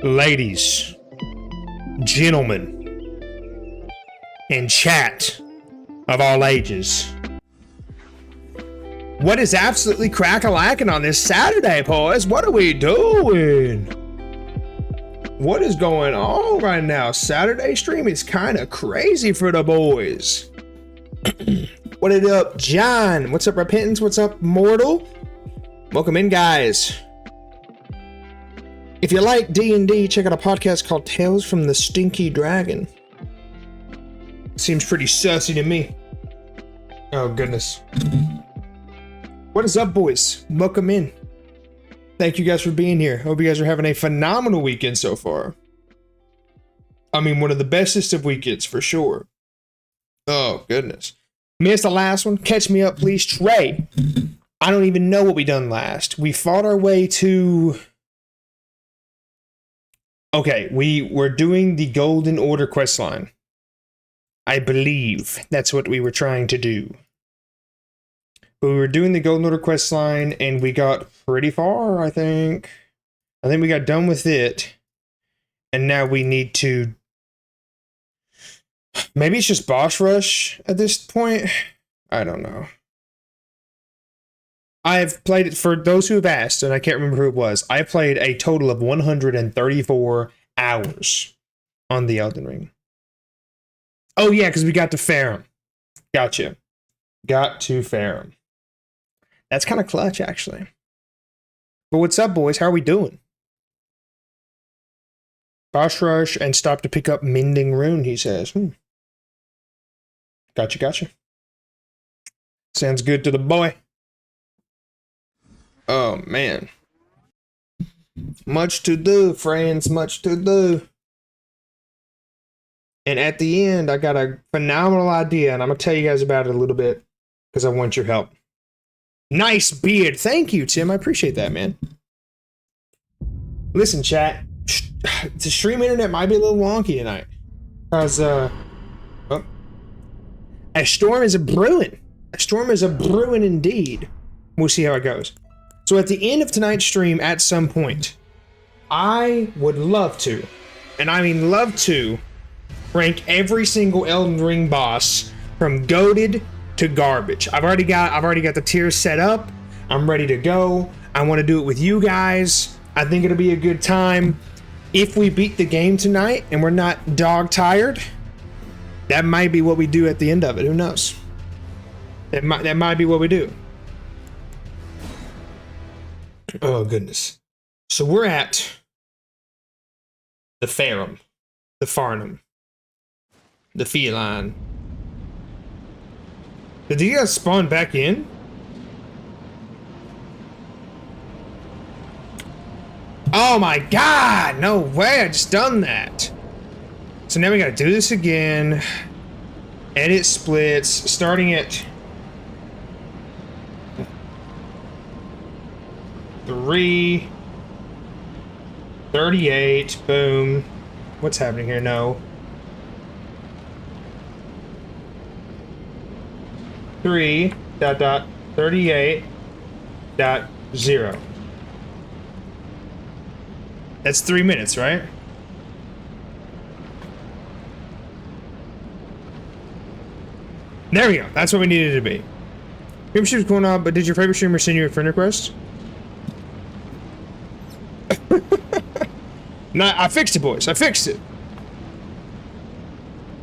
Ladies, gentlemen, and chat of all ages. What is absolutely crack-a-lacking on this Saturday, boys? What are we doing? What is going on right now? Saturday stream is kind of crazy for the boys. What is up, John? What's up, Repentance? What's up, Mortal? Welcome in, guys. If you like D&D, check out a podcast called Tales from the Stinky Dragon. Seems pretty sussy to me. Oh, goodness. What is up, boys? Welcome in. Thank you guys for being here. Hope you guys are having a phenomenal weekend so far. I mean, one of the bestest of weekends, for sure. Oh, goodness. Missed the last one? Catch me up, please. Trey. I don't even know what we done last. We fought our way to... Okay, we were doing the Golden Order questline. I believe that's what we were trying to do. But we were doing the Golden Order questline, and we got pretty far, I think. I think we got done with it. And now we need to... Maybe it's just boss rush at this point? I don't know. I've played it, for those who have asked, and I can't remember who it was, I played a total of 134 hours on the Elden Ring. Oh yeah, because we got to Farum. Gotcha. Got to Farum. That's kind of clutch, actually. But what's up, boys? How are we doing? Boss rush and stop to pick up Mending Rune, he says. Gotcha. Sounds good to the boy. Oh, man. Much to do, friends. Much to do. And at the end, I got a phenomenal idea, and I'm going to tell you guys about it a little bit, because I want your help. Nice beard. Thank you, Tim. I appreciate that, man. Listen, chat. The stream internet might be a little wonky tonight. Because, a storm is a-brewing. A storm is a-brewing indeed. We'll see how it goes. So at the end of tonight's stream, at some point, I would love to, and I mean love to, rank every single Elden Ring boss from goated to garbage. I've already got the tiers set up. I'm ready to go. I want to do it with you guys. I think it'll be a good time. If we beat the game tonight and we're not dog tired, that might be what we do at the end of it. Who knows? That might be what we do. Oh, goodness. So we're at the Farum, the Farnham, the Feline. Did you guys spawn back in? Oh my god! No way, I just done that. So now we gotta do this again. Edit splits, starting at 3:38. Boom. What's happening here? No. 3:38.0. That's 3 minutes, right? There we go. That's what we needed to be. Stream was going on, but did your favorite streamer send you a friend request? No, I fixed it, boys. I fixed it.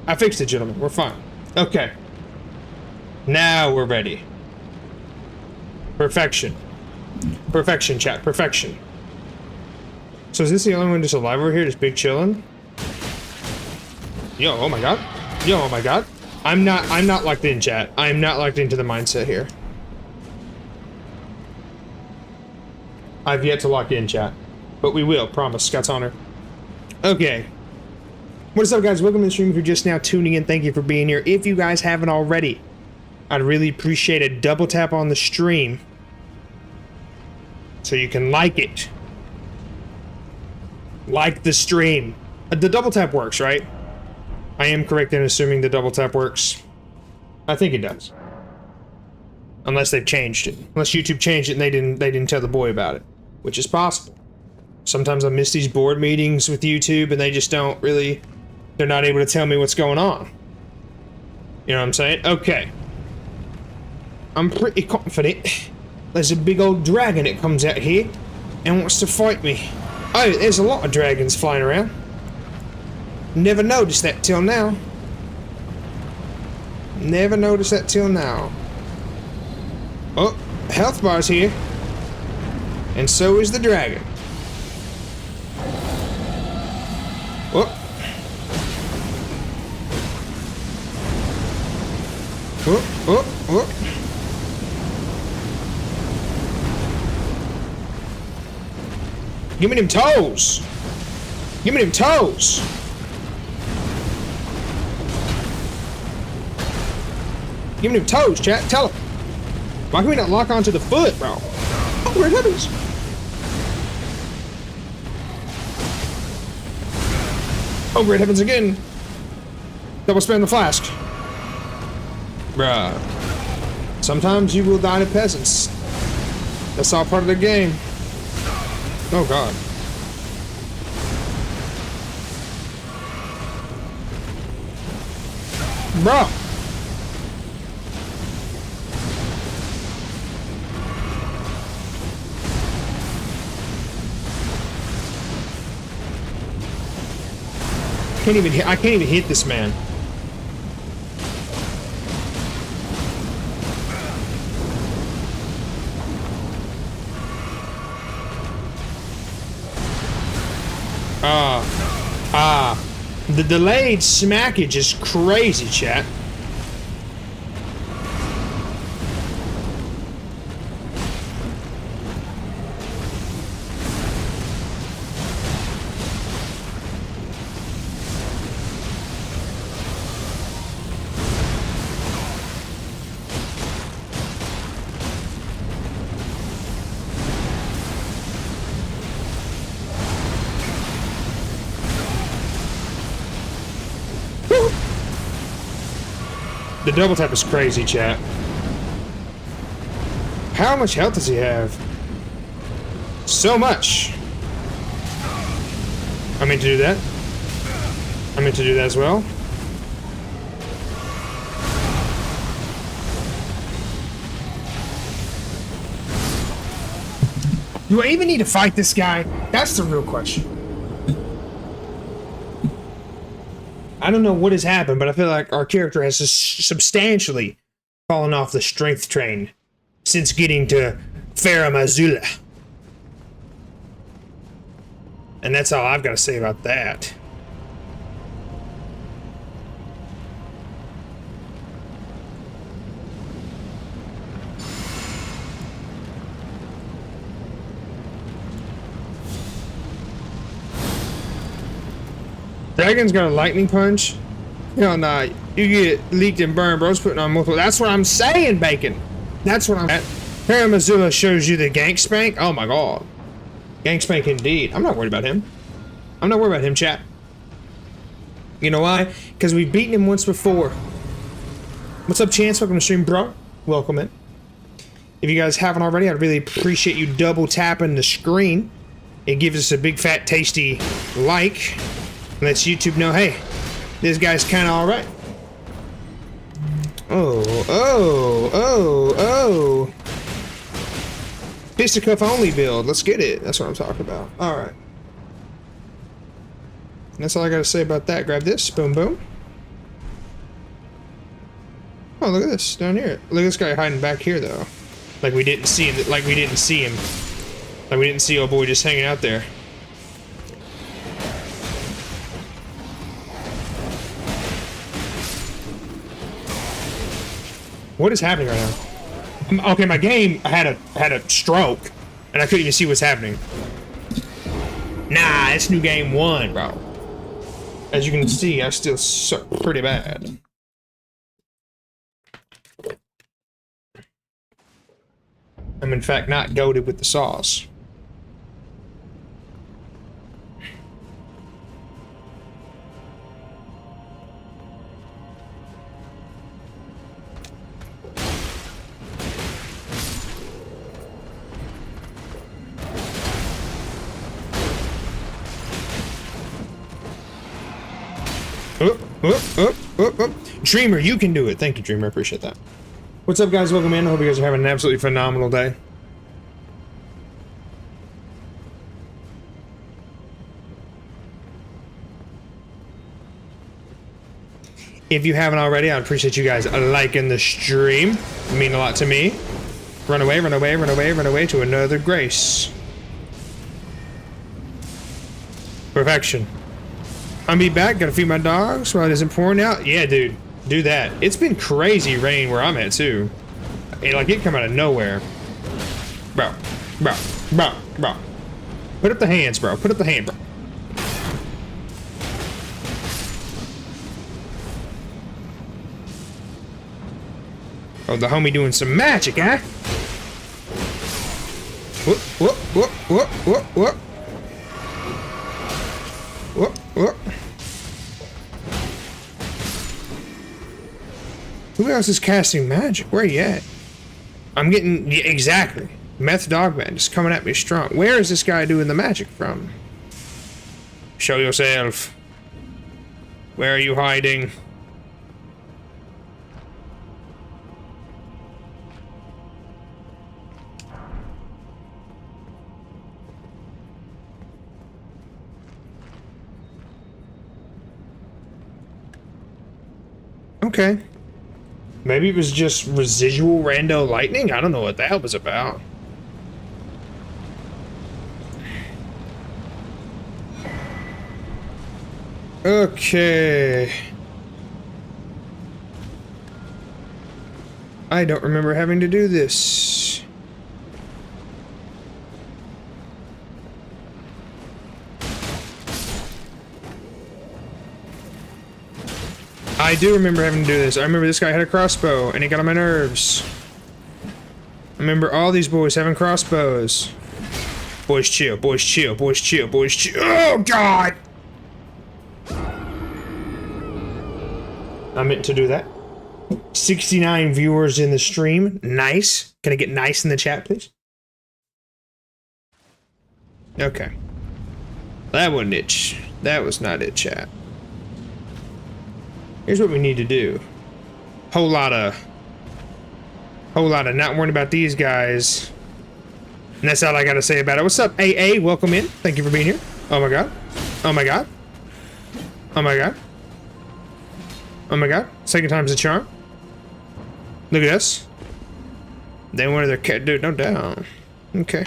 I fixed it, gentlemen. We're fine. Okay. Now we're ready. Perfection. Perfection, chat. Perfection. So is this the only one just alive over here? Just big chillin'? Yo, oh my god. Yo, oh my god. I'm not locked in, chat. I'm not locked into the mindset here. I've yet to lock in, chat. But we will, promise. Scott's honor. Okay. What is up, guys? Welcome to the stream. If you're just now tuning in, thank you for being here. If you guys haven't already, I'd really appreciate a double tap on the stream so you can like it. Like the stream. The double tap works, right? I am correct in assuming the double tap works. I think it does. Unless they've changed it. Unless YouTube changed it and they didn't tell the boy about it. Which is possible. Sometimes I miss these board meetings with YouTube and they just don't really, they're not able to tell me what's going on. You know what I'm saying? Okay. I'm pretty confident there's a big old dragon that comes out here and wants to fight me. Oh, there's a lot of dragons flying around. Never noticed that till now. Never noticed that till now. Oh, health bar's here. And so is the dragon. Oh. Oh, oh, oh. Give me them toes. Give me them toes. Give me them toes, chat. Tell him. Why can we not lock onto the foot, bro? Oh, great heavens. Oh, great heavens again. Double spam the flask. Bruh. Sometimes you will die to peasants. That's all part of the game. Oh, God. Bro. I can't even hit this man. The delayed smackage is crazy, chat. The double tap is crazy, chat. How much health does he have? So much. I meant to do that. I meant to do that as well. Do I even need to fight this guy? That's the real question. I don't know what has happened, but I feel like our character has substantially fallen off the strength train since getting to Faramazula. And that's all I've got to say about that. Dragon's got a lightning punch. Hell nah. You get leaked and burned, bro. It's putting on multiple. That's what I'm saying, Bacon. That's what I'm at. Paramazula shows you the gank spank. Oh my god. Gank spank indeed. I'm not worried about him. I'm not worried about him, chat. You know why? Because we've beaten him once before. What's up, Chance? Welcome to stream, bro. Welcome in. If you guys haven't already, I'd really appreciate you double tapping the screen. It gives us a big, fat, tasty like. Lets YouTube know, hey, this guy's kind of all right. Oh. Fisticuff only build. Let's get it. That's what I'm talking about. All right. That's all I got to say about that. Grab this. Boom, boom. Oh, look at this down here. Look at this guy hiding back here, though. Like we didn't see him. Like we didn't see him. Like we didn't see old boy just hanging out there. What is happening right now? Okay, my game had a stroke, and I couldn't even see what's happening. Nah, it's new game 1, bro. As you can see, I still suck pretty bad. I'm in fact not goated with the sauce. Dreamer, you can do it. Thank you, Dreamer. I appreciate that. What's up, guys? Welcome in. I hope you guys are having an absolutely phenomenal day. If you haven't already, I'd appreciate you guys liking the stream. It means a lot to me. Run away, run away, run away, run away to another grace. Perfection. I'm be back. Gotta feed my dogs while it isn't pouring out. Yeah, dude. Do that. It's been crazy rain where I'm at, too. It come out of nowhere. Bro. Put up the hands, bro. Put up the hand, bro. Oh, the homie doing some magic, huh? Whoop, whoop, whoop, whoop, whoop, whoop. Whoop, whoop. Who else is casting magic? Where are you at? I'm getting... Yeah, exactly. Meth Dogman just coming at me strong. Where is this guy doing the magic from? Show yourself. Where are you hiding? Okay. Maybe it was just residual rando lightning? I don't know what that was about. Okay. I don't remember having to do this. I do remember having to do this. I remember this guy had a crossbow, and he got on my nerves. I remember all these boys having crossbows. Boys chill, boys chill, boys chill, boys chill. Oh, God! I meant to do that. 69 viewers in the stream. Nice. Can I get nice in the chat, please? Okay. That wasn't it. That was not it, chat. Here's what we need to do. Whole lot of not worrying about these guys. And that's all I gotta say about it. What's up, AA? Welcome in. Thank you for being here. Oh my god. Oh my god. Oh my god. Oh my god. Second time's a charm. Look at us. They wanted their cat. Dude, no down. Okay.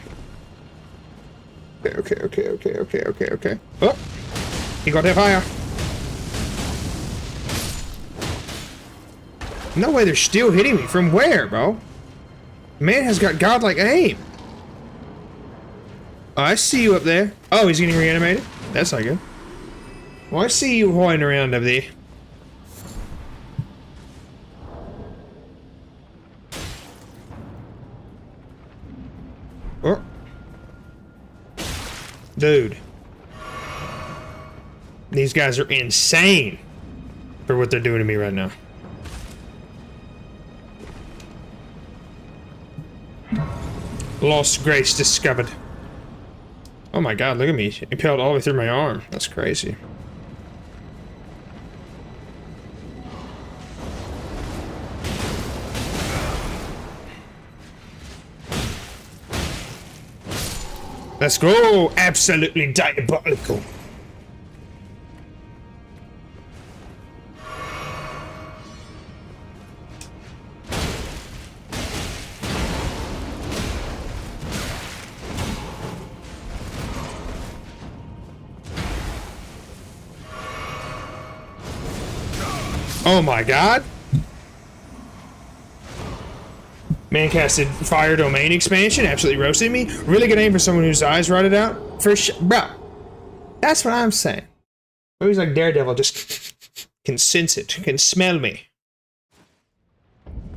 Okay. Oh! He got that fire. No way they're still hitting me. From where, bro? Man has got godlike aim. Oh, I see you up there. Oh, he's getting reanimated? That's not good. Well, I see you holding around up there. Oh. Dude. These guys are insane for what they're doing to me right now. Lost grace discovered. Oh my god, look at me. Impaled all the way through my arm. That's crazy. Let's go! Absolutely diabolical. Oh my god. Man casted Fire Domain expansion, absolutely roasted me. Really good aim for someone whose eyes rotted out. For bro, that's what I'm saying. Movies like Daredevil just can sense it, can smell me.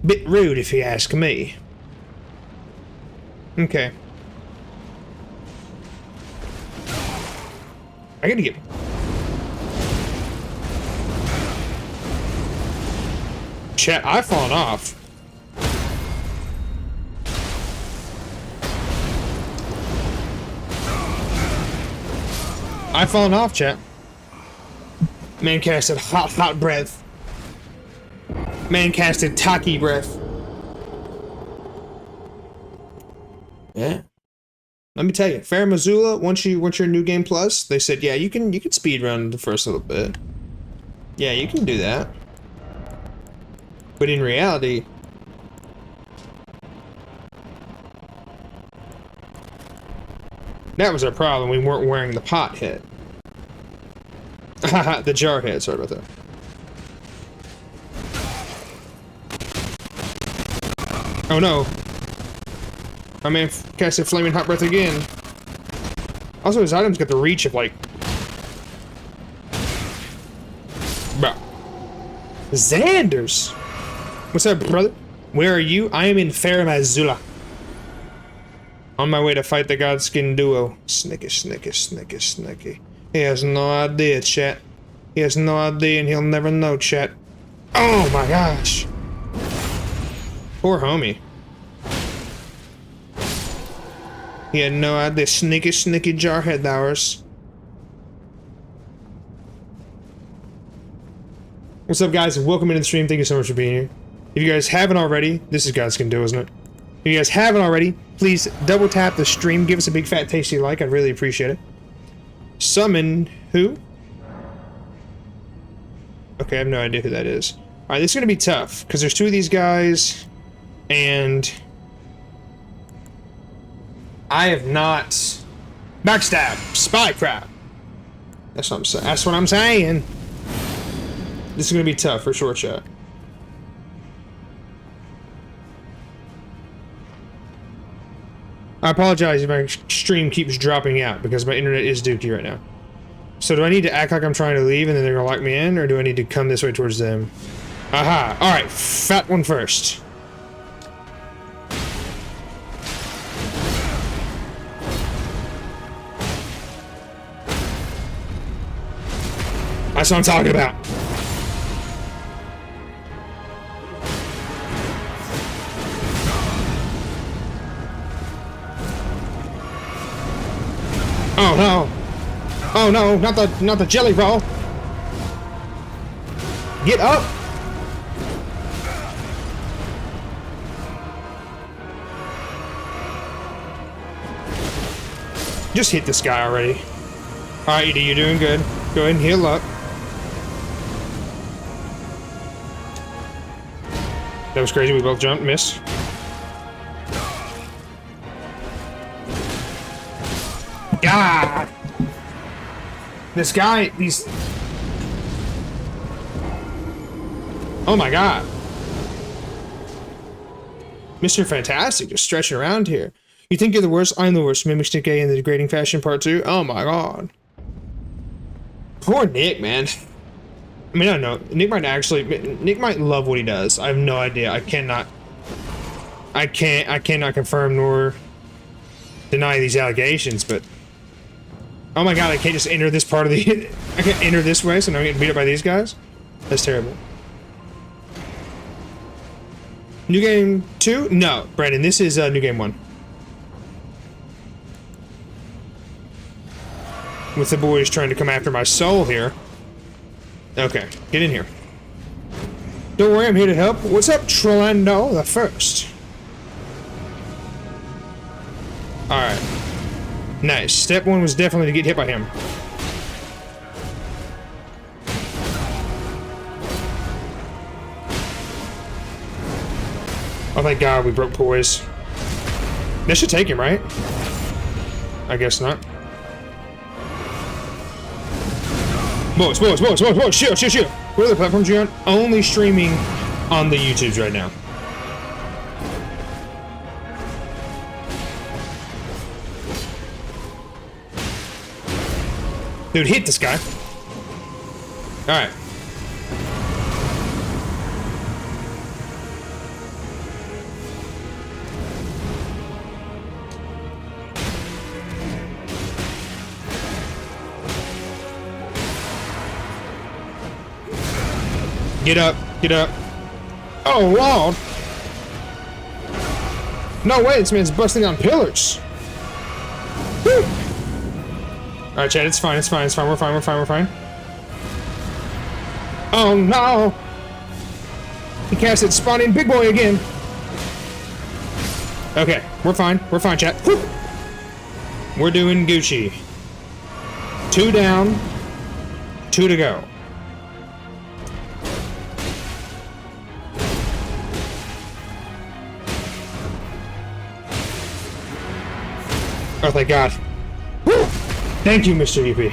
Bit rude if you ask me. Okay. I gotta get... Chat, I've fallen off. I've fallen off, chat. Man casted hot breath. Man casted taki breath. Yeah. Let me tell you, Fair Missoula, once you're New Game Plus, they said, yeah, you can speed run the first little bit. Yeah, you can do that. But in reality, that was our problem. We weren't wearing the pot hit. Haha, the jar hit. Sorry about that. Oh no. My man casted Flaming Hot Breath again. Also, his items got the reach of like... Bro. Xanders! What's up, brother? Where are you? I am in Fair Missoula. On my way to fight the Godskin duo. Snicky, snicky, snicky, snicky. He has no idea, chat. He has no idea and he'll never know, chat. Oh my gosh. Poor homie. He had no idea. Sneaky, sneaky jarhead hours. What's up, guys? Welcome into the stream. Thank you so much for being here. If you guys haven't already, this is Godskin Do, isn't it? If you guys haven't already, please double tap the stream. Give us a big fat tasty like. I'd really appreciate it. Summon who? Okay, I have no idea who that is. Alright, this is gonna be tough, because there's two of these guys, and I have not backstab, spy crap. That's what I'm saying. That's what I'm saying. This is gonna be tough for sure, chat. I apologize if my stream keeps dropping out because my internet is dookie right now. So do I need to act like I'm trying to leave and then they're gonna lock me in, or do I need to come this way towards them? Aha! All right, fat one first. That's what I'm talking about. Oh no! Oh no! Not the jelly roll! Get up! Just hit this guy already. All right, Edie, you're doing good. Go ahead and heal up. That was crazy. We both jumped, missed. God! This guy, these... Oh my god. Mr. Fantastic, just stretching around here. You think you're the worst? I'm the worst. Mimic Stick A in the degrading fashion part 2? Oh my god. Poor Nick, man. I mean, I don't know. Nick might love what he does. I have no idea. I cannot confirm nor deny these allegations, but... Oh my god, I can't just enter this part of the... I can't enter this way, so now I'm getting beat up by these guys? That's terrible. New Game 2? No, Brandon, this is New Game 1. With the boys trying to come after my soul here. Okay, get in here. Don't worry, I'm here to help. What's up, Trolando the First? Alright. Nice. Step 1 was definitely to get hit by him. Oh thank god, we broke poise. That should take him, right? I guess not. Boys, shoot. What other platforms are you on? Only streaming on the YouTubes right now. Dude, hit this guy. Alright. Get up, get up. Oh, Lord. No way, this man's busting on pillars. Woo. Alright, Chad, it's fine. We're fine. Oh no! He casted spawning big boy again. Okay, we're fine. We're fine, chat. Whew. We're doing Gucci. 2 down, 2 to go. Oh, thank God. Whew. Thank you, Mr. EP.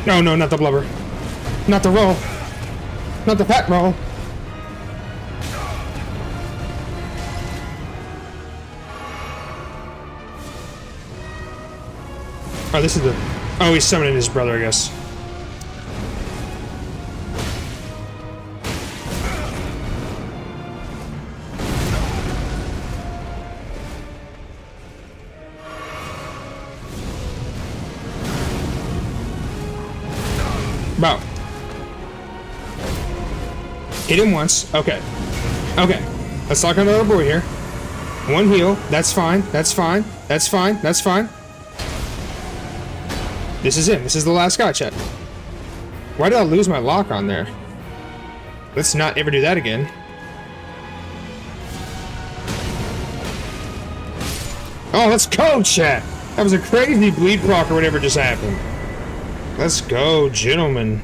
No, no, not the blubber. Not the roll. Not the fat roll. Oh, this is the... Oh, he's summoning his brother, I guess. Wow. Hit him once. Okay. Okay. Let's lock another boy here. 1 heal. That's fine. That's fine. That's fine. That's fine. This is him. This is the last guy, chat. Why did I lose my lock on there? Let's not ever do that again. Oh, let's go, chat. That was a crazy bleed proc or whatever just happened. Let's go, gentlemen.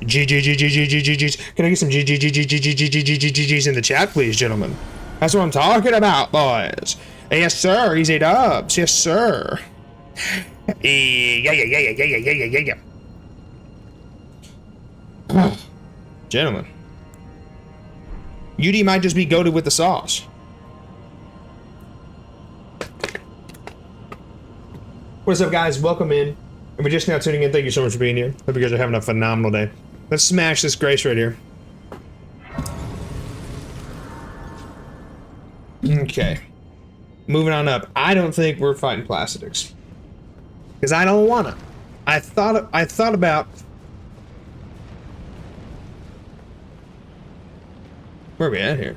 GGGGGGGGs. Can I get some GGGGGGGGGs in the chat, please, gentlemen? That's what I'm talking about, boys. Yes, sir. Easy dubs. Yes, sir. Yeah. Gentlemen. UD might just be goated with the sauce. What's up, guys? Welcome in. If you're just now tuning in, thank you so much for being here. Hope you guys are having a phenomenal day. Let's smash this grace right here. Okay. Moving on up. I don't think we're fighting plastics. Because I don't wanna. I thought about... Where are we at here?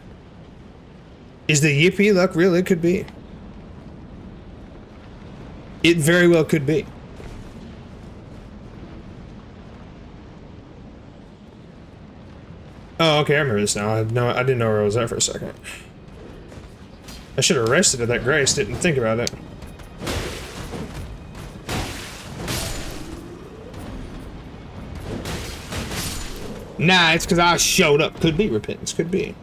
Is the Yippee luck real? It could be. It very well could be. Oh, okay, I remember this now. I didn't know where I was at for a second. I should have rested at that grace, didn't think about it. Nah, it's because I showed up. Could be repentance, could be.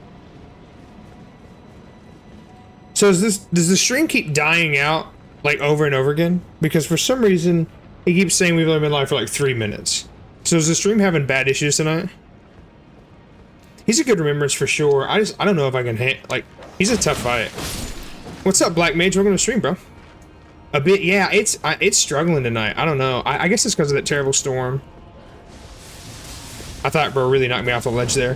So does the stream keep dying out, like, over and over again? Because for some reason, he keeps saying we've only been live for like 3 minutes. So is the stream having bad issues tonight? He's a good remembrance for sure. I don't know if I can like, he's a tough fight. What's up, Black Mage? Welcome to the stream, bro. A bit, yeah, it's struggling tonight. I don't know. I guess it's because of that terrible storm. I thought bro really knocked me off the ledge there.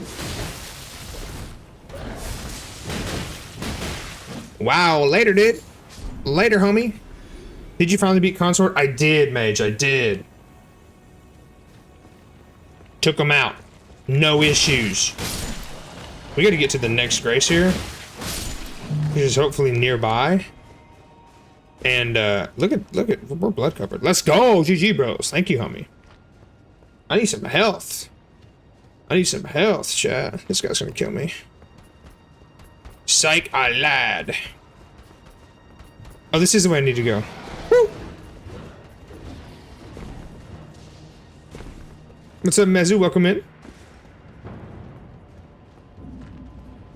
Wow, later, dude. Later, homie. Did you finally beat Consort? I did, Mage, I did. Took him out. No issues. We gotta get to the next grace here. Which is hopefully nearby. And look at we're blood covered. Let's go, GG bros. Thank you, homie. I need some health. I need some health, chat. This guy's gonna kill me. Psych, I lied. Oh, this is the way I need to go. Woo! What's up, Mezu? Welcome in.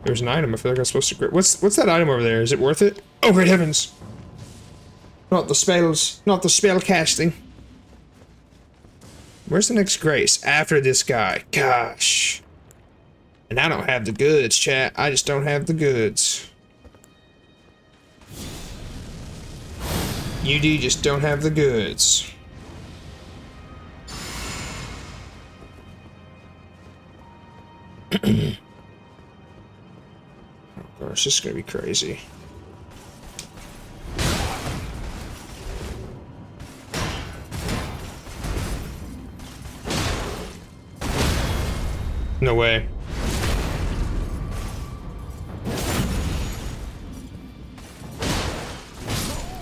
There's an item. I feel like I'm supposed to... What's that item over there? Is it worth it? Oh, great heavens! Not the spells. Not the spell casting. Where's the next grace? After this guy. Gosh. And I don't have the goods, chat. I just don't have the goods. UD just don't have the goods. Oh gosh, this is gonna be crazy. No way.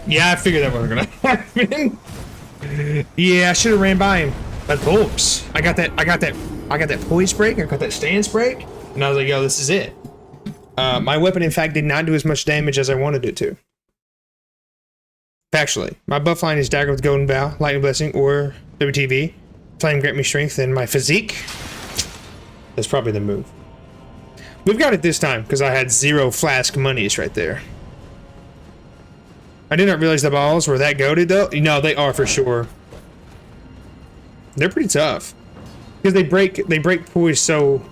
Yeah, I figured that wasn't gonna happen. Yeah, I should have ran by him. But oops. I got that poise break, I got that stance break, and I was like, yo, this is it. My weapon, in fact, did not do as much damage as I wanted it to. Factually, my buff line is Dagger with Golden Bow, Lightning Blessing, or WTV. Flame grant me strength, and my physique. That's probably the move. We've got it this time, because I had 0 flask monies right there. I did not realize the balls were that goated, though. No, they are for sure. They're pretty tough. Because they break poise so...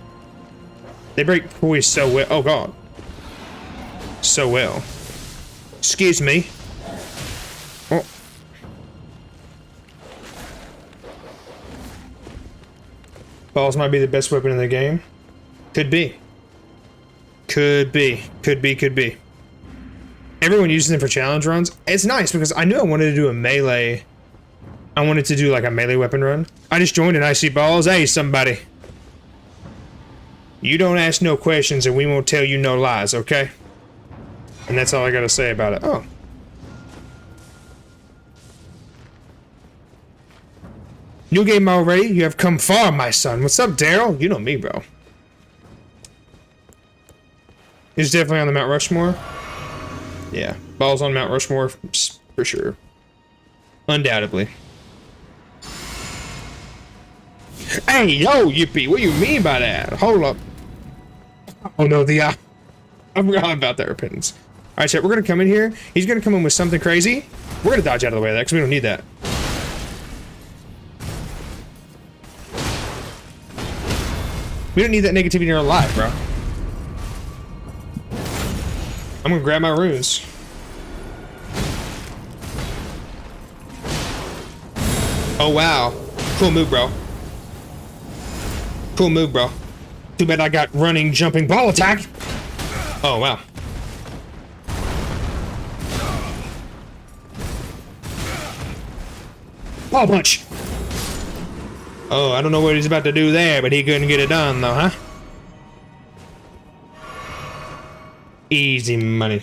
They break poise so well. Oh, God. So well. Excuse me. Oh. Balls might be the best weapon in the game. Could be. Could be. Could be, could be. Everyone uses them for challenge runs. It's nice because I knew I wanted to do a melee. I wanted to do like a melee weapon run. I just joined an IC balls. Hey, somebody. You don't ask no questions and we won't tell you no lies, okay? And that's all I gotta say about it. Oh. New game already? You have come far, my son. What's up, Daryl? You know me, bro. He's definitely on the Mount Rushmore. Yeah, balls on Mount Rushmore, for sure. Undoubtedly. Hey, yo, Yippee, what do you mean by that? Hold up. Oh no, I forgot about that repentance. Alright, chat, we're gonna come in here. He's gonna come in with something crazy. We're gonna dodge out of the way of that, because we don't need that. We don't need that negativity in our life, bro. I'm gonna grab my runes. Oh, wow. Cool move, bro. Cool move, bro. Too bad I got running, jumping ball attack. Oh, wow. Ball punch. Oh, I don't know what he's about to do there, but he couldn't get it done, though, huh? Easy money.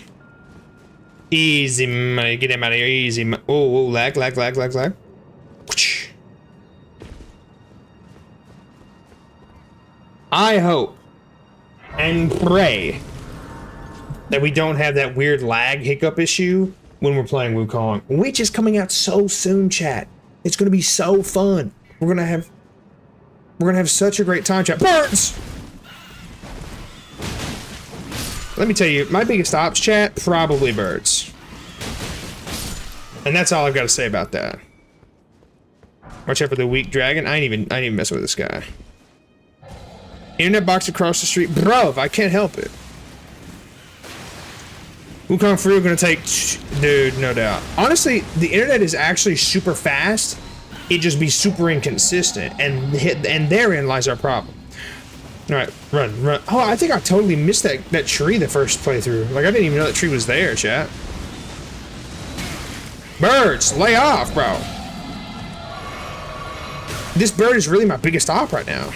Easy money. Get him out of here. Easy money. Oh, lag. I hope and pray that we don't have that weird lag hiccup issue when we're playing Wukong, which is coming out so soon, chat. It's gonna be so fun. We're gonna have such a great time, chat. Birds! Let me tell you, my biggest ops, chat, probably birds. And that's all I've got to say about that. Watch out for the weak dragon. I ain't even messing with this guy. Internet box across the street. Bro, I can't help it. Wukong Free, we're gonna take... Dude, no doubt. Honestly, the internet is actually super fast. It just be super inconsistent. And therein lies our problem. Alright, run. Oh, I think I totally missed that tree the first playthrough. Like, I didn't even know that tree was there, chat. Birds, lay off, bro. This bird is really my biggest op right now.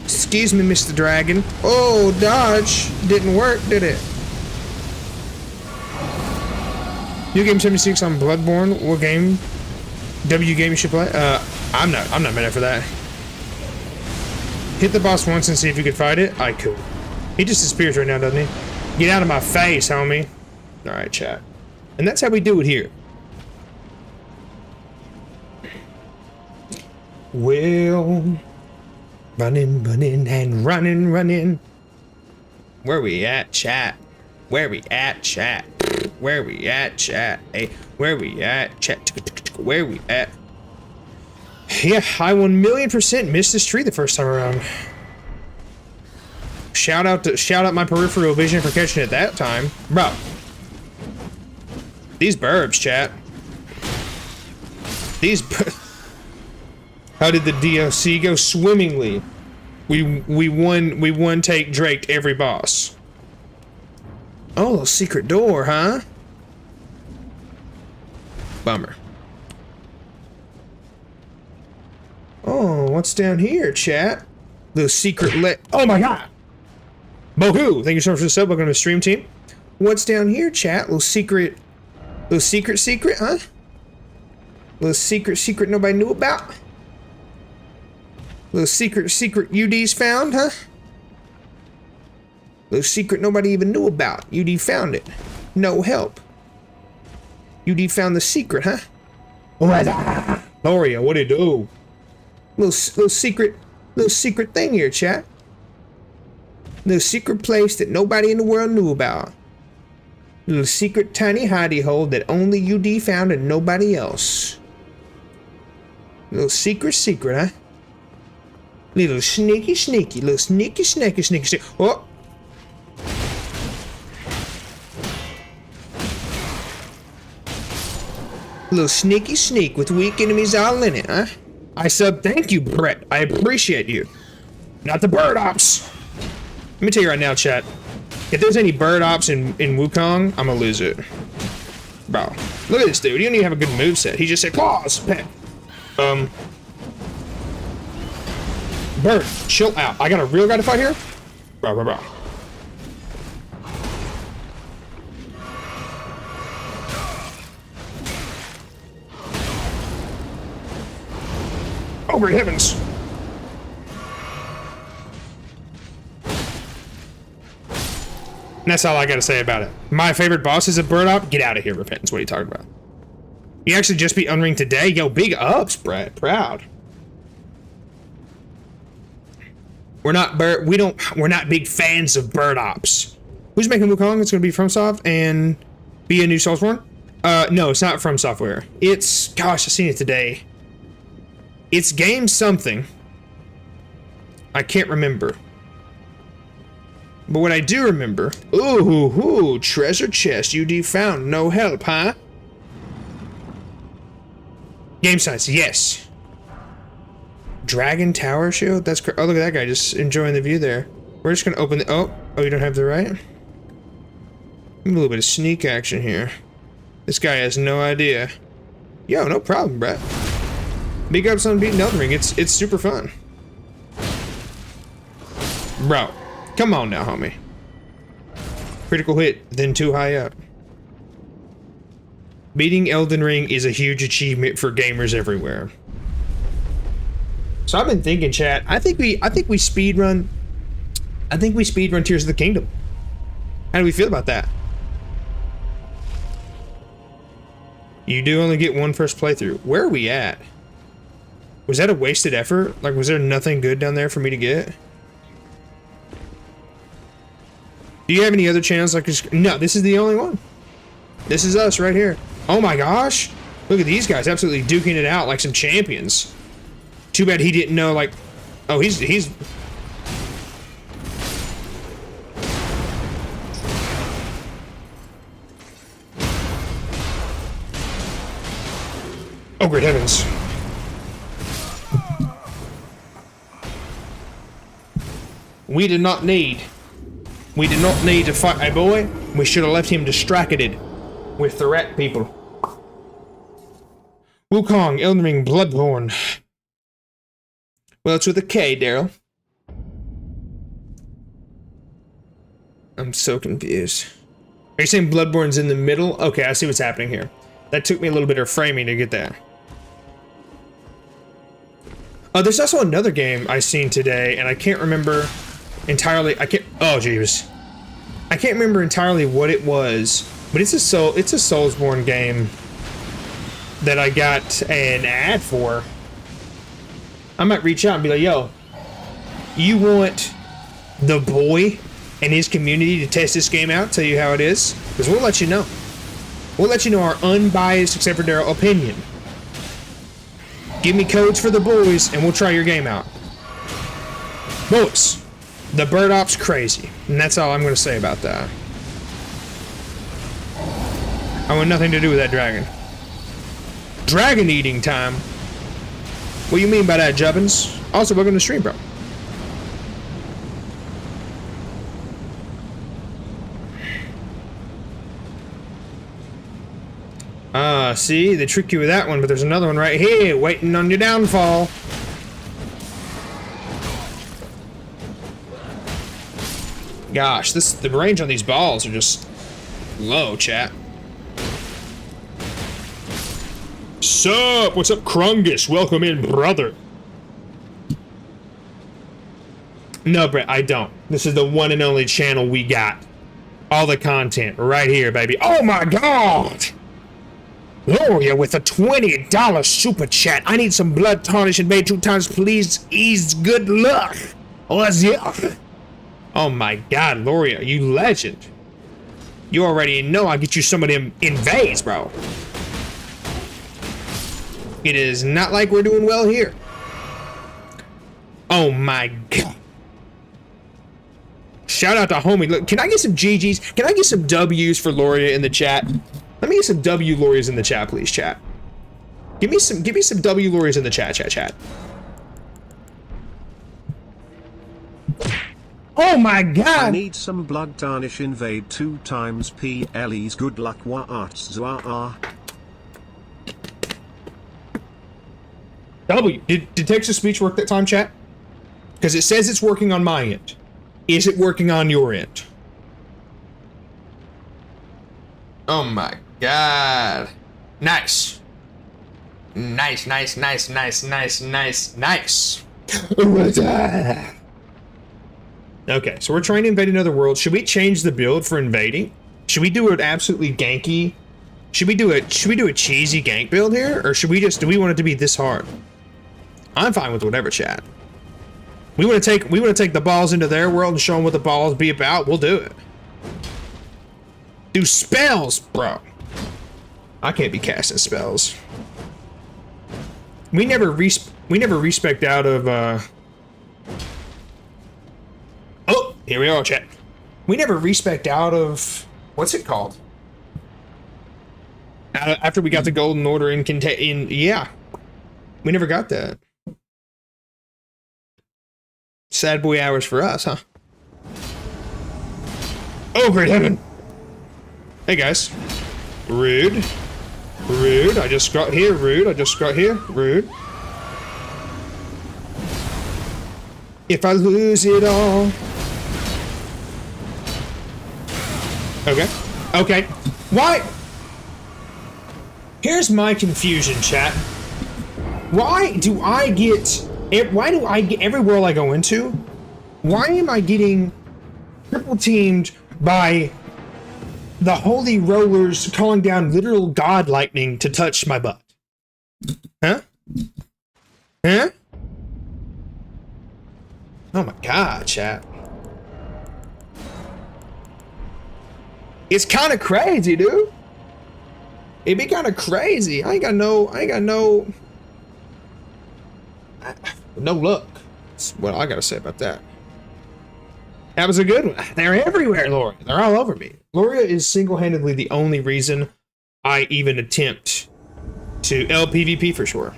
Excuse me, Mr. Dragon. Oh, dodge. Didn't work, did it? New game 76 on Bloodborne. What game? W game you should play? I'm not mad for that. Hit the boss once and see if you could fight it. I could. He just disappears right now, doesn't he? Get out of my face, homie. Alright, chat. And that's how we do it here. Well, running and running. Where we at, chat? Where we at, chat? Where we at, chat? Hey, where we at, chat? Where we at? Yeah, I 1,000,000% missed this tree the first time around. Shout out my peripheral vision for catching it that time, bro. These burbs, chat. How did the DLC go? Swimmingly. We won take Drake every boss. Oh, secret door, huh? Bummer. Oh, what's down here, chat? The secret oh my god! Bohu! Thank you so much for the sub. Welcome to the stream team. What's down here, chat? Little secret, huh? Little secret nobody knew about. Little secret UD's found, huh? Little secret nobody even knew about. UD found it. No help. UD found the secret, huh? Loria, what'd it do? Little secret thing here, chat. Little secret place that nobody in the world knew about. Little secret tiny hidey hole that only UD found and nobody else. Little secret, huh? Little sneaky, little sneaky. Oh! Little sneaky sneak with weak enemies all in it, huh? I sub, thank you, Brett. I appreciate you. Not the bird ops. Let me tell you right now, chat. If there's any bird ops in Wukong, I'm gonna lose it. Bro, look at this dude. He don't even have a good moveset. He just said, pause, pet. Bird, chill out. I got a real guy to fight here? Bro. Oh, great heavens. And that's all I gotta say about it. My favorite boss is a bird op. Get out of here, Repentance. What are you talking about? You actually just beat Unring today? Yo, big ups, Brett. Proud. We're not big fans of bird ops. Who's making Wukong? It's gonna be FromSoft and be a new Soulsborne? No, it's not From Software. It's, gosh, I seen it today. It's game something. I can't remember. But what I do remember, ooh, treasure chest, UD found, no help, huh? Game science, yes. Dragon Tower Shield, that's oh, look at that guy, just enjoying the view there. We're just gonna open the, oh, you don't have the right? A little bit of sneak action here. This guy has no idea. Yo, no problem, Brett. Big ups on beating Elden Ring, it's super fun. Bro. Come on now, homie. Critical hit, then too high up. Beating Elden Ring is a huge achievement for gamers everywhere. So I've been thinking, chat. I think we speedrun Tears of the Kingdom. How do we feel about that? You do only get one first playthrough. Where are we at? Was that a wasted effort? Like, was there nothing good down there for me to get? Do you have any other channels like this? No, this is the only one. This is us right here. Oh my gosh. Look at these guys absolutely duking it out like some champions. Too bad he didn't know, like, oh, he's oh, great heavens. We did not need to fight a boy. We should have left him distracted with the rat people. Wukong, Elden Ring, Bloodborne. Well, it's with a K, Daryl. I'm so confused. Are you saying Bloodborne's in the middle? Okay, I see what's happening here. That took me a little bit of framing to get that. Oh, there's also another game I seen today, and I can't remember entirely. Oh, jeebus. I can't remember entirely what it was, but it's a Soulsborne game that I got an ad for. I might reach out and be like, yo, you want the boy and his community to test this game out, tell you how it is? Because we'll let you know. We'll let you know our unbiased, except for Daryl, opinion. Give me codes for the boys and we'll try your game out. Boys, the bird op's crazy. And that's all I'm going to say about that. I want nothing to do with that dragon. Dragon eating time. What do you mean by that, Jubbins? Also, welcome to the stream, bro. See, they trick you with that one, but there's another one right here, waiting on your downfall. Gosh, the range on these balls are just low, chat. Sup? What's up, Krungus? Welcome in, brother. No, Brett, I don't. This is the one and only channel we got. All the content right here, baby. Oh my god! Gloria with a $20 super chat. I need some blood tarnish and made 2 times, please. Ease good luck. Let's go. Oh my god, Loria, you legend. You already know I'll get you some of them invades, bro. It is not like we're doing well here. Oh my god. Shout out to homie. Look, can I get some GGs? Can I get some W's for Loria in the chat? Let me get some W Lorias in the chat, please, chat. Give me some W Lorias in the chat. Oh my god! I need some blood tarnish invade 2 times PLE's good luck wa arts. W, did text-to-speech work that time, chat? Because it says it's working on my end. Is it working on your end? Oh my god. Nice. Nice. Okay, so we're trying to invade another world. Should we change the build for invading? Should we do it absolutely ganky? Should we do a cheesy gank build here? Or should we just, do we want it to be this hard? I'm fine with whatever, chat. We want to take the balls into their world and show them what the balls be about. We'll do it. Do spells, bro. I can't be casting spells. We never respect out of Oh, here we are, chat. We never respect out of what's it called? After we got the golden order in yeah. We never got that. Sad boy hours for us, huh? Oh, great heaven! Hey, guys. Rude. Rude. I just got here. Rude. I just got here. Rude. If I lose it all. Okay. Okay. Why? Here's my confusion, chat. Why do I get every world I go into, why am I getting triple teamed by the holy rollers calling down literal god lightning to touch my butt? Huh? Huh? Oh my god, chat. It's kind of crazy, dude. It'd be kind of crazy. I ain't got no luck. That's what I gotta say about that. That was a good one. They're everywhere, Loria. They're all over me. Loria is single-handedly the only reason I even attempt to LPVP for sure.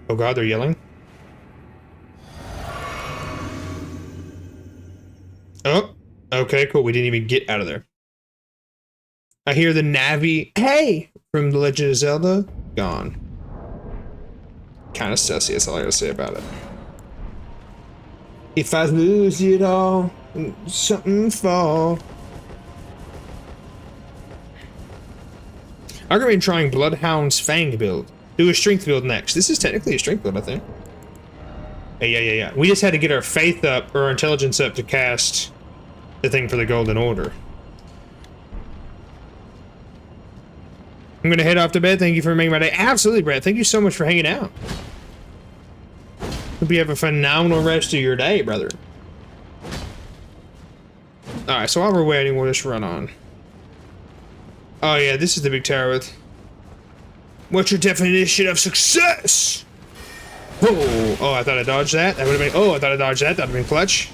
Oh god, they're yelling. Oh, okay, cool. We didn't even get out of there. I hear the Navi, hey, from The Legend of Zelda, gone. Kind of sussy, that's all I gotta say about it. If I lose it all, something fall. I'm gonna be trying Bloodhound's Fang build. Do a strength build next. This is technically a strength build, I think. Hey, yeah. We just had to get our faith up, or our intelligence up to cast the thing for the Golden Order. I'm gonna head off to bed. Thank you for making my day. Absolutely, Brett. Thank you so much for hanging out. Hope you have a phenomenal rest of your day, brother. Alright, so while we're waiting, we'll just run on. Oh yeah, this is the big tower with... What's your definition of success? Oh, I thought I dodged that. That would have been... Oh, I thought I dodged that. That would have been clutch.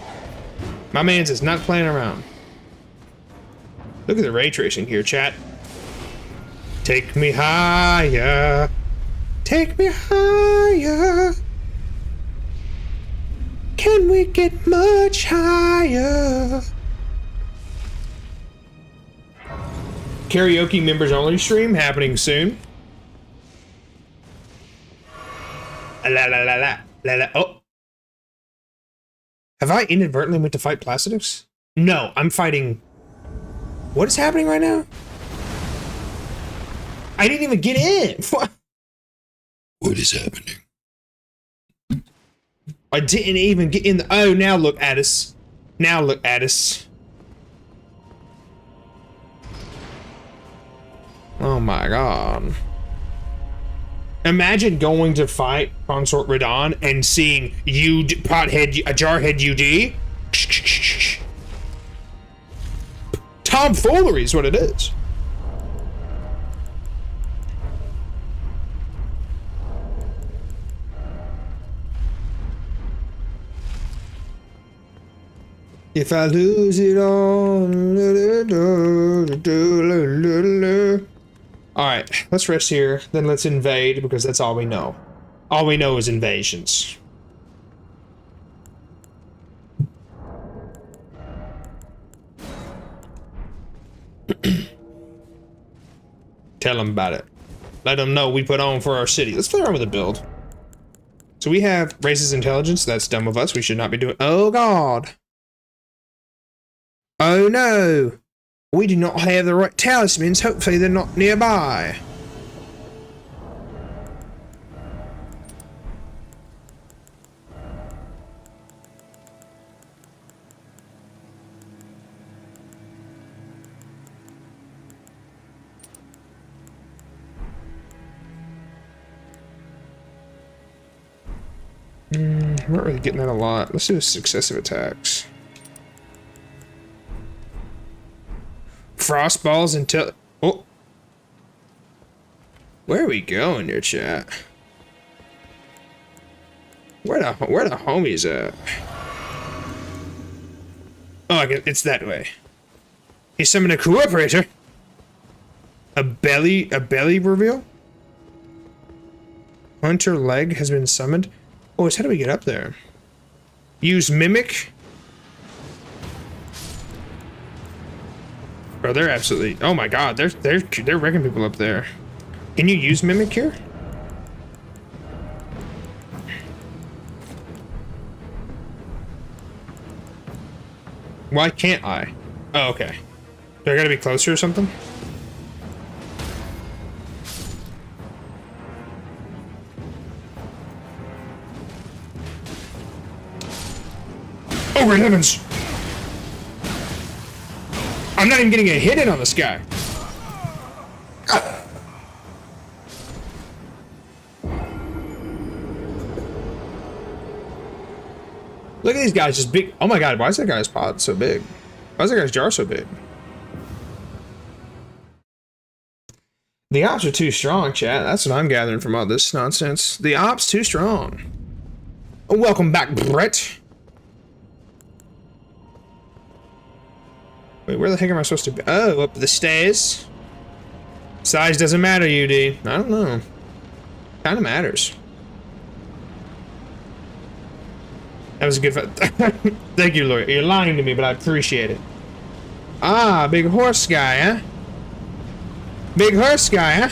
My man's is not playing around. Look at the ray tracing here, chat. Take me higher. Take me higher. Can we get much higher? Karaoke members only stream happening soon. Oh. Have I inadvertently went to fight Placidus? No, I'm fighting... What is happening right now? I didn't even get in. What is happening? I didn't even get in the... Oh, now look at us. Now look at us. Oh my god. Imagine going to fight Consort Radon and seeing you pothead, a jarhead UD. Tomfoolery is what it is. If I lose it all. Alright, let's rest here, then let's invade, because that's all we know. All we know is invasions. Tell them about it. Let them know we put on for our city. Let's play around with a build. So we have racist intelligence. That's dumb of us. We should not be doing... Oh, God. Oh, no. We do not have the right talismans. Hopefully they're not nearby. I'm not really getting that a lot. Let's do successive attacks. Frostballs until... Oh. Where are we going here, chat? Where the homies at? Oh, it's that way. He summoned a cooperator. A belly reveal? Hunter leg has been summoned. Oh, how do we get up there? Use mimic. Bro, they're absolutely... Oh my god, they're wrecking people up there. Can you use mimic here? Why can't I? Oh, okay. Do I gotta be closer or something? Oh, great heavens! I'm not even getting a hit in on this guy. Look at these guys, just big. Oh my god, why is that guy's pod so big? Why is that guy's jar so big? The ops are too strong, chat. That's what I'm gathering from all this nonsense. The ops too strong. Oh, welcome back, Brett. Wait, where the heck am I supposed to be? Oh, up the stairs. Size doesn't matter, UD. I don't know. Kind of matters. That was a good fight. Thank you, lawyer. You're lying to me, but I appreciate it. Ah, big horse guy, huh? Big horse guy, huh?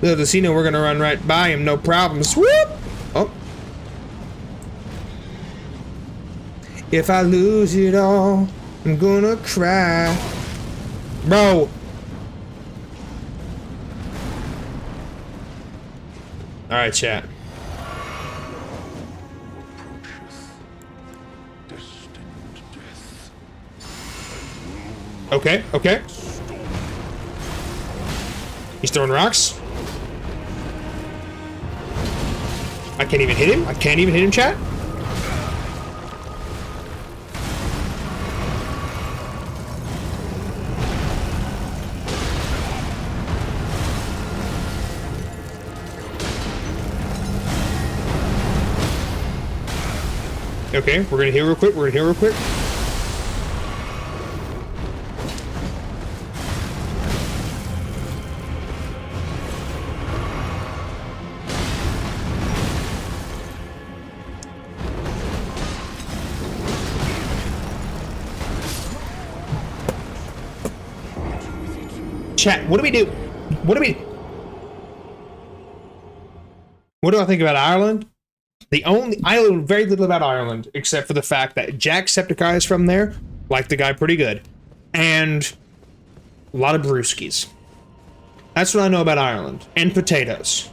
Little does he know we're gonna run right by him, no problem. Swoop! Oh. If I lose it all, I'm gonna cry. Bro. Alright, chat. Okay, okay. He's throwing rocks. I can't even hit him. I can't even hit him, chat. Okay, we're gonna heal real quick. We're gonna heal real quick. Chat, what do we do? What do I think about Ireland? I know very little about Ireland, except for the fact that Jacksepticeye is from there, like the guy pretty good, and a lot of brewskis. That's what I know about Ireland. And potatoes.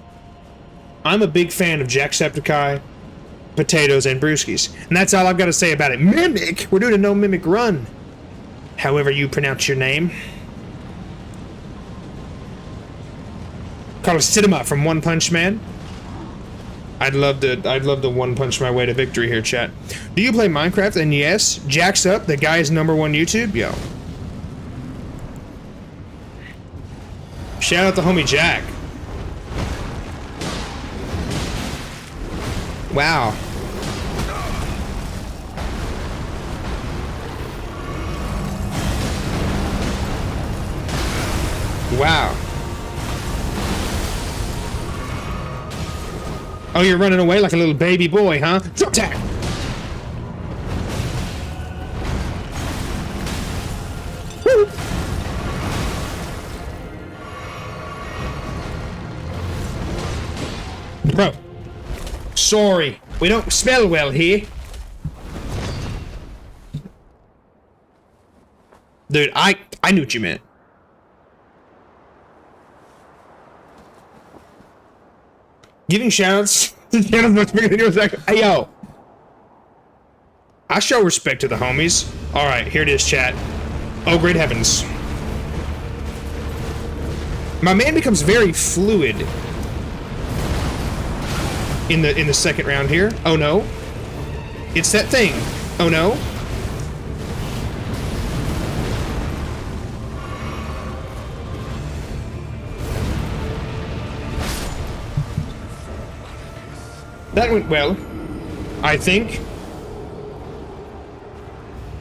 I'm a big fan of Jacksepticeye, potatoes, and brewskis. And that's all I've got to say about it. Mimic! We're doing a no mimic run. However you pronounce your name. Carlos Cinema from One Punch Man. I'd love to one punch my way to victory here, chat. Do you play Minecraft? And yes, Jack's Up, the guy's #1 YouTube. Yo. Shout out to homie Jack. Wow. Wow. Oh, you're running away like a little baby boy, huh? Drop tag! Woo! Bro. Sorry. We don't smell well here. Dude, I knew what you meant. Giving shoutouts to channels much bigger than yours. Hey, yo. I show respect to the homies. Alright, here it is, chat. Oh, great heavens. My man becomes very fluid in the second round here. Oh, no. It's that thing. Oh, no. That went well, I think.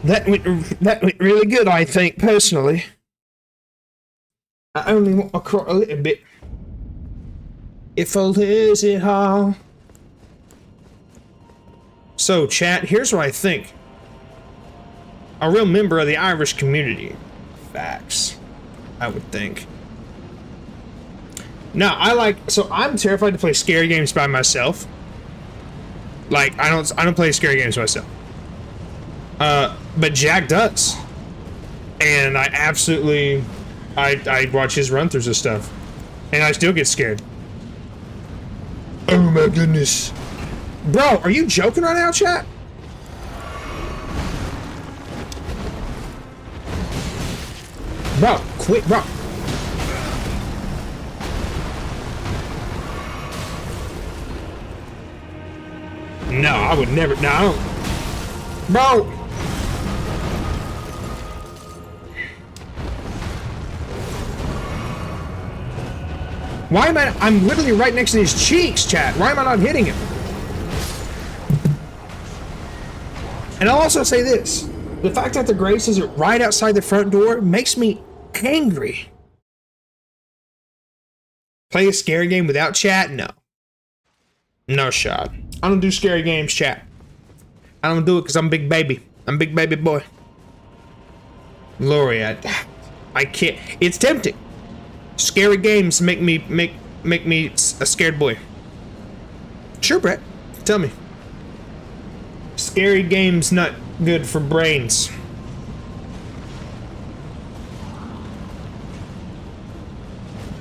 That went really good, I think, personally. I only want to cry a little bit. If I lose it all. So, chat, here's what I think. A real member of the Irish community. Facts. I would think. Now, so I'm terrified to play scary games by myself. Like, I don't play scary games myself. But Jack does. And I absolutely, I watch his run-throughs of stuff. And I still get scared. Oh my goodness. Bro, are you joking right now, chat? Bro, quit, bro. No, I would never. No, I don't. Bro! Why am I'm literally right next to his cheeks, chat. Why am I not hitting him? And I'll also say this. The fact that the Grace is right outside the front door makes me angry. Play a scary game without chat? No. No shot. I don't do scary games, chat. I don't do it because I'm big baby. I'm big baby boy. Lori, I can't. It's tempting. Scary games make me a scared boy. Sure, Brett. Tell me. Scary games not good for brains.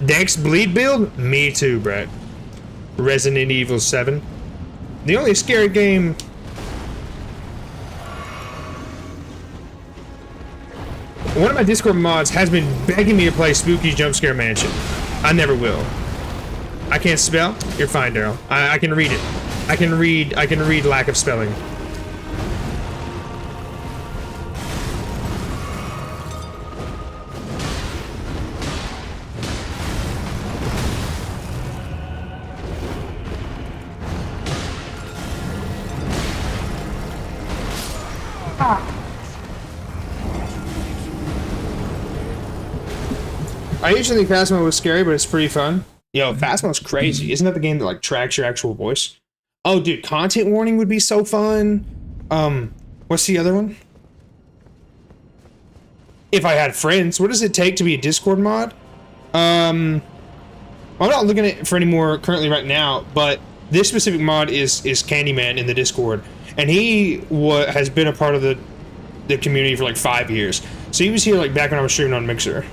Dex bleed build? Me too, Brett. Resident Evil 7. The only scary game... One of my Discord mods has been begging me to play Spooky Jumpscare Mansion. I never will. I can't spell? You're fine, Daryl. I can read it. I can read lack of spelling. I usually think Phasmo was scary, but it's pretty fun. Yo, Phasmo's crazy. Isn't that the game that like tracks your actual voice? Oh, dude, content warning would be so fun. What's the other one? If I had friends. What does it take to be a Discord mod? I'm not looking at it for any more currently right now, but this specific mod is Candyman in the Discord, and he has been a part of the community for like 5 years. So he was here like back when I was streaming on Mixer.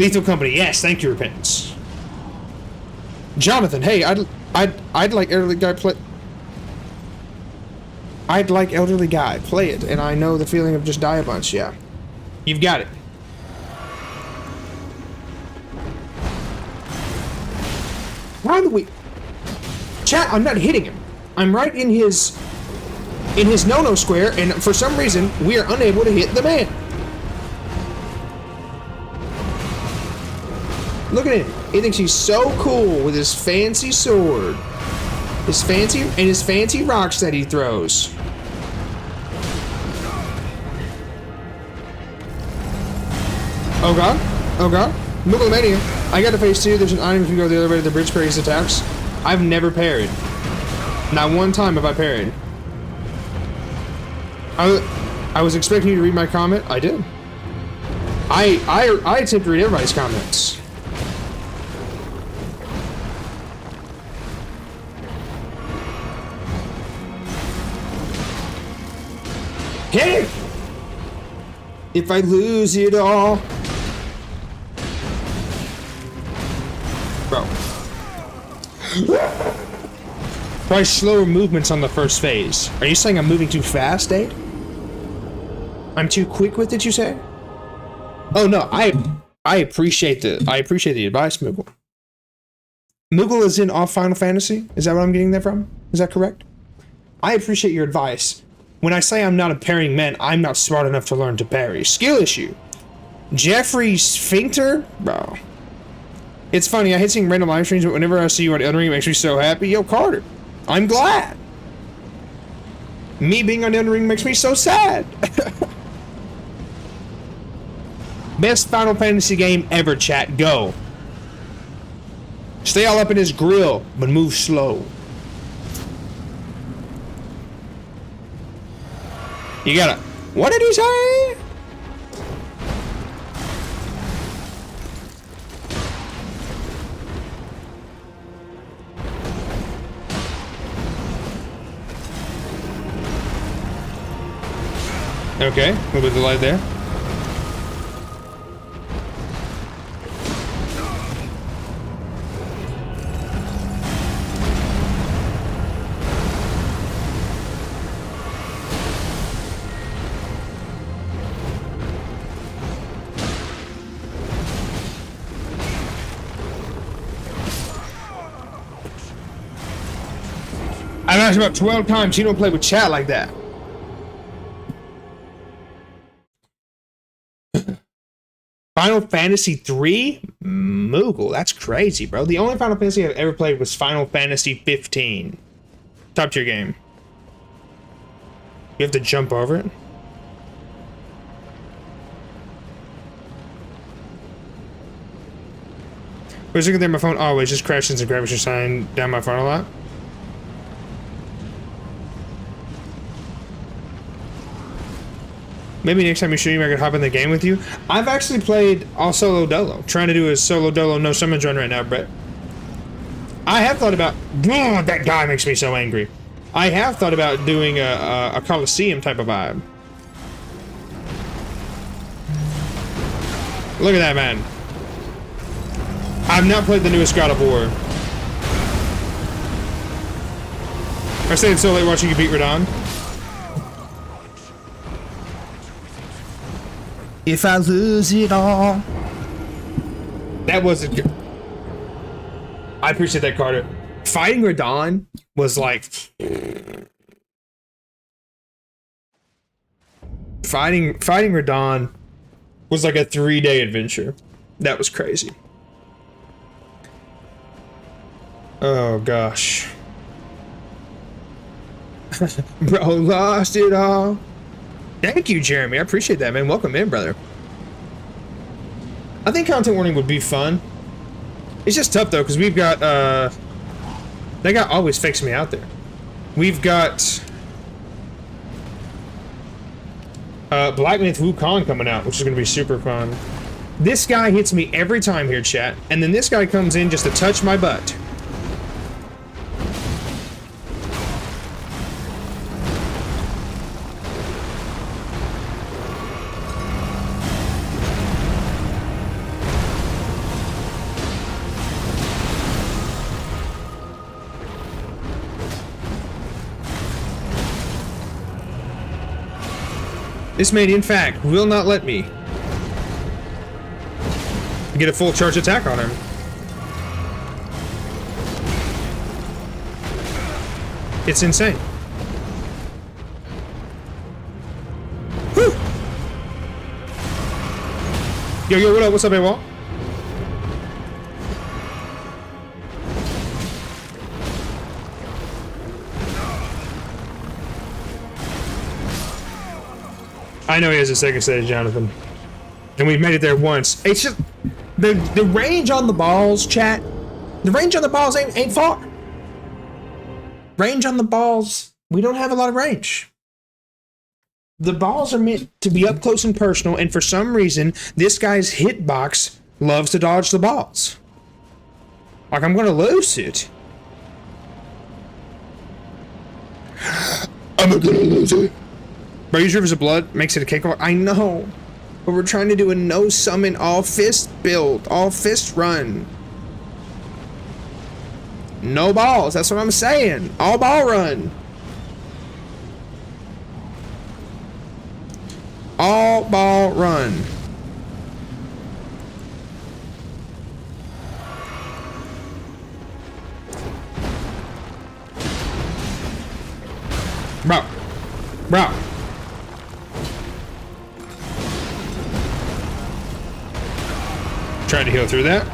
Lethal Company. Yes, thank you, Repentance. Jonathan, hey, I'd like elderly guy play. I'd like elderly guy play it, and I know the feeling of just die a bunch. Yeah, you've got it. Why do we? Chat, I'm not hitting him. I'm right in his no-no square, and for some reason we are unable to hit the man. Look at him. He thinks he's so cool with his fancy sword. His fancy rocks that he throws. Oh god. Oh god. Mooglemania. I got to phase 2. There's an item if you go the other way to the bridge parries attacks. I've never parried. Not one time have I parried. I was expecting you to read my comment. I did. I attempt to read everybody's comments. Hey! If I lose it all. Bro. Probably slower movements on the first phase. Are you saying I'm moving too fast, Dave? I'm too quick with it, you say? Oh no, I appreciate the advice, Moogle. Moogle is in off Final Fantasy? Is that what I'm getting that from? Is that correct? I appreciate your advice. When I say I'm not a parrying man, I'm not smart enough to learn to parry. Skill issue. Jeffrey Sphincter? Bro. It's funny, I hate seeing random live streams, but whenever I see you on Elden Ring, it makes me so happy. Yo, Carter, I'm glad. Me being on Elden Ring makes me so sad. Best Final Fantasy game ever, chat. Go. Stay all up in his grill, but move slow. You gotta... What did he say? Okay, a little bit of delay there. I've asked about 12 times, you don't play with chat like that. Final Fantasy 3? Moogle, that's crazy, bro. The only Final Fantasy I've ever played was Final Fantasy 15. Top tier game. You have to jump over it? I was looking there, my phone always just crashes and grabs your sign down my phone a lot. Maybe next time you stream, I could hop in the game with you. I've actually played all solo dolo. Trying to do a solo dolo no summons run right now, Brett. I have thought about... Oh, that guy makes me so angry. I have thought about doing a Coliseum type of vibe. Look at that, man. I've not played the newest God of War. I stayed so late watching you beat Radon. If I lose it all. That wasn't good. I appreciate that, Carter. Fighting Radon was like... Fighting Radon was like a 3-day adventure. That was crazy. Oh, gosh. Bro, lost it all. Thank you, Jeremy. I appreciate that, man. Welcome in, brother. I think content warning would be fun. It's just tough, though, because we've got, that guy always fakes me out there. We've got, Black Myth Wukong coming out, which is going to be super fun. This guy hits me every time here, chat, and then this guy comes in just to touch my butt. This man, in fact, will not let me get a full charge attack on him. It's insane. Whew. Yo, what up? What's up, AWOL? I know he has a second stage, Jonathan. And we've made it there once. It's just the range on the balls, chat. The range on the balls ain't far. Range on the balls, we don't have a lot of range. The balls are meant to be up close and personal, and for some reason, this guy's hitbox loves to dodge the balls. Like, I'm gonna lose it. I'm gonna lose it. Bro, use Rivers of Blood makes it a cakewalk. I know. But we're trying to do a no summon all fist build, all fist run. No balls, that's what I'm saying. All ball run. All ball run. Bro. Trying to heal through that.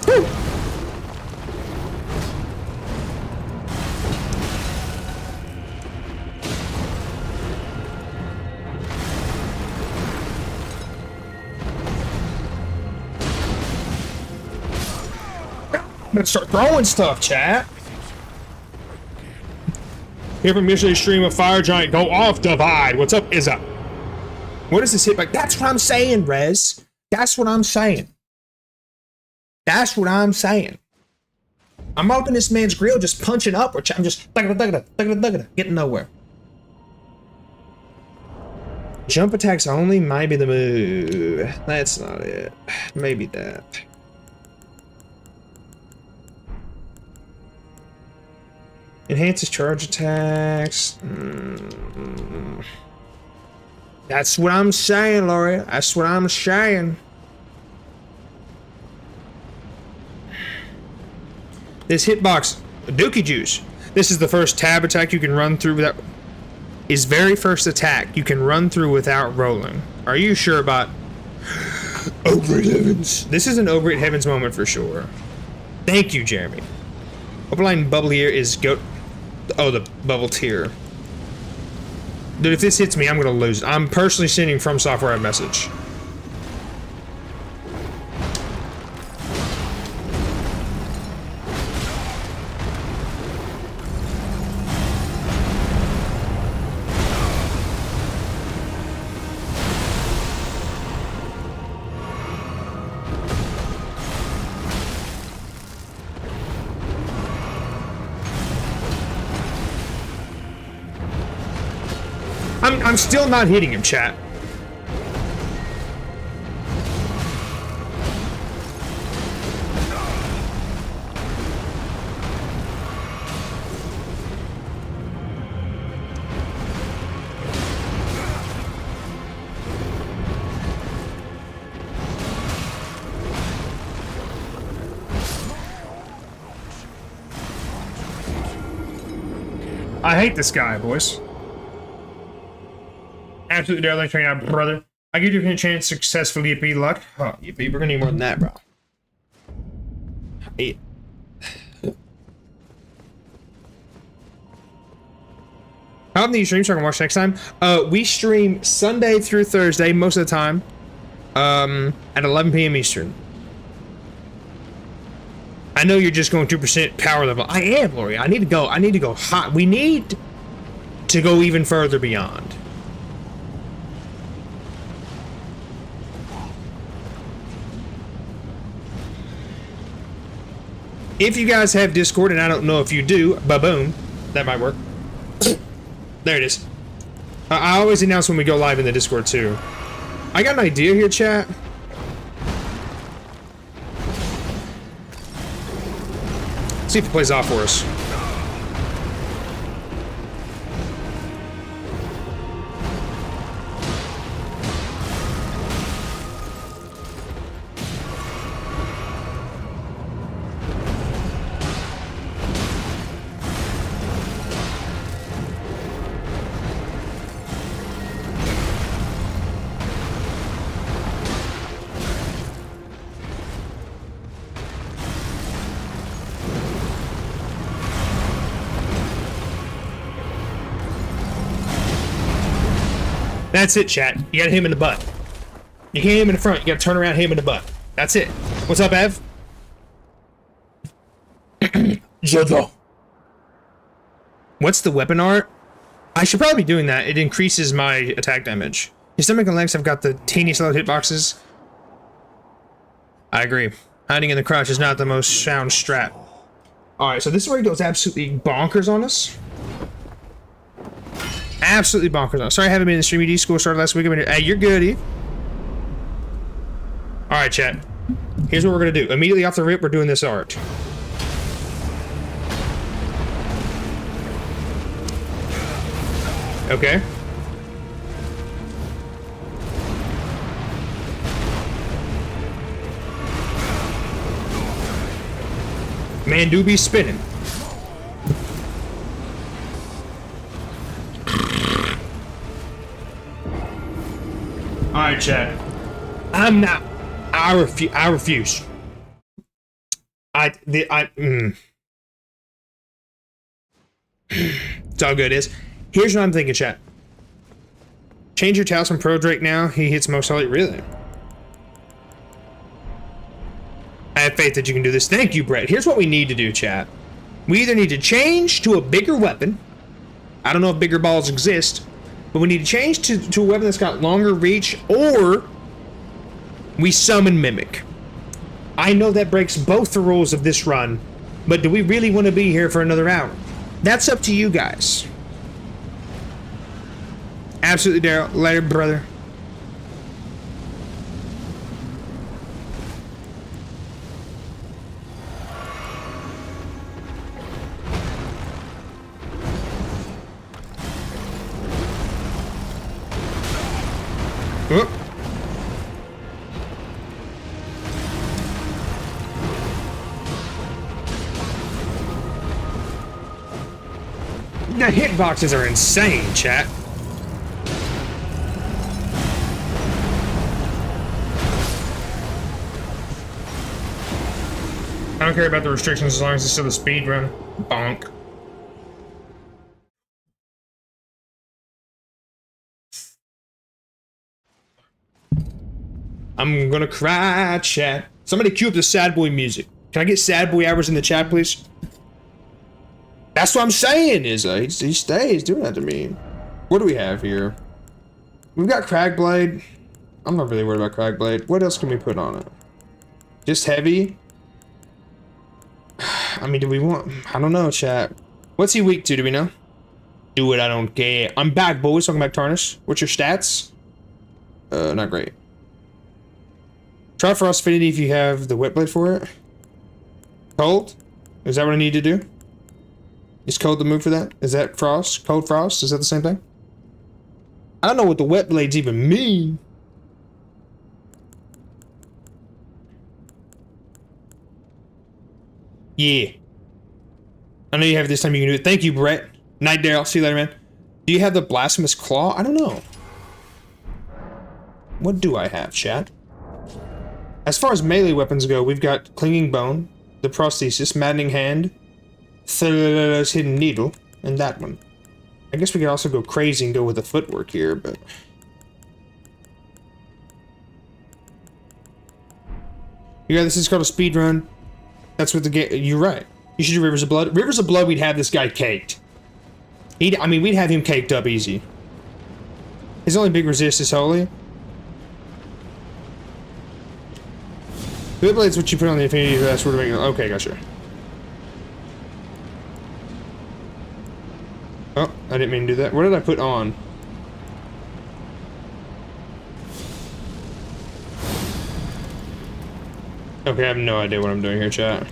Woo. I'm gonna start throwing stuff, chat. Here from yesterday's stream of Fire Giant, go off, Divide. What's up, Izza? What is this hit like? That's what I'm saying, Rez. That's what I'm saying. That's what I'm saying. I'm up in this man's grill just punching upward. I'm just getting nowhere. Jump attacks only might be the move. That's not it. Maybe that. Enhances charge attacks. That's what I'm saying, Laurie. That's what I'm saying. This hitbox, Dookie Juice. This is the first tab attack you can run through without. His very first attack you can run through without rolling. Are you sure about? Oh great heavens! This is an oh great heavens moment for sure. Thank you, Jeremy. Upline bubble here is go. Oh, the bubble tier. Dude, if this hits me, I'm gonna lose. I'm personally sending From Software a message. I'm still not hitting him, chat. I hate this guy, boys. Absolutely darling train out, brother. I give you a chance to successfully beat luck. Oh, we're gonna need more than that, bro. Hey. How often do you stream so I can watch next time? We stream Sunday through Thursday most of the time. At 11 p.m. Eastern. I know you're just going 2% power level. I am, Lori. I need to go hot. We need to go even further beyond. If you guys have Discord, and I don't know if you do, ba-boom, that might work. There it is. I always announce when we go live in the Discord, too. I got an idea here, chat. See if it plays off for us. That's it, chat. You gotta hit him in the butt. You can't hit him in the front. You gotta turn around, hit him in the butt. That's it. What's up, Ev? Jojo. What's the weapon art? I should probably be doing that. It increases my attack damage. His stomach and legs have got the teeniest little hitboxes. I agree. Hiding in the crouch is not the most sound strat. Alright, so this is where he goes absolutely bonkers on us. Absolutely bonkers on us. Sorry I haven't been in the stream. ED school started last week. Hey, you're good, Eve. Alright, chat. Here's what we're gonna do. Immediately off the rip, we're doing this art. Okay. Man do be spinning. Alright, chat. I'm not. I refuse. It's all good. Here's what I'm thinking, chat. Change your talisman pro Drake now. He hits most solid. Really? I have faith that you can do this. Thank you, Brett. Here's what we need to do, chat. We either need to change to a bigger weapon. I don't know if bigger balls exist, but we need to change to a weapon that's got longer reach, or we summon Mimic. I know that breaks both the rules of this run, but do we really want to be here for another hour? That's up to you guys. Absolutely, Daryl. Later, brother. Whoop. The hitboxes are insane, chat. I don't care about the restrictions as long as it's still a speed run. Bonk. I'm gonna cry, chat. Somebody cue up the sad boy music. Can I get sad boy hours in the chat, please? That's what I'm saying, is he stays doing that to me. What do we have here? We've got Cragblade. I'm not really worried about Cragblade. What else can we put on it? Just heavy? I mean, do we want... I don't know, chat. What's he weak to, do we know? Do it, I don't care. I'm back, boys. Welcome back, Tarnish. What's your stats? Not great. Try Frost Affinity if you have the Wet Blade for it. Cold? Is that what I need to do? Is Cold the move for that? Is that Frost? Cold Frost? Is that the same thing? I don't know what the Wet Blades even mean. Yeah. I know you have it this time, you can do it. Thank you, Brett. Night, Daryl. See you later, man. Do you have the Blasphemous Claw? I don't know. What do I have, chat? As far as melee weapons go, we've got Clinging Bone, the Prosthesis, Maddening Hand, Thur's Hidden Needle, and that one. I guess we could also go crazy and go with the footwork here, but... Yeah, this is called a speed run. That's what the game... You're right. You should do Rivers of Blood. Rivers of Blood, we'd have this guy caked. I mean, we'd have him caked up easy. His only big resist is Holy. Wet Blade's what you put on the Infinity Vest. Okay, gotcha. Oh, I didn't mean to do that. What did I put on? Okay, I have no idea what I'm doing here, chat.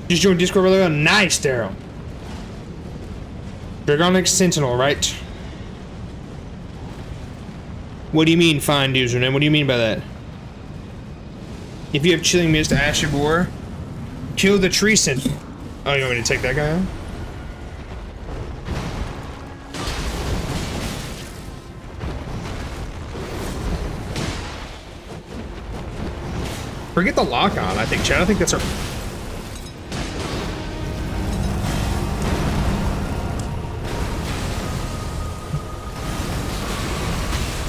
Just joined Discord earlier. Nice, Daryl. Dragonic Sentinel, right? What do you mean, find username? What do you mean by that? If you have Chilling Mist, Ashabor, kill the tree sentinel. Oh, you want me to take that guy out? Forget the lock on, I think, Chad. I think that's our...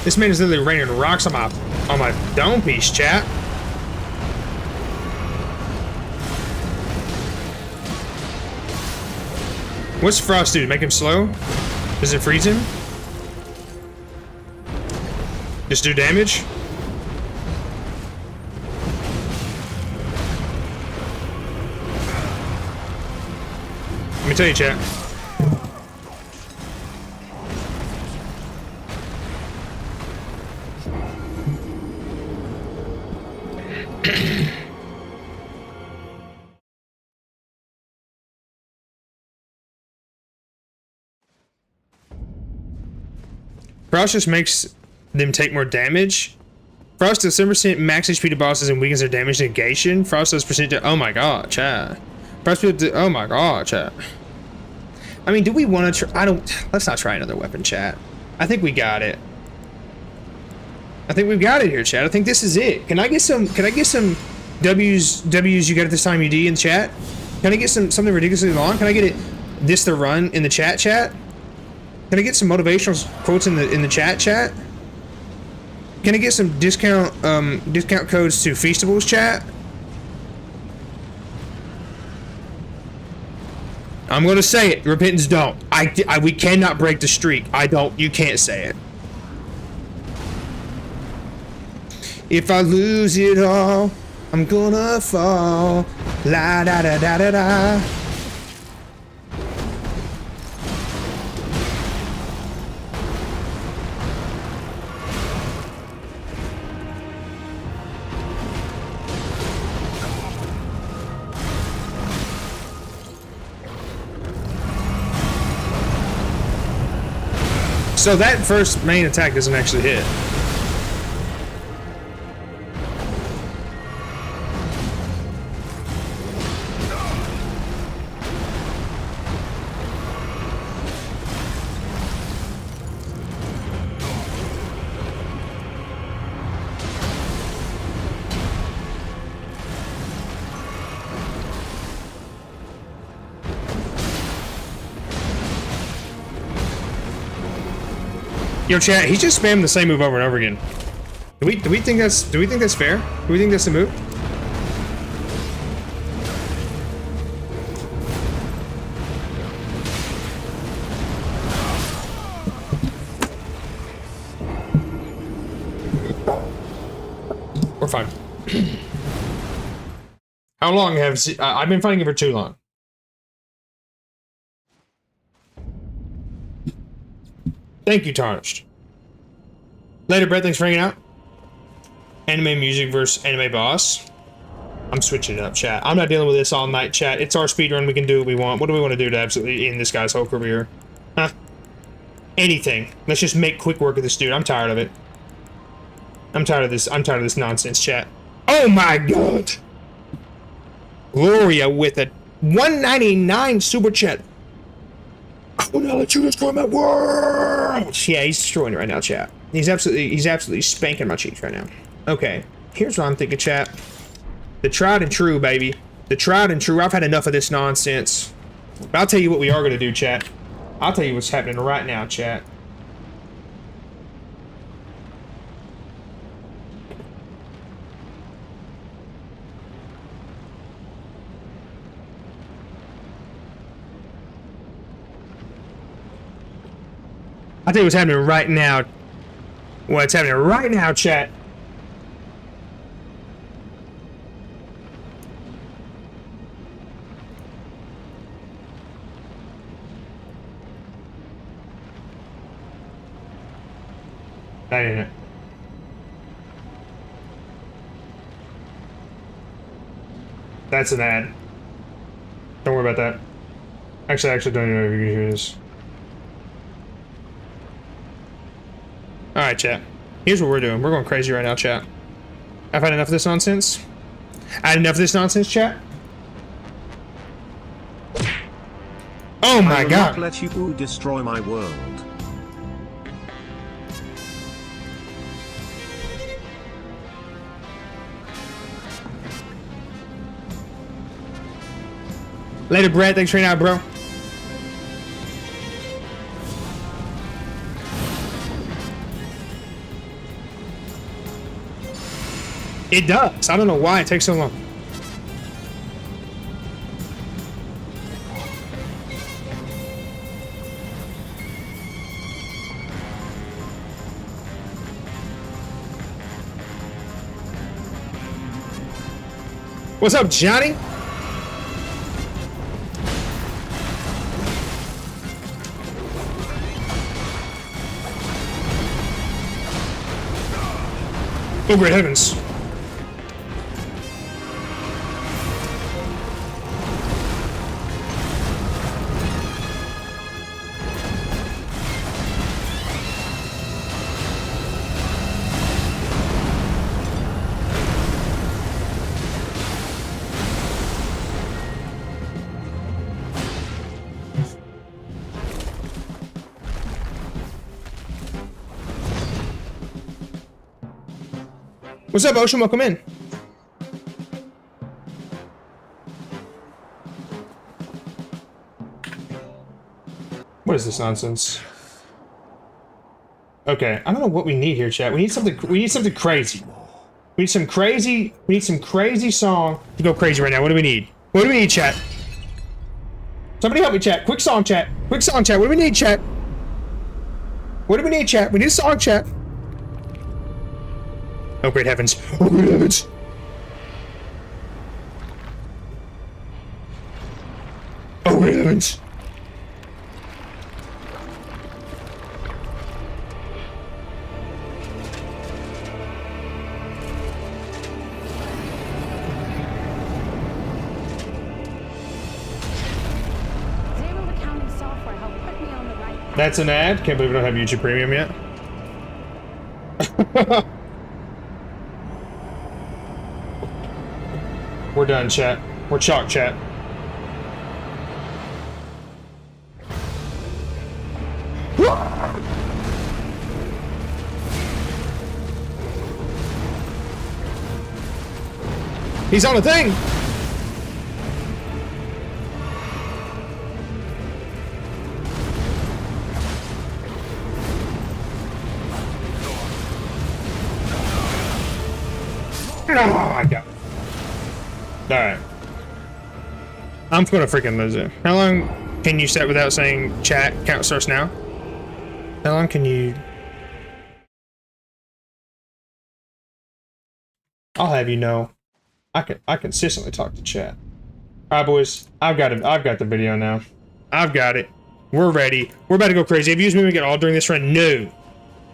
This man is literally raining rocks on my dome piece, chat. What's Frost do? Make him slow? Does it freeze him? Just do damage? Let me tell you, chat. Frost just makes them take more damage. Frost does 7% max HP to bosses and weakens their damage negation. Frost does percent to— oh my god, chat. Frost do— oh my god, chat. I mean, do we want to try— let's not try another weapon, chat. I think we got it. I think we've got it here, chat. I think this is it. Can I get some W's you got at this time UD in the chat? Can I get something ridiculously long? Can I get it this the run in the chat? Can I get some motivational quotes in the chat? Can I get some discount codes to Feastables, chat? I'm gonna say it. Repentance don't. We cannot break the streak. You can't say it. If I lose it all, I'm gonna fall. La da da da da da. So that first main attack doesn't actually hit. Yo, chat, he's just spamming the same move over and over again. Do we think that's fair? Do we think that's the move? We're fine. How long have I've been fighting it for too long? Thank you, Tarnished. Later, Brett, thanks for hanging out. Anime music versus anime boss. I'm switching it up, chat. I'm not dealing with this all night, chat. It's our speedrun. We can do what we want. What do we want to do to absolutely end this guy's whole career? Huh? Anything. Let's just make quick work of this dude. I'm tired of it. I'm tired of this nonsense, chat. Oh my god! Gloria with a 199 super chat. I will not let you destroy my world! Yeah, he's destroying it right now, chat. He's absolutely spanking my cheeks right now. Okay, here's what I'm thinking, chat. The tried and true, baby. The tried and true. I've had enough of this nonsense. But I'll tell you what we are going to do, chat. I'll tell you what's happening right now, chat. I'll tell you what's happening right now. What's happening right now, chat. That ain't it. That's an ad. Don't worry about that. Actually, I don't even know if you can hear this. Alright, chat. Here's what we're doing. We're going crazy right now, chat. I've had enough of this nonsense. I had enough of this nonsense, chat. Oh my god! I will not let you destroy my world. Later, Brad. Thanks for hanging out, bro. It does. I don't know why it takes so long. What's up, Johnny? Oh, great heavens. What's up, Ocean? Welcome in. What is this nonsense? Okay, I don't know what we need here, chat. We need something. We need something crazy. We need some crazy. We need some crazy song to go crazy right now. What do we need? What do we need, chat? Somebody help me, chat. Quick song, chat. Quick song, chat. What do we need, chat? What do we need, chat? We need a song, chat. Oh, great heavens. Oh, great heavens. Oh, great heavens. That's an ad? Can't believe we don't have YouTube Premium yet. We're done, chat. We're chalk, chat. He's on the thing! Oh my god. Alright. I'm gonna freaking lose it. How long can you set without saying chat? Count starts now? How long can you... I'll have you know. I consistently talk to chat. Alright, boys. I've got it. I've got the video now. I've got it. We're ready. We're about to go crazy. Have you used Mimic at all during this run? No.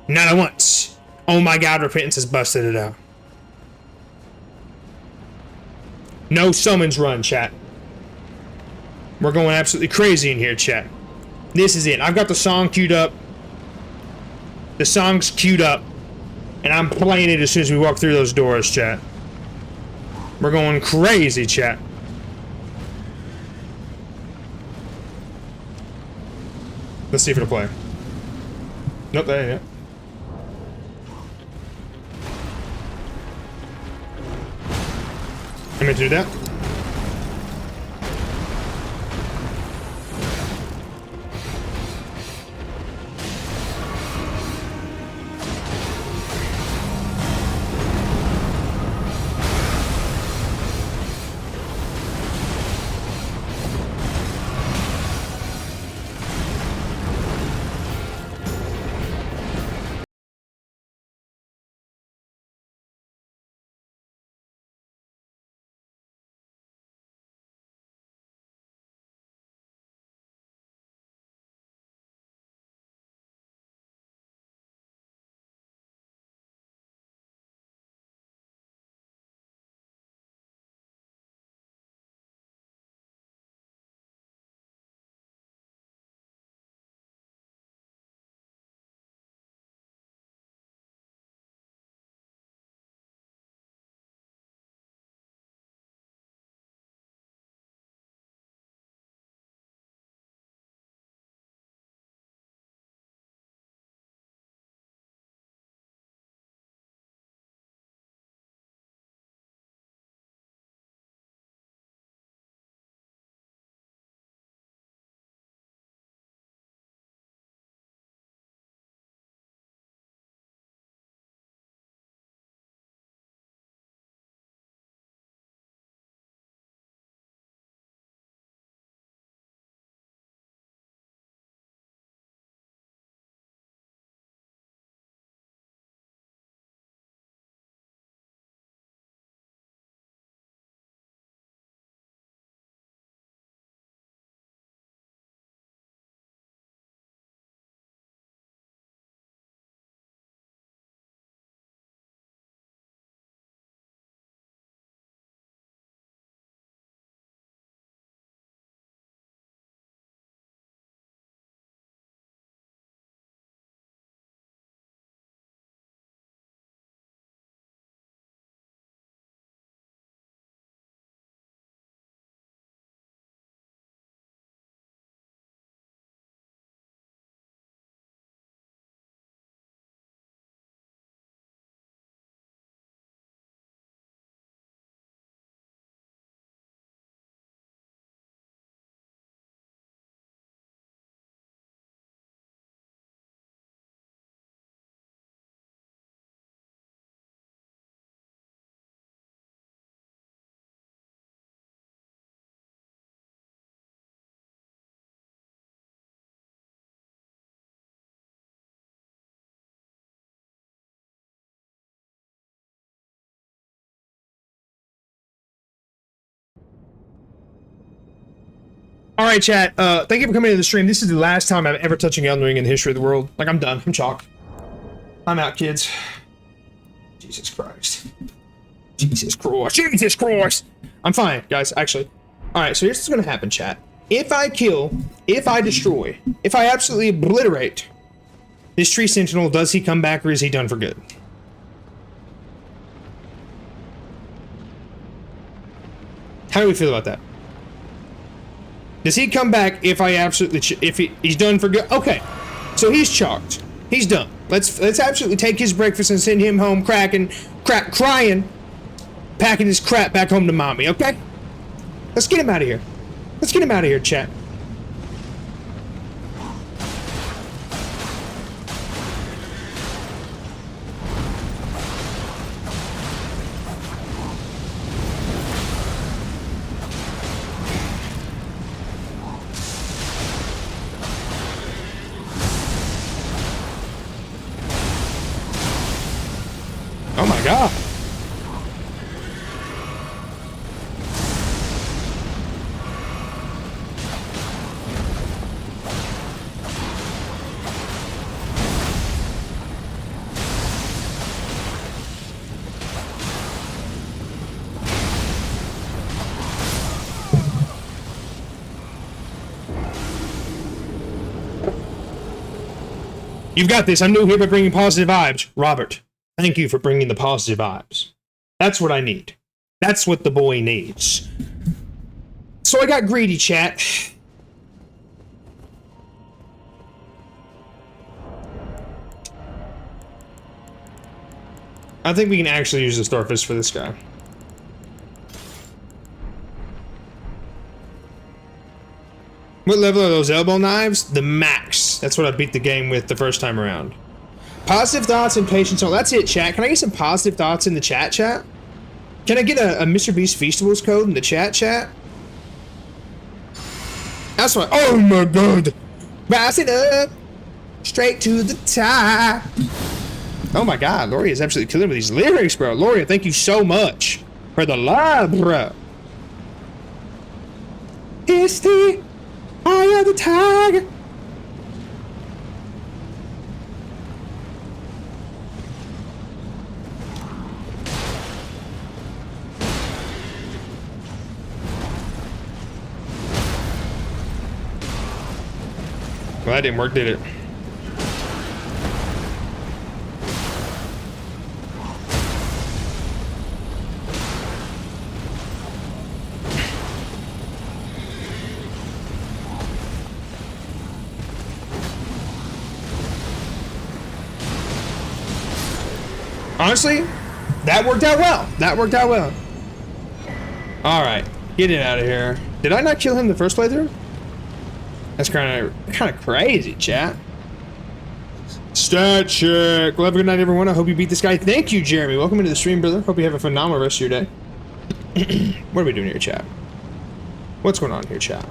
Not once. Oh my god, Repentance has busted it out. No summons run, chat. We're going absolutely crazy in here, chat. This is it. I've got the song queued up. The song's queued up. And I'm playing it as soon as we walk through those doors, chat. We're going crazy, chat. Let's see if it'll play. Nope, that ain't it. I'm gonna do that. All right, chat. Thank you for coming to the stream. This is the last time I'm ever touching Elden Ring in the history of the world. Like, I'm done. I'm chalked. I'm out, kids. Jesus Christ. Jesus Christ. Jesus Christ. I'm fine, guys, actually. All right, so here's what's going to happen, chat. If I kill, if I destroy, if I absolutely obliterate this tree sentinel, does he come back or is he done for good? How do we feel about that? Does he come back if I absolutely, if he's done for good? Okay, so he's chalked. He's done. Let's absolutely take his breakfast and send him home crying, packing his crap back home to mommy, okay? Let's get him out of here. Let's get him out of here, chat. Oh my god. You've got this. I'm new here by bringing positive vibes. Robert, thank you for bringing the positive vibes. That's what I need. That's what the boy needs. So I got greedy, chat. I think we can actually use the Starfish for this guy. What level are those elbow knives? The max. That's what I beat the game with the first time around. Positive thoughts and patience. Oh, that's it, chat. Can I get some positive thoughts in the chat? Can I get a Mr. Beast Feastables code in the chat? That's what. Oh my god. Rising up. Straight to the top. Oh my god. Loria is absolutely killing with these lyrics, bro. Loria, thank you so much for the love, bro. It's the eye of the tiger. Well, that didn't work, did it? Honestly, that worked out well. That worked out well. All right, get it out of here. Did I not kill him the first playthrough? That's kind of crazy, chat. Stat check. Well, have a good night, everyone. I hope you beat this guy. Thank you, Jeremy. Welcome into the stream, brother. Hope you have a phenomenal rest of your day. What are we doing here, chat? What's going on here, chat?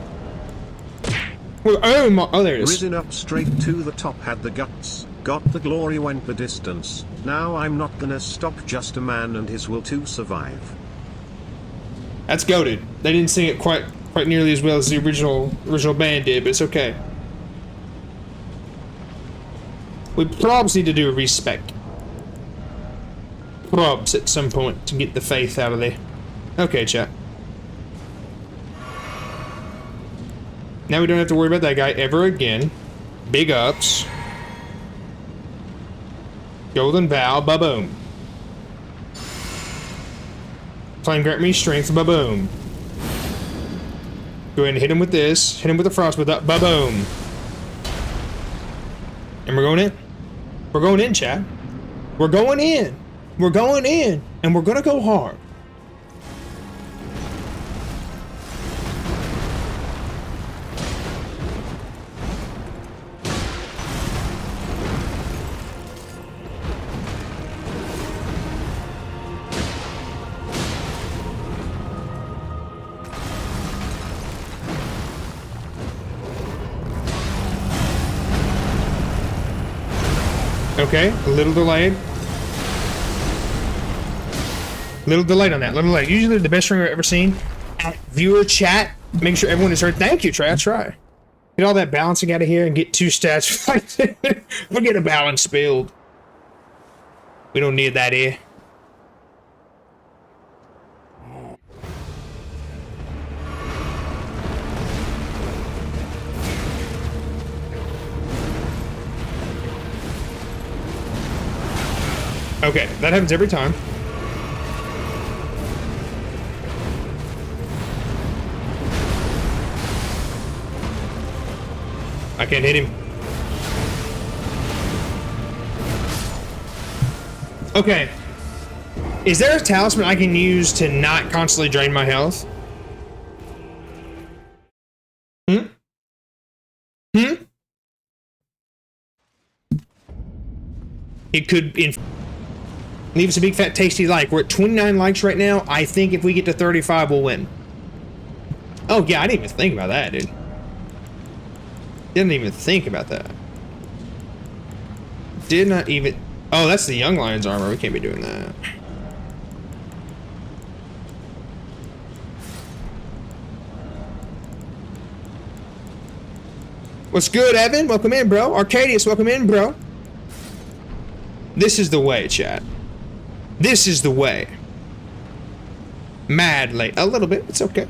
Well, oh, there it is. Risen up straight to the top, had the guts, got the glory, went the distance. Now I'm not gonna stop, just a man and his will to survive. That's goated. They didn't sing it quite nearly as well as the original band did, but it's okay. We probably need to do a respec. Probs at some point to get the faith out of there. Okay, chat. Now we don't have to worry about that guy ever again. Big ups. Golden Vow, ba-boom. Flame grant me strength, ba-boom. Go ahead and hit him with this. Hit him with the frostbite, ba-boom. And we're going in. We're going in, chat. We're going in. We're going in. And we're gonna go hard. Okay, a little delayed. Little delayed on that, little delayed. Usually the best stream I've ever seen at viewer chat Make sure everyone is hurt. Thank you, Trey. I try. Get all that balancing out of here and get 2 stats. We'll get a balance build. We don't need that here. Okay, that happens every time. I can't hit him. Okay. Is there a talisman I can use to not constantly drain my health? Hmm? Hmm? It could leave us a big fat tasty like. We're at 29 likes right now. I think if we get to 35, we'll win. Oh yeah, I didn't even think about that, dude. Didn't even think about that. Did not even... Oh, that's the Young Lion's armor. We can't be doing that. What's good, Evan? Welcome in, bro. Arcadius, welcome in, bro. This is the way, chat. This is the way. Mad late. A little bit. It's okay.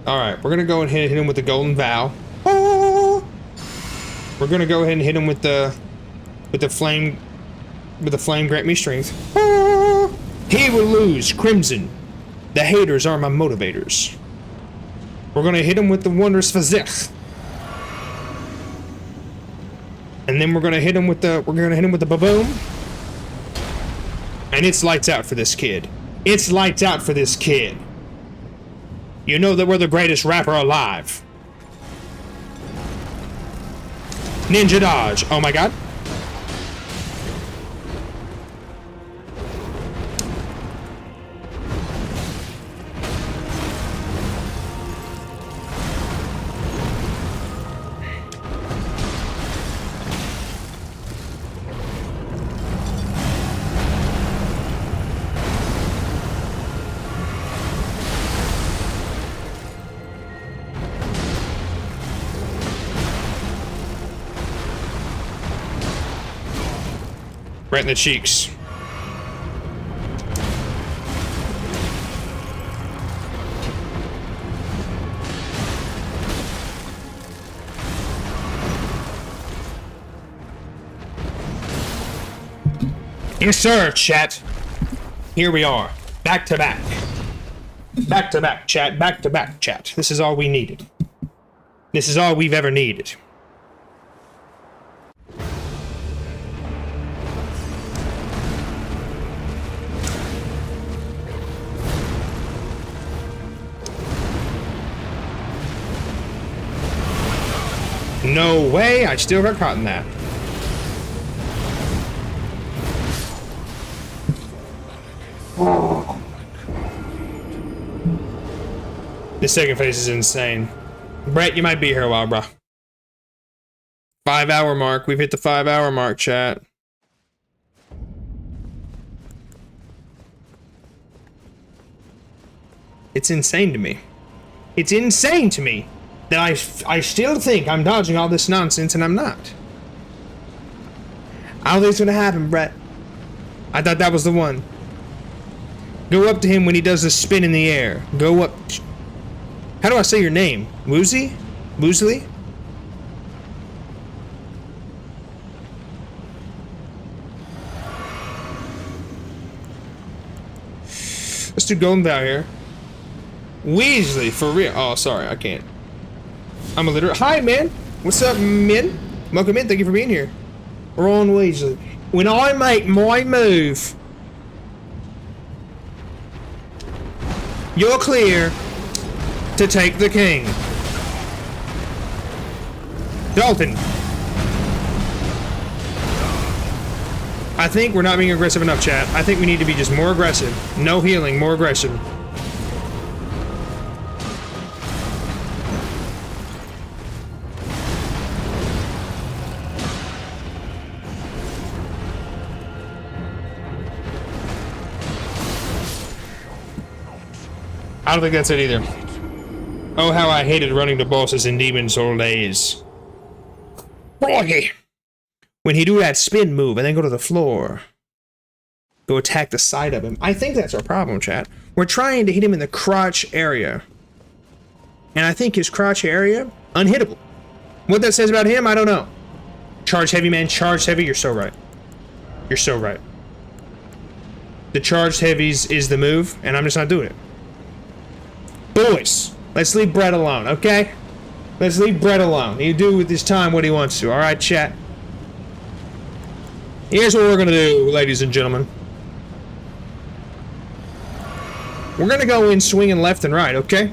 Alright, we're gonna go and hit him with the Golden Vow. Oh! We're gonna go ahead and hit him with the flame grant me strength. Oh! He will lose, Crimson. The haters are my motivators. We're gonna hit him with the wondrous Fazech. And then we're gonna hit him with the Baboom. And it's lights out for this kid. It's lights out for this kid. You know that we're the greatest rapper alive. Ninja dodge. Oh my god. Right in the cheeks. Yes, sir, chat. Here we are. Back to back. Back to back, chat. Back to back, chat. This is all we needed. This is all we've ever needed. No way, I still got caught in that. This second phase is insane. Brett, you might be here a while, bro. 5-hour mark. We've hit the 5-hour mark, chat. It's insane to me. It's insane to me that I still think I'm dodging all this nonsense and I'm not. I don't think it's gonna happen, Brett. I thought that was the one. Go up to him when he does the spin in the air. Go up. How do I say your name? Woozy? Woozly? Let's do Golden Vow here. Weasley, for real. Oh, sorry, I can't. I'm illiterate. Hi, man. What's up, man? Welcome in. Thank you for being here. Ron Weasley. When I make my move, you're clear to take the king. Dalton. I think we're not being aggressive enough, chat. I think we need to be just more aggressive. No healing, more aggression. I don't think that's it either. Oh, how I hated running to bosses in Demon's old days. Okay. When he do that spin move and then go to the floor. Go attack the side of him. I think that's our problem, chat. We're trying to hit him in the crotch area. And I think his crotch area, unhittable. What that says about him, I don't know. Charge heavy, man. Charge heavy. You're so right. You're so right. The charged heavies is the move, and I'm just not doing it. Boys, let's leave Brett alone, okay? Let's leave Brett alone. He'll do with his time what he wants to, alright, chat? Here's what we're gonna do, ladies and gentlemen. We're gonna go in swinging left and right, okay?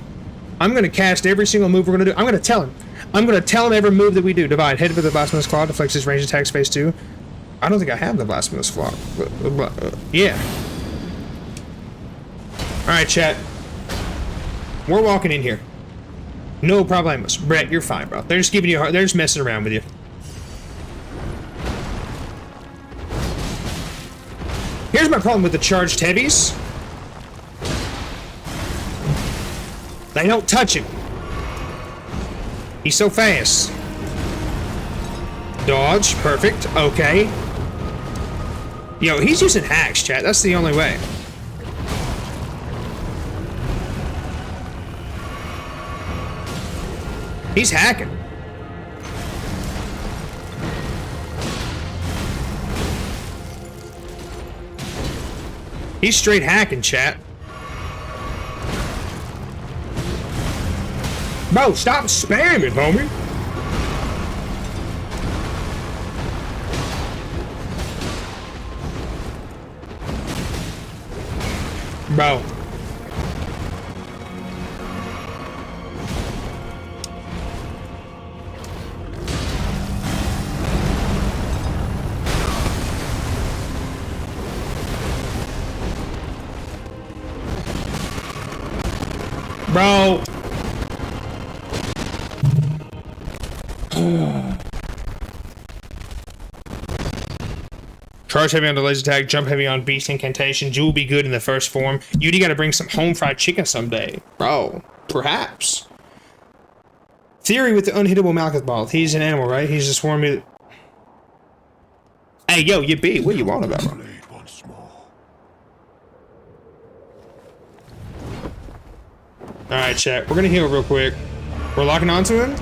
I'm gonna cast every single move we're gonna do. I'm gonna tell him. I'm gonna tell him every move that we do. Divide. Head for the Blasphemous Claw. Deflects his range attack phase 2. I don't think I have the Blasphemous Claw. Yeah. Alright, chat. We're walking in here. No problemos. Brett, you're fine, bro. They're just giving you a hard. They're just messing around with you. Here's my problem with the charged heavies. They don't touch him. He's so fast. Dodge. Perfect. Okay. Yo, he's using hacks, chat. That's the only way. He's hacking. He's straight hacking, chat. Bro, stop spamming, homie. Bro. Bro. Charge heavy on the laser tag, jump heavy on beast incantation. You will be good in the first form. You gotta bring some home fried chicken someday. Bro, perhaps. Theory with the unhittable Malkuth ball. He's an animal, right? He's just warned me. Hey, yo, you be. What do you want about, bro? Alright, chat. We're gonna heal real quick. We're locking onto him.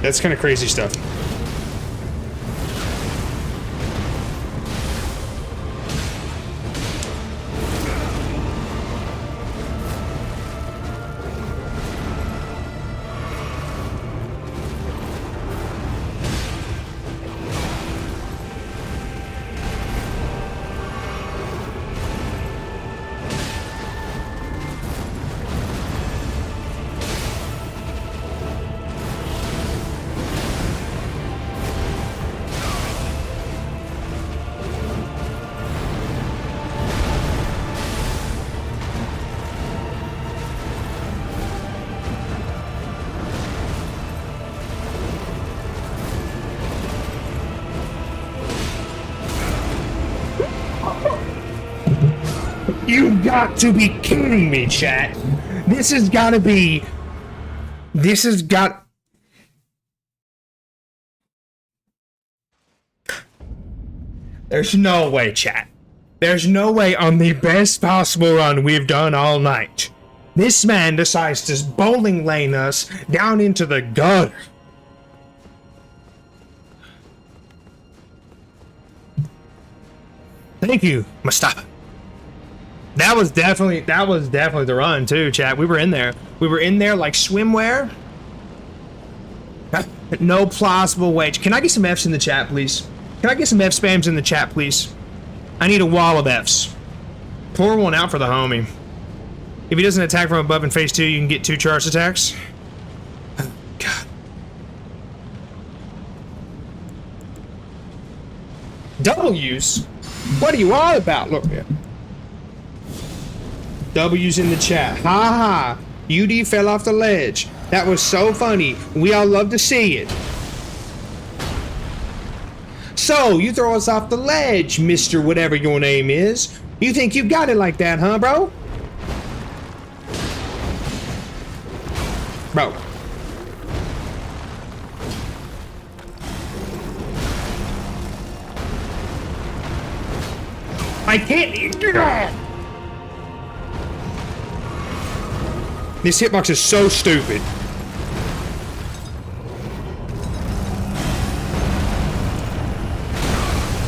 That's kind of crazy stuff. You got to be kidding me, chat. This has got to be... This has got... There's no way, chat. There's no way on the best possible run we've done all night. This man decides to bowling lane us down into the gutter. Thank you, Mustafa. That was definitely the run too, chat. We were in there. We were in there like swimwear. No plausible way. Can I get some Fs in the chat, please? Can I get some F spams in the chat, please? I need a wall of Fs. Pour one out for the homie. If he doesn't attack from above in phase 2, you can get 2 charged attacks. Oh, God. W's? What are you all about? Look, man. W's in the chat. Ha ha. UD fell off the ledge. That was so funny. We all love to see it. So, you throw us off the ledge, Mr. Whatever your name is. You think you got it like that, huh, bro? Bro. I can't. This hitbox is so stupid.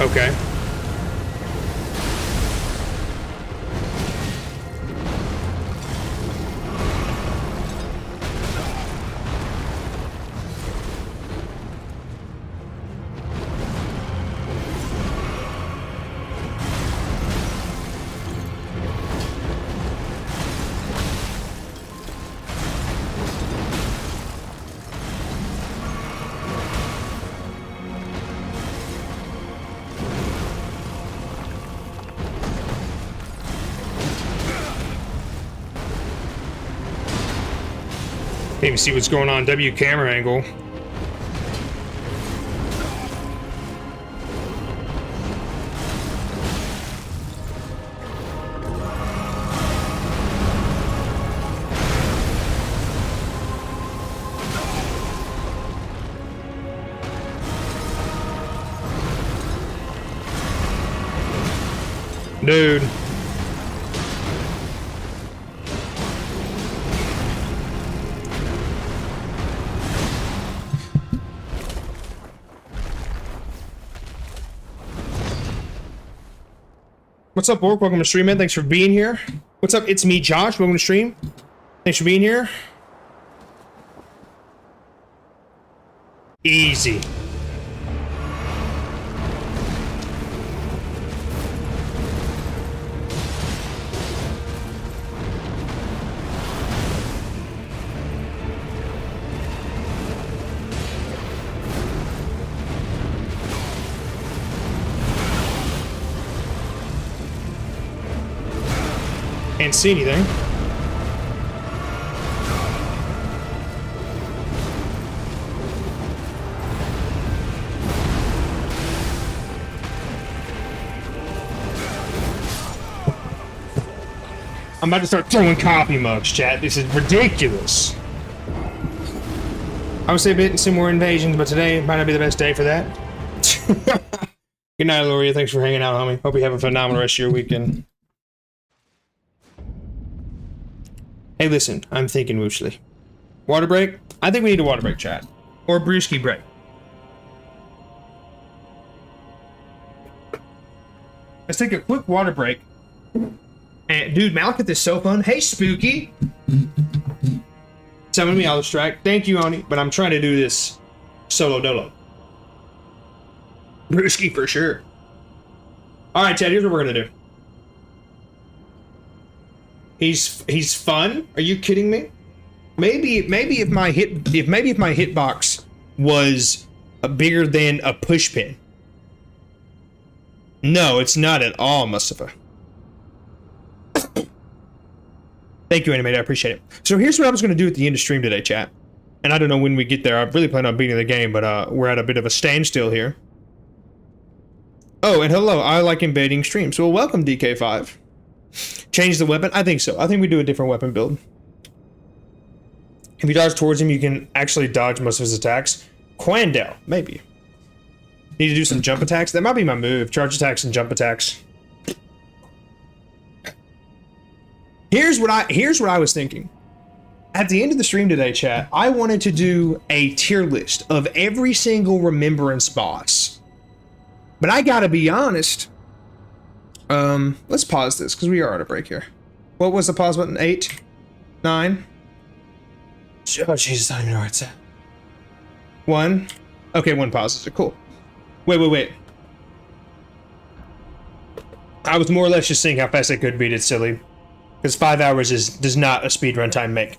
Okay. Can't even see what's going on. W camera angle. Dude. What's up, Bork? Welcome to stream, man. Thanks for being here. What's up? It's me, Josh. Welcome to stream. Thanks for being here. Easy. Can't see anything. I'm about to start throwing coffee mugs, chat. This is ridiculous. I would say a bit and some more invasions, but today might not be the best day for that. Good night, Loria. Thanks for hanging out, homie. Hope you have a phenomenal rest of your weekend. Hey, listen, I'm thinking loosely. Water break? I think we need a water break, chat. Or a brewski break. Let's take a quick water break. And, dude, Malekith is so fun. Hey, Spooky! Summon me, I'll distract. Thank you, Oni, but I'm trying to do this solo dolo. Brewski for sure. Alright, Chad, here's what we're gonna do. He's fun. Are you kidding me? Maybe if my hitbox was bigger than a push pin. No, it's not at all, Mustafa. Thank you, Animator. I appreciate it. So here's what I was going to do at the end of stream today, chat. And I don't know when we get there. I really plan on beating the game, but we're at a bit of a standstill here. Oh, and hello. I like invading streams. Well, welcome, DK5. Change the weapon? I think so. I think we do a different weapon build. If you dodge towards him, you can actually dodge most of his attacks. Quandale, maybe. Need to do some jump attacks? That might be my move. Charge attacks and jump attacks. Here's what I was thinking. At the end of the stream today, chat, I wanted to do a tier list of every single Remembrance boss. But I gotta be honest. Let's pause this, because we are on a break here. What was the pause button? 8? 9? Oh, Jesus, I don't even know where it's at. 1? Okay, 1 pauses it. Cool. Wait. I was more or less just seeing how fast I could beat it, silly. Because 5 hours does not a speedrun time make.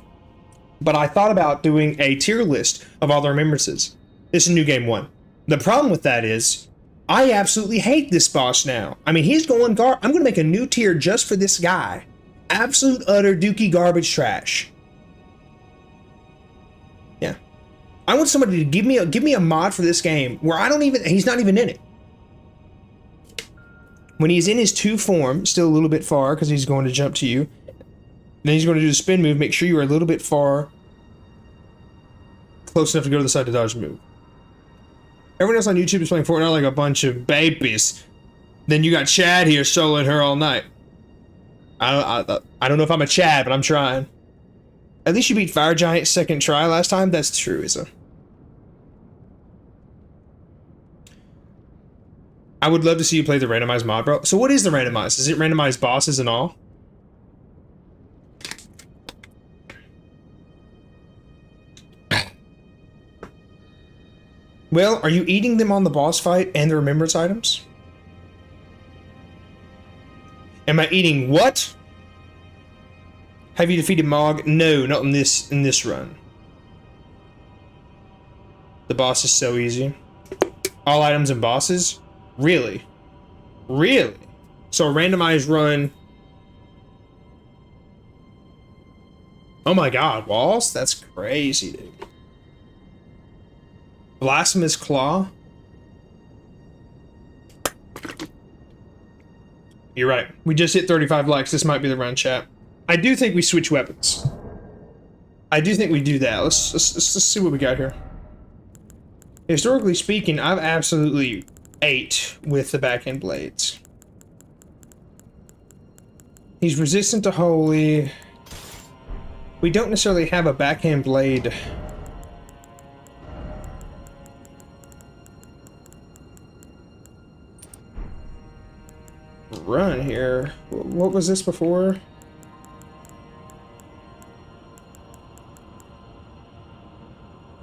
But I thought about doing a tier list of all the remembrances. This is New Game 1. The problem with that is, I absolutely hate this boss now. I mean, he's going I'm gonna make a new tier just for this guy. Absolute utter dookie garbage trash. I want somebody to give me a mod for this game where he's not even in it. When he's in his 2 form, still a little bit far because he's going to jump to you. Then he's going to do the spin move. Make sure you are a little bit far, close enough to go to the side to dodge the move. Everyone else on YouTube is playing Fortnite like a bunch of babies. Then you got Chad here soloing her all night. I don't know if I'm a Chad, but I'm trying. At least you beat Fire Giant second try last time. That's true, Isa. I would love to see you play the randomized mod, bro. So what is the randomized? Is it randomized bosses and all? Well, are you eating them on the boss fight and the remembrance items? Am I eating what? Have you defeated Mog? No, not in this run. The boss is so easy. All items and bosses? Really? Really? So a randomized run. Oh my god, walls? That's crazy, dude. Blasphemous Claw? You're right. We just hit 35 likes. This might be the run, chat. I do think we switch weapons. I do think we do that. Let's see what we got here. Historically speaking, I've absolutely ate with the backhand blades. He's resistant to holy. We don't necessarily have a backhand blade. Run here. What was this before?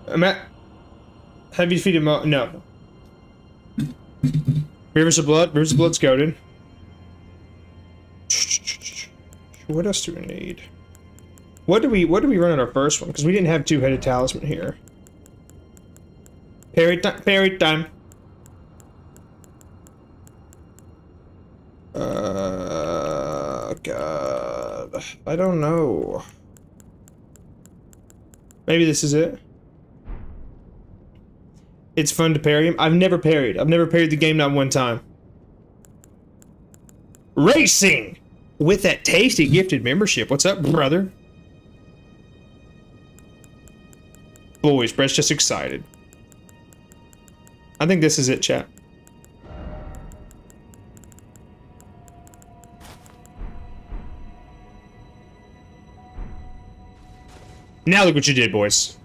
Have you defeated Mo? No. Rivers of Blood. Rivers of Blood's goaded. What else do we need? What do we run on our first one? Because we didn't have 2-headed talisman here. Parry time. Parry time. God. I don't know. Maybe this is it. It's fun to parry him. I've never parried. I've never parried the game, not one time. Racing! With that tasty gifted membership. What's up, brother? Boys, Brett's just excited. I think this is it, chat. Now look what you did, boys.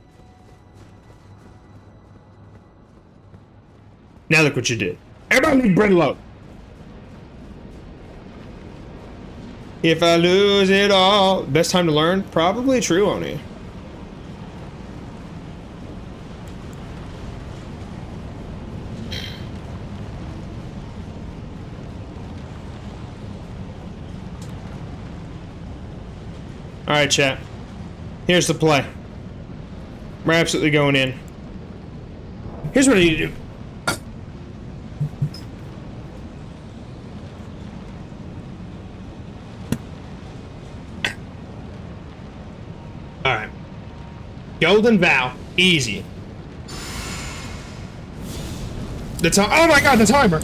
Now look what you did. Everybody leave Brett alone. If I lose it all. Best time to learn? Probably true, Oni. Alright, chat. Here's the play. We're absolutely going in. Here's what I need to do. Alright. Golden Vow. Easy. The time. Oh my god, the timer!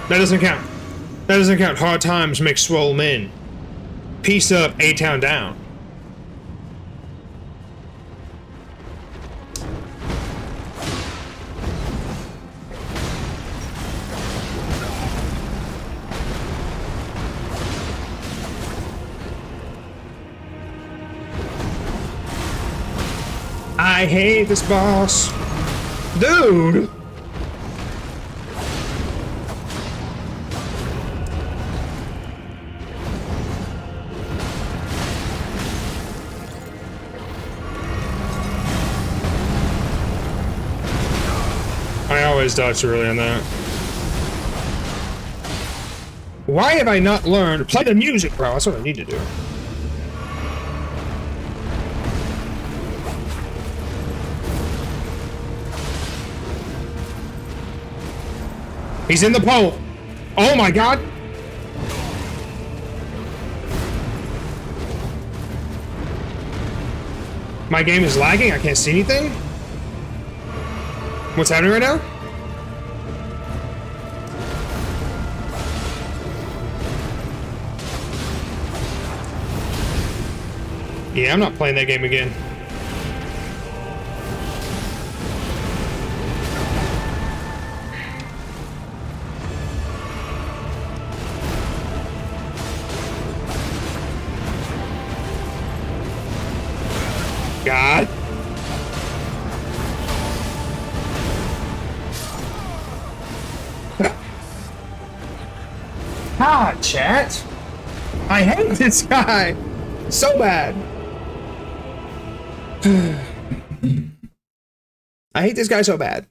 That doesn't count. That doesn't count. Hard times make swole men. Peace up, A-Town down. I hate this boss. Dude! I always dodge too early on that. Why have I not learned? Play the music, bro. That's what I need to do. He's in the pole. Oh my god. My game is lagging. I can't see anything. What's happening right now? Yeah, I'm not playing that game again. God. God, chat. I hate this guy so bad. I hate this guy so bad.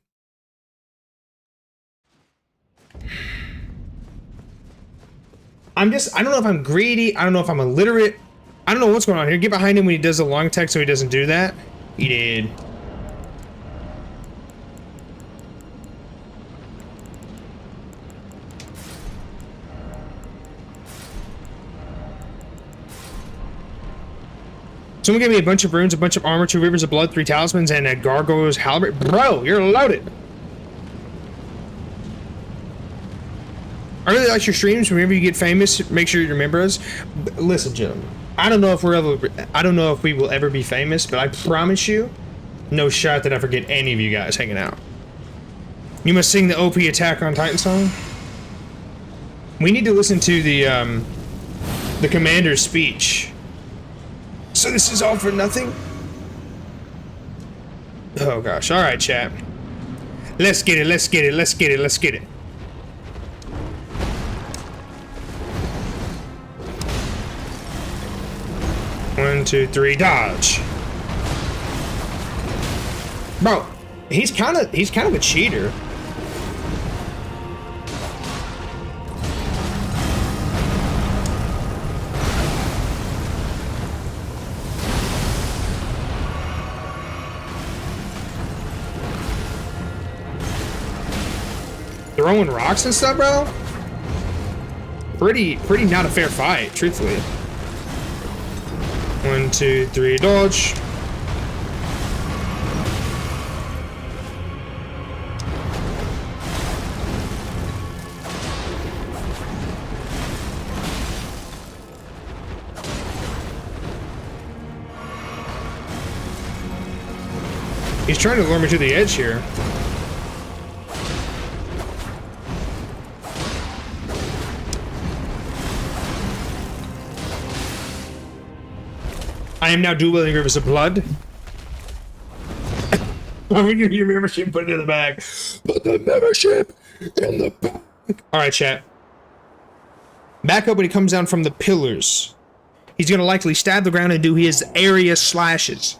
I don't know if I'm greedy. I don't know if I'm illiterate. I don't know what's going on here. Get behind him when he does the long text so he doesn't do that. He did. Someone gave me a bunch of runes, a bunch of armor, 2 rivers of blood, 3 talismans, and a gargoyle's halberd. Bro, you're loaded. I really like your streams. Whenever you get famous, make sure you remember us. Listen, gentlemen. I don't know if we will ever be famous, but I promise you, no shot that I forget any of you guys hanging out. You must sing the OP Attack on Titan song. We need to listen to the commander's speech. So this is all for nothing? Oh gosh. Alright, chat. Let's get it, let's get it, let's get it, let's get it. One, two, three, dodge. Bro, he's kind of a cheater. Throwing rocks and stuff, bro? Pretty not a fair fight, truthfully. 1, 2, 3, dodge. He's trying to lure me to the edge here. I am now dueling rivers of blood. I'm gonna give you membership, put it in the bag. Put the membership in the bag. Alright, chat. Back up when he comes down from the pillars. He's gonna likely stab the ground and do his area slashes.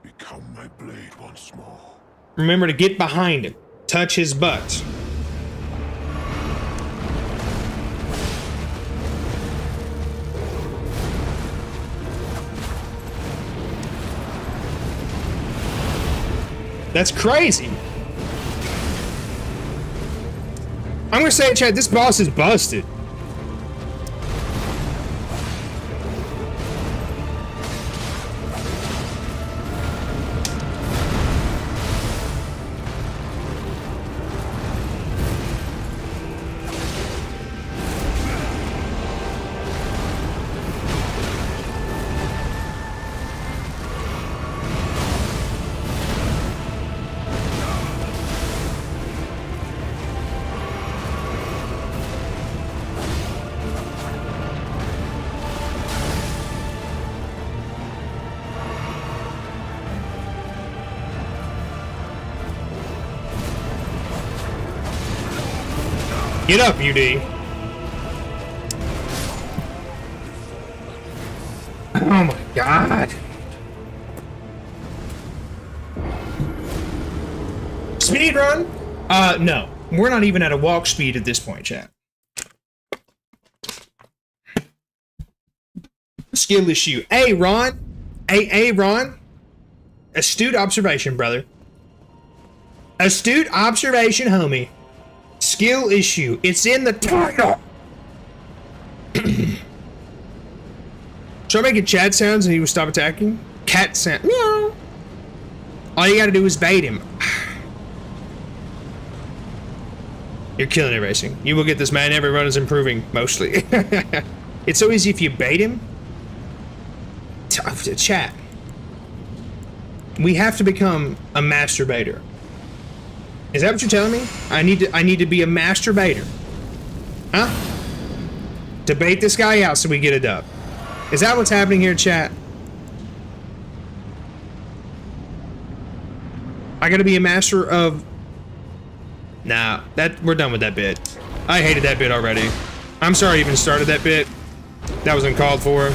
Become my blade once more. Remember to get behind him. Touch his butt. That's crazy. I'm gonna say, Chad, this boss is busted. Get up, UD. Oh my god. Speed run? No. We're not even at a walk speed at this point, chat. Skill issue. Hey, Ron. Hey, Ron. Astute observation, brother. Astute observation, homie. Skill issue. It's in the title. Should I make it chat sounds and he will stop attacking? Cat sound. Meow. All you gotta do is bait him. You're killing it, racing. You will get this, man. Every run is improving, mostly. It's so easy if you bait him. Chat. We have to become a masturbator. Is that what you're telling me? I need to be a masturbator. Huh? To bait this guy out so we get a dub. Is that what's happening here, chat? I gotta be a master of... Nah, we're done with that bit. I hated that bit already. I'm sorry I even started that bit. That was uncalled for.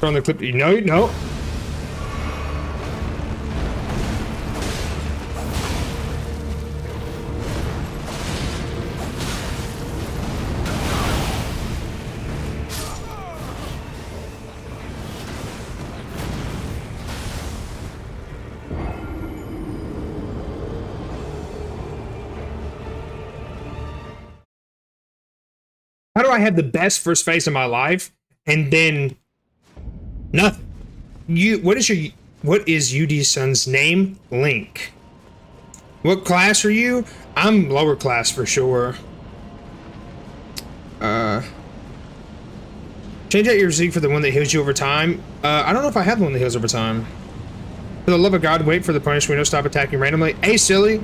On the clip, no. How do I have the best first phase of my life and then nothing? What is UD Son's name? Link. What class are you? I'm lower class for sure. Change out your Zeke for the one that heals you over time. I don't know if I have the one that heals over time. For the love of God, wait for the punishment. Don't stop attacking randomly. Hey, silly.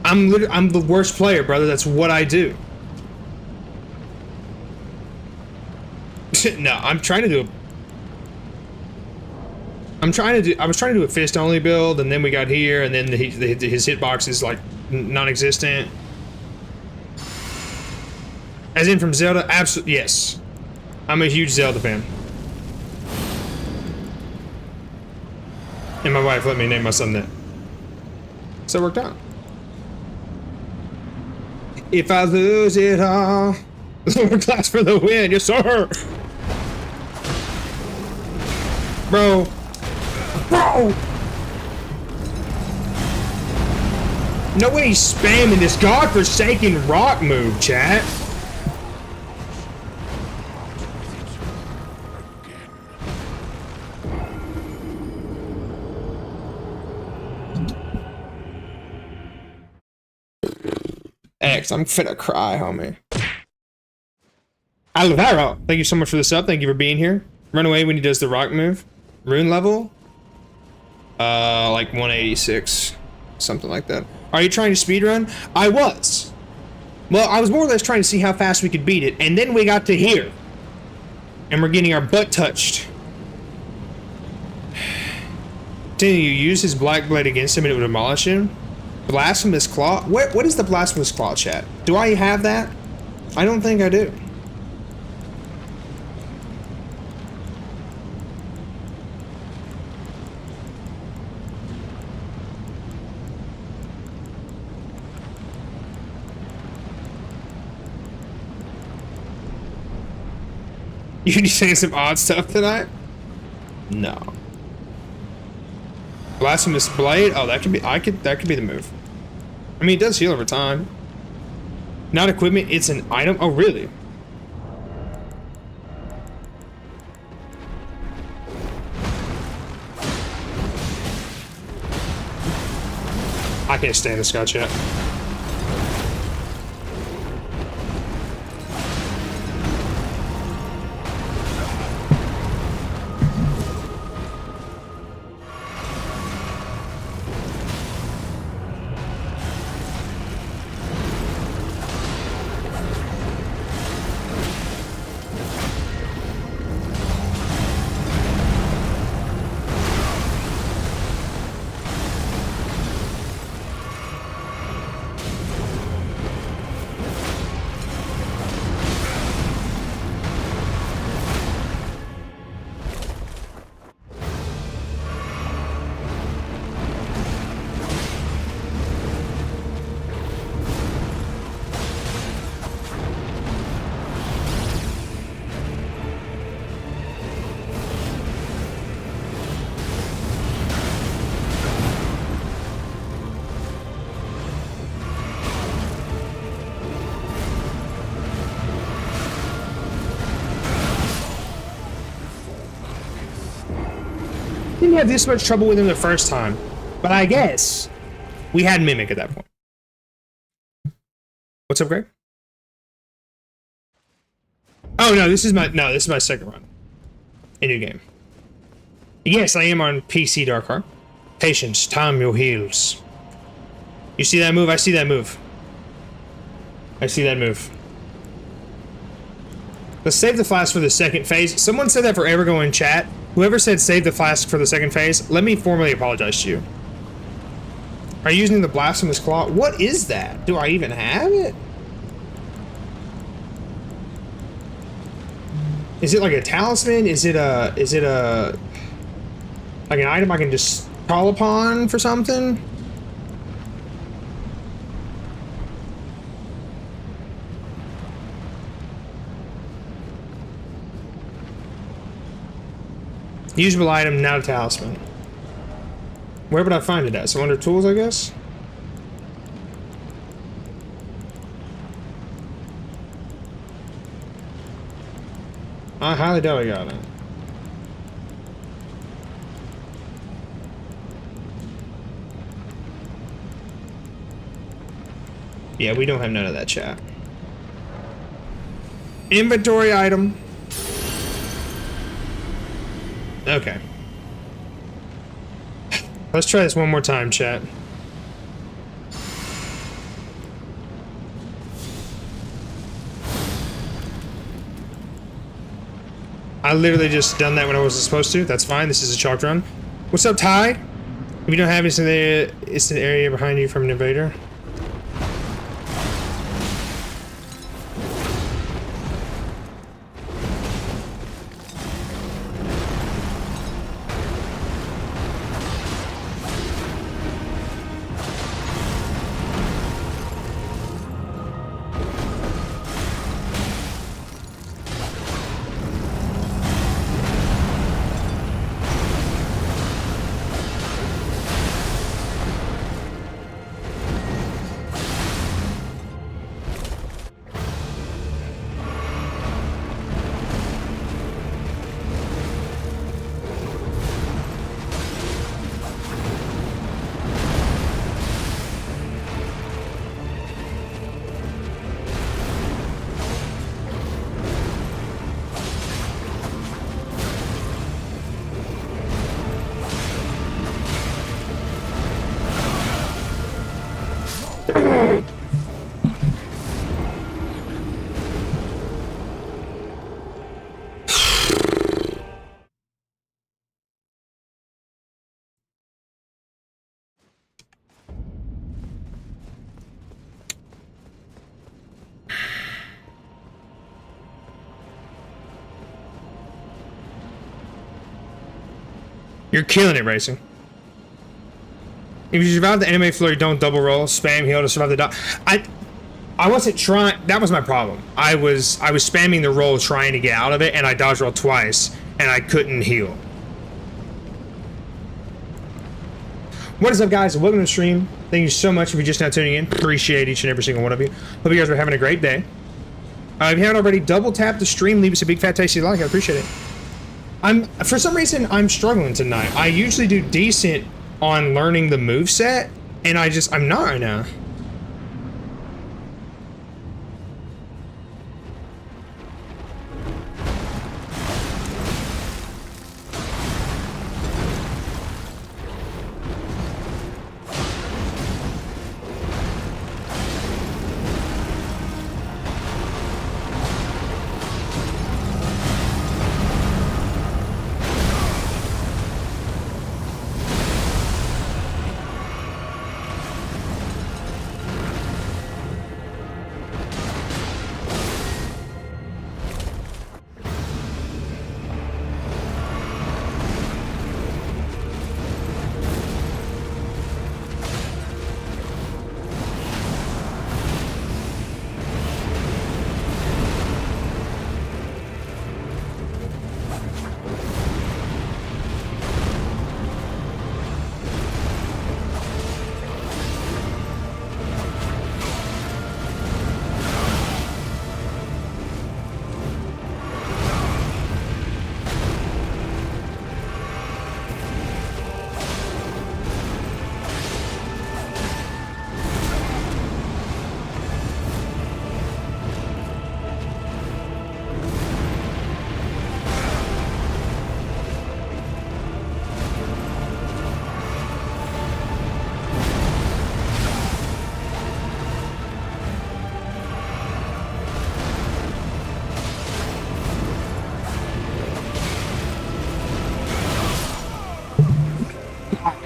I'm the worst player, brother. That's what I do. No, I'm trying to do I was trying to do a fist only build, and then we got here, and then his hitbox is like non-existent. As in from Zelda, absolutely yes. I'm a huge Zelda fan, and my wife let me name my son that, so it worked out. If I lose it all, lower class for the win, yes sir, bro. Bro! No way he's spamming this godforsaken rock move, chat. X, I'm finna cry, homie. Alvaro, thank you so much for the sub. Thank you for being here. Run away when he does the rock move. Rune level? Like 186, something like that. Are you trying to speedrun? I was. Well, I was more or less trying to see how fast we could beat it, and then we got to here, and we're getting our butt touched. Did you use his black blade against him and it would demolish him? Blasphemous claw? What is the blasphemous claw, chat? Do I have that? I don't think I do. You be saying some odd stuff tonight? No. Blasphemous blade? Oh, that could be. That could be the move. I mean, it does heal over time. Not equipment. It's an item. Oh, really? I can't stand this guy, chat. Didn't have this much trouble with him the first time, but I guess we had Mimic at that point. What's up, Greg? Oh no, this is my second run. A new game. Yes, I am on PC, Darkheart. Patience, time your heals. You see that move? I see that move. I see that move. Let's save the flask for the second phase. Someone said that forever ago in chat. Whoever said save the flask for the second phase, let me formally apologize to you. Are you using the blasphemous claw? What is that? Do I even have it? Is it like a talisman? Is it a like an item I can just call upon for something? Usable item, not a talisman. Where would I find it at? So under tools, I guess? I highly doubt I got it. Yeah, we don't have none of that, chat. Inventory item. Okay. Let's try this one more time, chat. I literally just done that when I wasn't supposed to. That's fine. This is a chalked run. What's up, Ty? If you don't have it, it's an area behind you from an invader. You're killing it, Racing. If you survive the anime flurry, don't double roll. Spam heal to survive the dodge. I wasn't trying. That was my problem. I was spamming the roll trying to get out of it, and I dodge rolled twice, and I couldn't heal. What is up, guys? Welcome to the stream. Thank you so much if you're just now tuning in. Appreciate each and every single one of you. Hope you guys are having a great day. If you haven't already, double tap the stream. Leave us a big fat tasty like. I appreciate it. For some reason, I'm struggling tonight. I usually do decent on learning the moveset, and I'm not right now.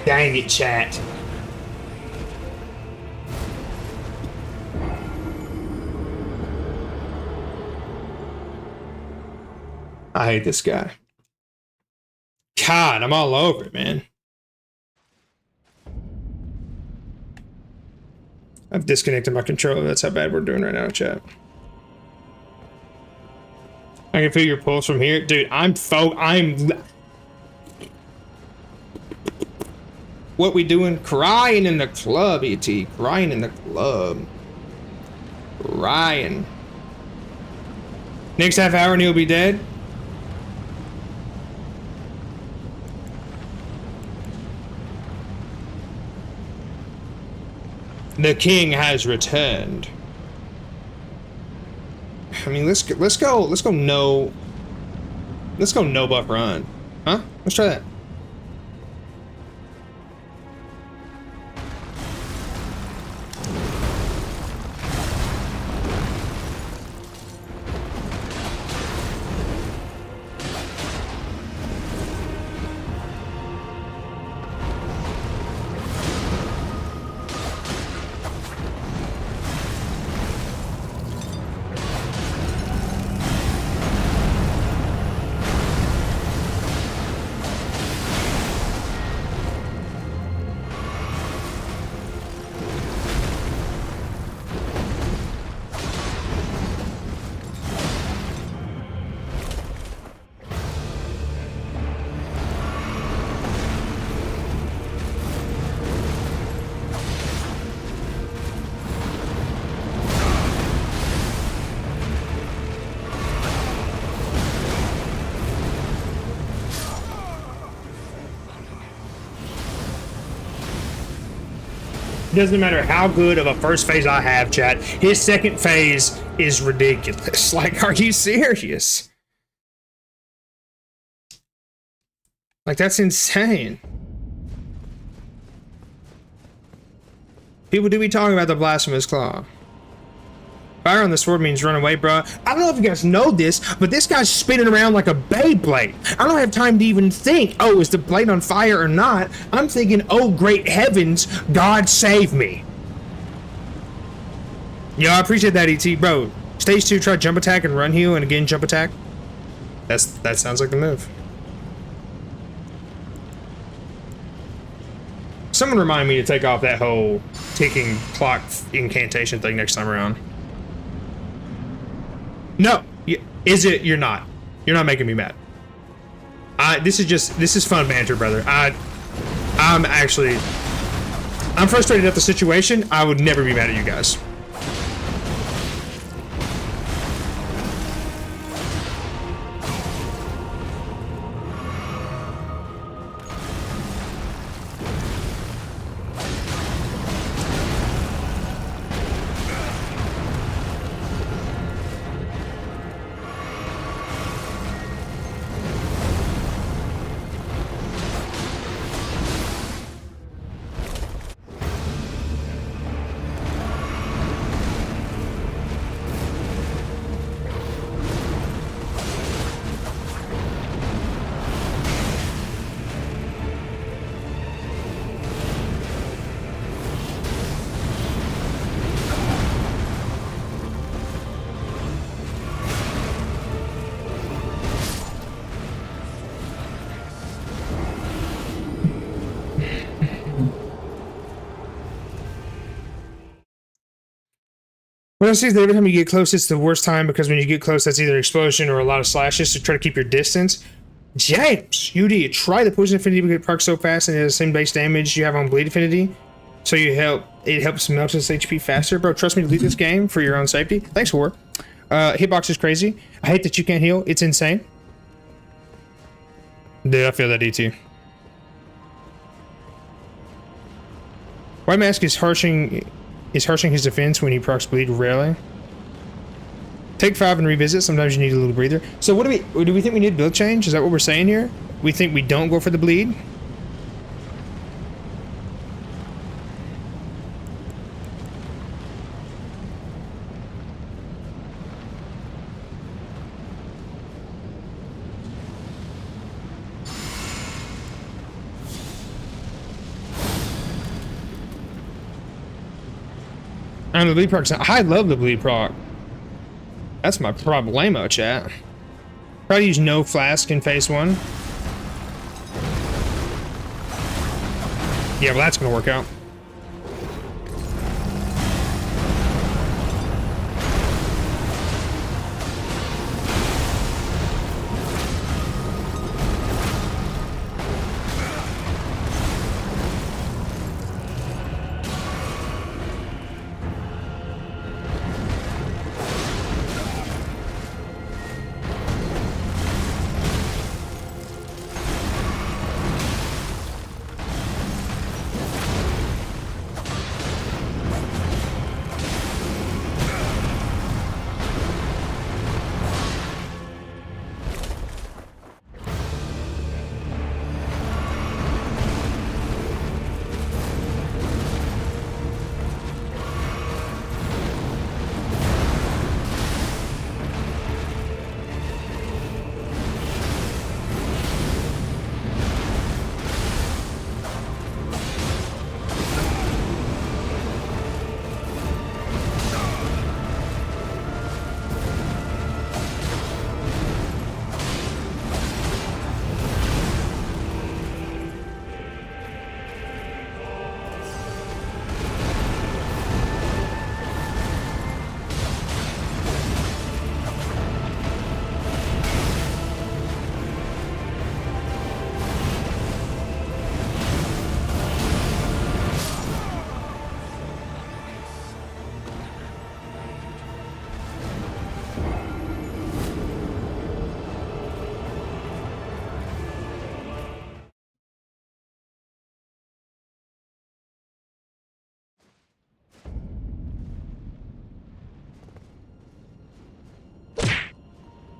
Dang it, chat. I hate this guy. God, I'm all over it, man. I've disconnected my controller. That's how bad we're doing right now, chat. I can feel your pulse from here. Dude, What we doing? Crying in the club, E.T. Crying in the club. Crying. Next half hour and he'll be dead. The king has returned. I mean, let's go no buff run. Huh? Let's try that. Doesn't matter how good of a first phase I have, chat. His second phase is ridiculous. Like, are you serious? Like, that's insane. People do be talking about the blasphemous claw. Fire on the sword means run away, bro. I don't know if you guys know this, but this guy's spinning around like a Beyblade. I don't have time to even think, oh, is the blade on fire or not? I'm thinking, oh, great heavens, God save me. Yo, I appreciate that, ET. Bro, stage 2, try jump attack and run heal, and again, jump attack. That sounds like the move. Someone remind me to take off that whole ticking clock incantation thing next time around. No, is it? You're not. You're not making me mad. This is fun banter, brother. I'm frustrated at the situation. I would never be mad at you guys. What I see is that every time you get close, it's the worst time, because when you get close, that's either an explosion or a lot of slashes, so try to keep your distance. James, UD, try the poison affinity because it procs so fast and it has the same base damage you have on bleed affinity. So it helps melt its HP faster. Bro, trust me to leave this game for your own safety. Thanks, War. Hitbox is crazy. I hate that you can't heal. It's insane. Dude, I feel that, DT. White Mask is harshing his defense when he procs bleed rarely. Take 5 and revisit. Sometimes you need a little breather. So what do we think we need build change? Is that what we're saying here? We think we don't go for the bleed? And the bleed proc's not, I love the bleed proc. That's my problemo, chat. Probably use no flask in phase 1. Yeah, well, that's gonna work out.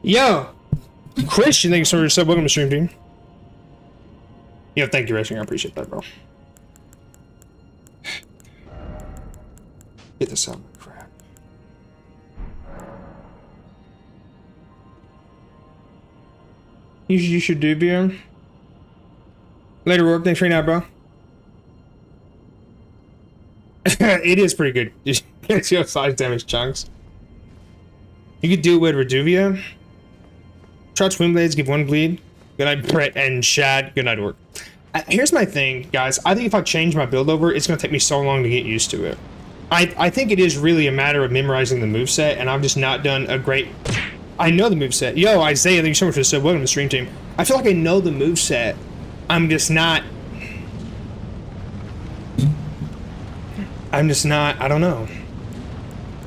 Yo, Christian, thank you so much for sub. Welcome to stream, team. Yo, thank you, Racing. I appreciate that, bro. Get this out. Crap. You should do beer. Later work. Thanks for now, bro. It is pretty good. You see how size damage chunks. You could do it with Reduvia. Trot swim blades, give 1 bleed. Good night, Brett and Shad. Good night, work. Here's my thing, guys. I think if I change my build over, it's going to take me so long to get used to it. I think it is really a matter of memorizing the moveset, and I've just not done a great... I know the moveset. Yo, Isaiah, thank you so much for the sub. Welcome to the stream, team. I feel like I know the moveset. I'm just not... I don't know.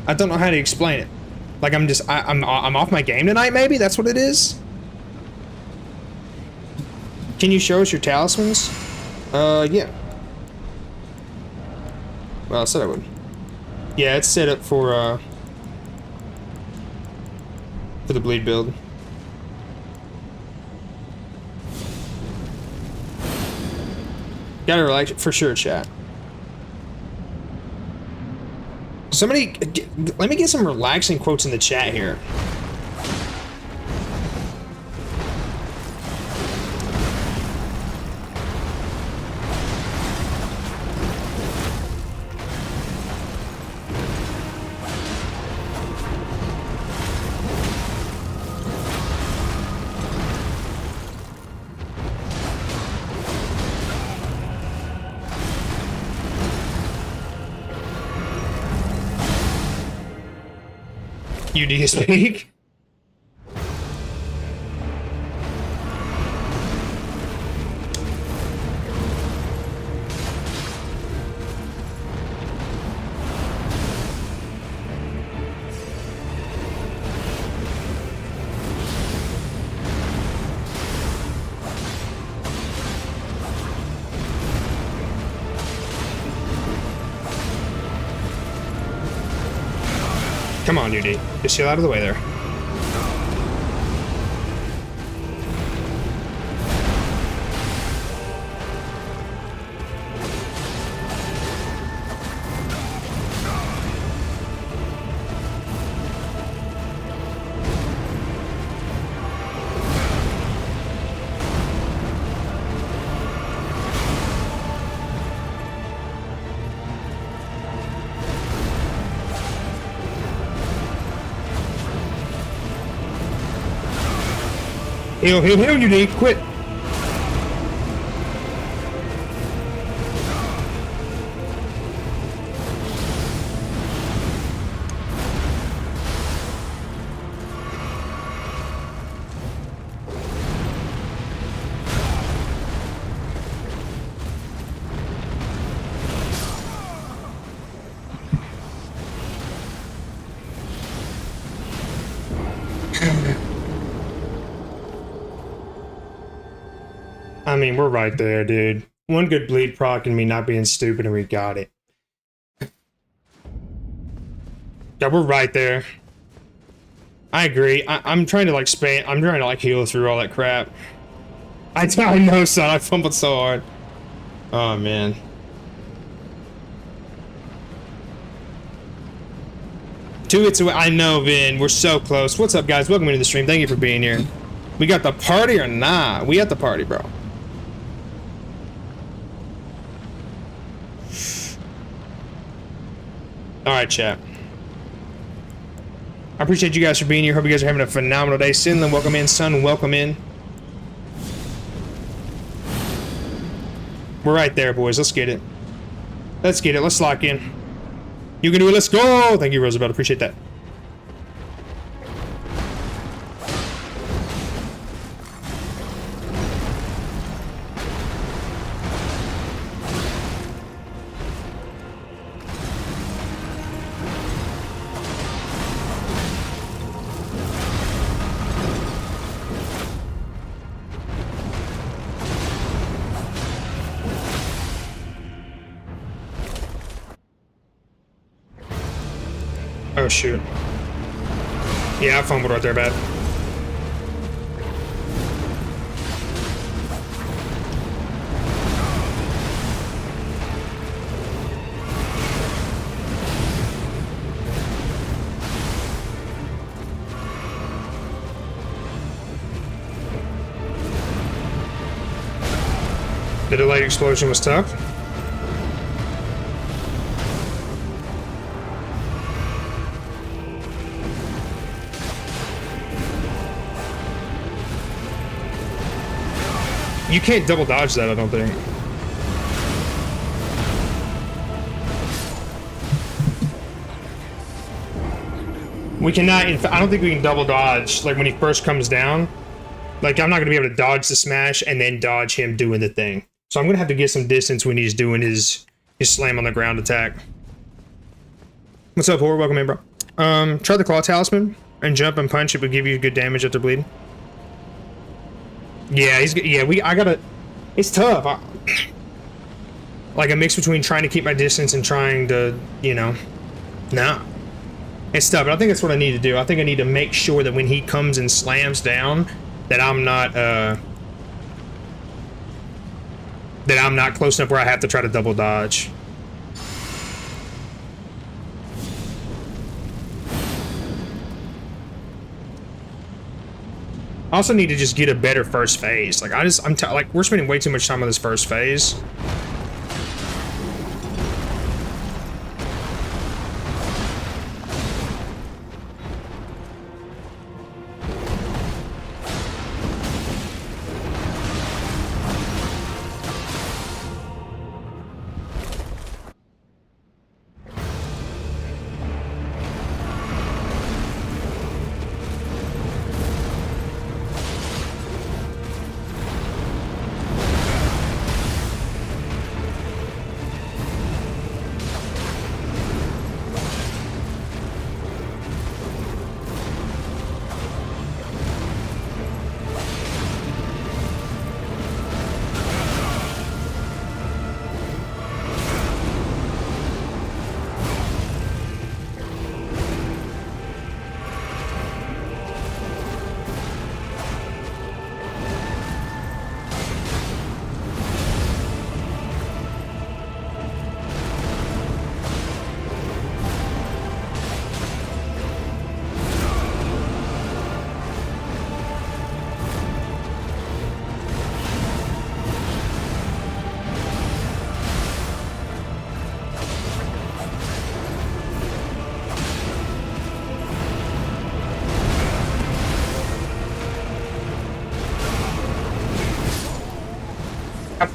I don't know how to explain it. Like, I'm off my game tonight, maybe? That's what it is? Can you show us your talismans? Yeah. Well, I said I would. Yeah, it's set up for the bleed build. Gotta relax, for sure, chat. Somebody, let me get some relaxing quotes in the chat here. You do you speak? Come on, UD. Just chill out of the way there. Heal, heal, heal, you need. Quit. I mean, we're right there, dude. One good bleed proc and me not being stupid, and we got it. Yeah, we're right there. I agree. I'm trying to like spam. I'm trying to like heal through all that crap. I know, son. I fumbled so hard. Oh man. Two hits away. I know, Vin. We're so close. What's up, guys? Welcome into the stream. Thank you for being here. We got the party or nah? We at the party, bro. All right, chat. I appreciate you guys for being here. Hope you guys are having a phenomenal day. Sinlin, welcome in. Son, welcome in. We're right there, boys. Let's get it. Let's get it. Let's lock in. You can do it. Let's go. Thank you, Roosevelt. Appreciate that. Oh, shoot. Yeah, I fumbled right there, bad. The delayed explosion was tough. You can't double dodge that, I don't think. We cannot, I don't think we can double dodge, like when he first comes down. Like, I'm not gonna be able to dodge the smash and then dodge him doing the thing. So I'm gonna have to get some distance when he's doing his slam on the ground attack. What's up, Horror? Welcome in, bro. Try the Claw Talisman and jump and punch. It would give you good damage after bleeding. Yeah, I gotta, it's tough. Like a mix between trying to keep my distance and trying to, you know, no. It's tough, but I think that's what I need to do. I think I need to make sure that when he comes and slams down, that I'm not close enough where I have to try to double dodge. I also need to just get a better first phase. Like like we're spending way too much time on this first phase.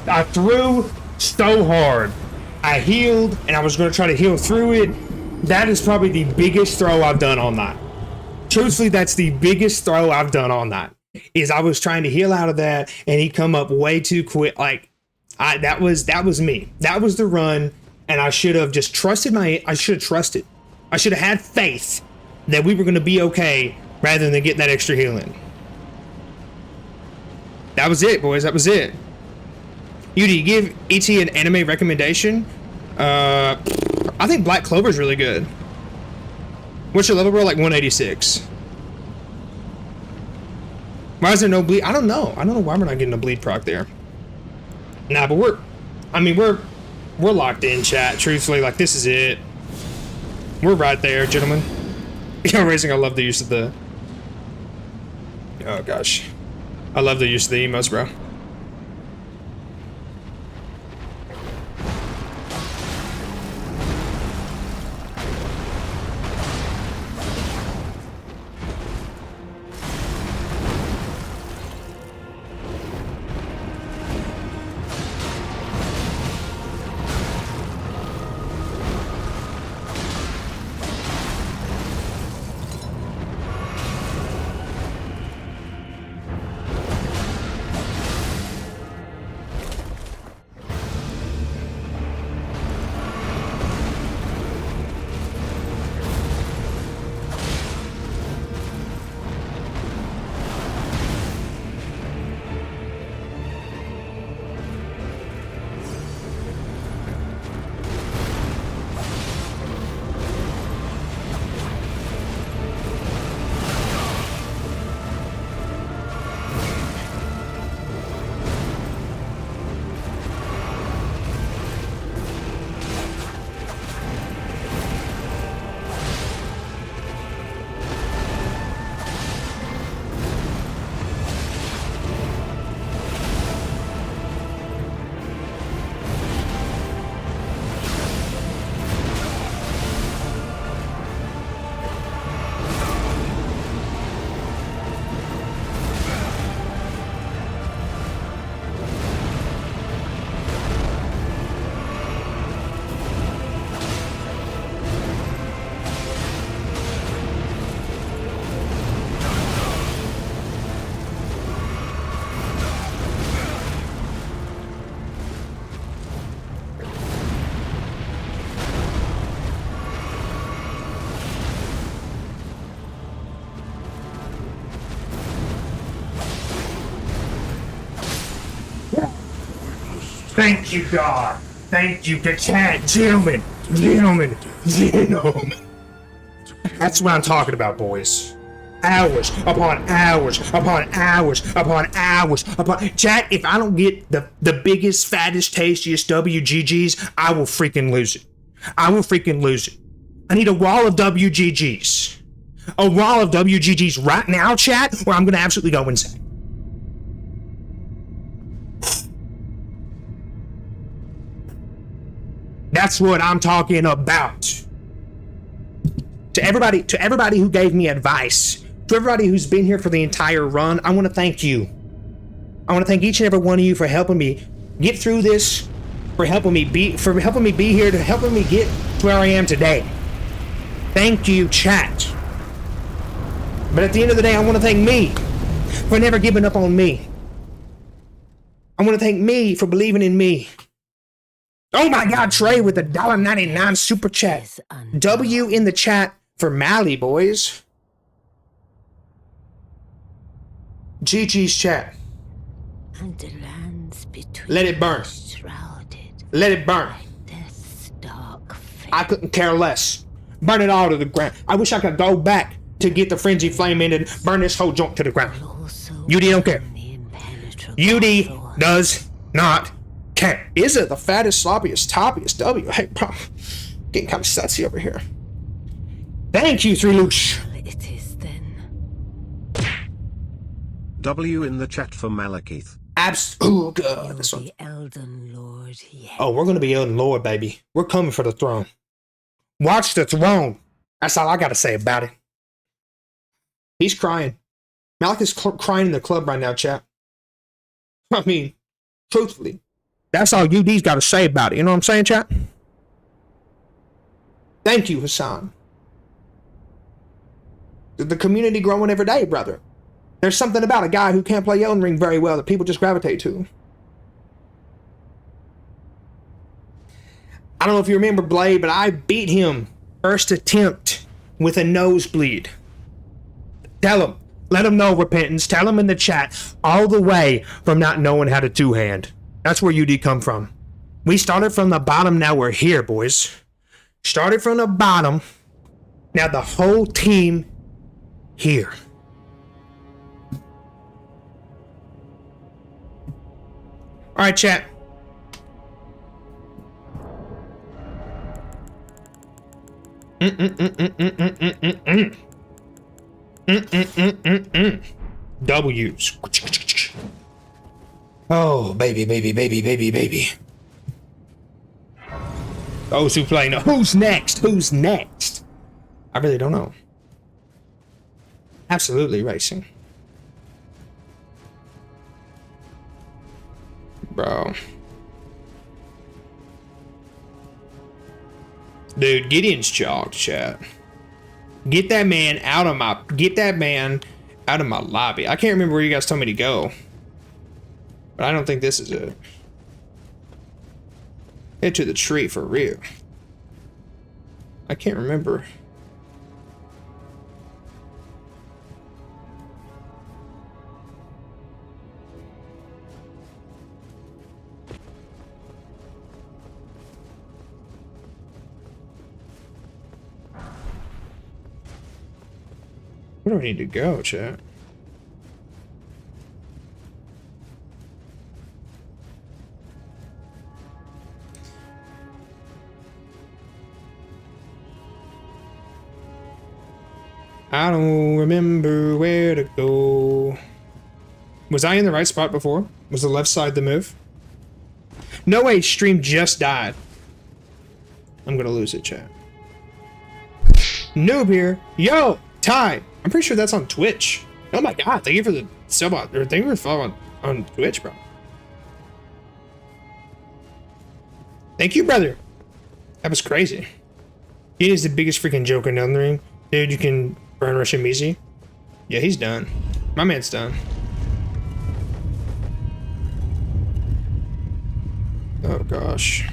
I threw so hard. I healed, and I was going to try to heal through it. That is probably the biggest throw I've done all night. Truthfully, that's the biggest throw I've done all night. Is I was trying to heal out of that, and he come up way too quick. Like, that was me. That was the run, and I should have just trusted I should have trusted. I should have had faith that we were going to be okay rather than get that extra heal in. That was it, boys. That was it. Yudi, give ET an anime recommendation. I think Black Clover is really good. What's your level, bro? Like 186. Why is there no bleed? I don't know. I don't know why we're not getting a bleed proc there. Nah, but we're locked in, chat. Truthfully, like, this is it. We're right there, gentlemen. Yo, Racing, I love the use of the... Oh, gosh. I love the use of the emotes, bro. Thank you, God. Thank you, the chat. Gentlemen. That's what I'm talking about, boys. Hours upon hours upon hours upon hours upon... Chat, if I don't get the biggest, fattest, tastiest WGGs, I will freaking lose it. I will freaking lose it. I need a wall of WGGs. A wall of WGGs right now, chat, or I'm going to absolutely go insane. That's what I'm talking about. To everybody who gave me advice, to everybody who's been here for the entire run, I want to thank you. I want to thank each and every one of you for helping me get through this, for helping me be here, to helping me get to where I am today. Thank you, chat. But at the end of the day, I want to thank me for never giving up on me. I want to thank me for believing in me. Oh my God, Trey with a $1.99 super chat. W in the chat for Mally, boys. GG's chat. And the lands between Let it burn. shrouded Let it burn. death's dark fate. I couldn't care less. Burn it all to the ground. I wish I could go back to get the frenzy flame in and burn this whole joint to the ground. UD don't care. UD does not care. Is it the fattest, sloppiest, toppiest W? Hey, bro, getting kind of sutsy over here. Thank you, 3 Luch. It is then. W in the chat for Malekith. Oh, God. This You're one. the Elden Lord yet. Oh, we're going to be Elden Lord, baby. We're coming for the throne. Watch the throne. That's all I got to say about it. He's crying. Malik is crying in the club right now, chat. I mean, truthfully, That's all UD's got to say about it. You know what I'm saying, chat? Thank you, Hassan. The community growing every day, brother. There's something about a guy who can't play Elden Ring very well that people just gravitate to. I don't know if you remember Blade, but I beat him first attempt with a nosebleed. Tell him. Let him know, Repentance. Tell him in the chat, all the way from not knowing how to two-hand. That's where UD come from. We started from the bottom, now we're here, boys. Started from the bottom, now the whole team here. All right, chat. W's. Oh, baby, baby, baby, baby, baby. Those who play know. Who's next? Who's next? I really don't know. Absolutely racing. Bro. Dude, Gideon's chalked, chat. Get that man out of my lobby. I can't remember where you guys told me to go. But I don't think this is it. Head to the tree for real. I can't remember. Where do we need to go, chat? I don't remember where to go. Was I in the right spot before? Was the left side the move? No way, stream just died. I'm gonna lose it, chat. Noob here. Yo, Ty. I'm pretty sure that's on Twitch. Oh my god, thank you for the sub or thank you for the follow on Twitch, bro. Thank you, brother. That was crazy. He is the biggest freaking joke in Elden Ring. Dude, you can burn rush him easy. Yeah, he's done. My man's done. Oh gosh.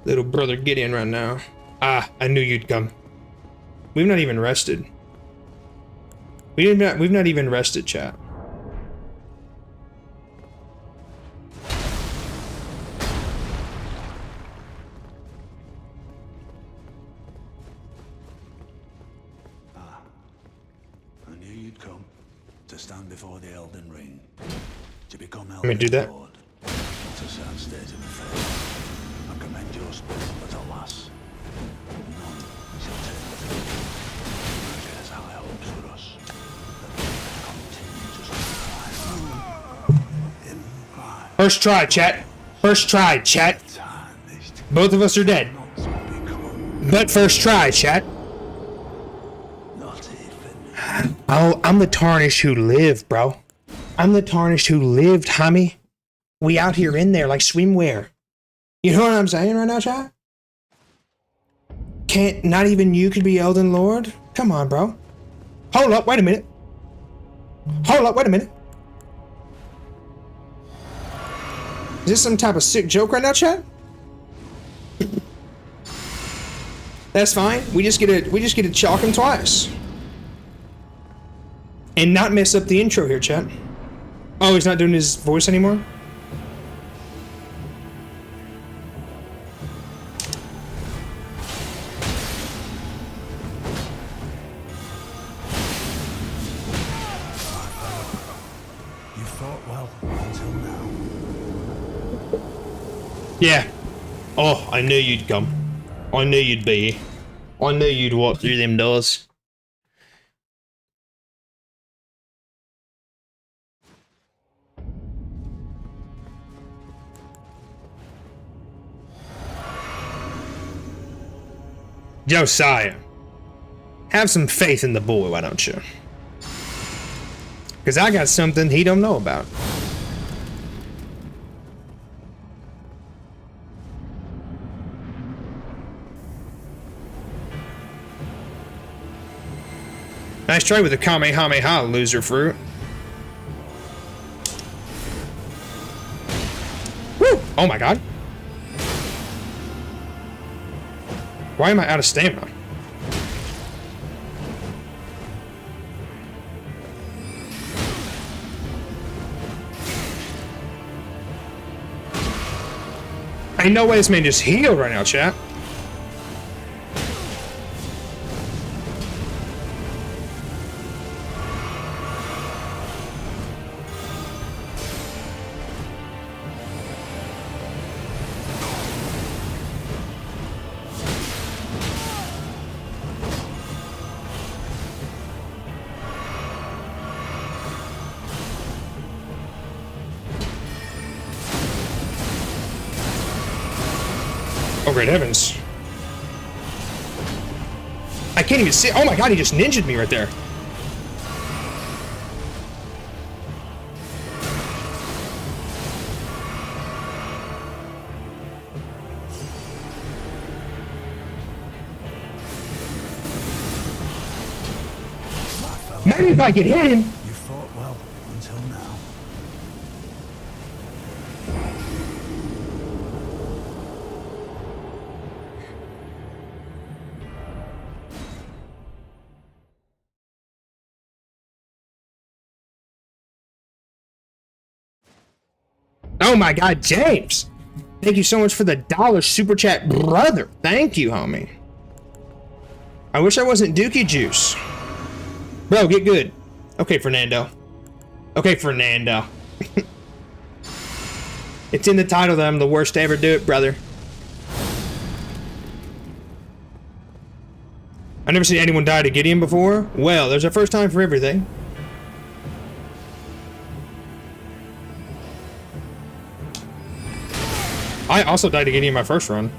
Little brother, get in right now. Ah, I knew you'd come. We've not even rested. We've not even rested, chat. I knew you'd come to stand before the Elden Ring, to become Let me do that. Lord. It's a sad state of affairs. I commend your spirit, but alas, none shall take the field. I guess high hopes for us that we continue to strive. In pride. First try, chat. First try, chat. Time is to Both of us are dead. not become, But first try, chat. not even. Oh, I'm the tarnished who lived, bro. I'm the tarnished who lived, homie. We out here in there like swimwear. You know what I'm saying right now, chat? Can't, not even you could be Elden Lord? Come on, bro. Hold up, wait a minute. Hold up, wait a minute. Is this some type of sick joke right now, chat? That's fine. We just get to chalk him twice. And not mess up the intro here, chat. Oh, he's not doing his voice anymore? You fought well until now. Yeah. Oh, I knew you'd come. I knew you'd be here. I knew you'd walk through them doors. Josiah, have some faith in the boy, why don't you? Because I got something he don't know about. Nice try with the Kamehameha, loser fruit. Woo! Oh my god. Why am I out of stamina? Ain't no way this man just healed right now, chat. Oh, great heavens. I can't even see. Oh my god, he just ninja'd me right there. Maybe if I could hit him. You fought well until now. Oh my god, James! Thank you so much for the $1 super chat, brother. Thank you, homie. I wish I wasn't Dookie Juice. Bro, get good. Okay, Fernando. Okay, Fernando. It's in the title that I'm the worst to ever do it, brother. I've never seen anyone die to Gideon before. Well, there's a first time for everything. I also died to Gideon my first run.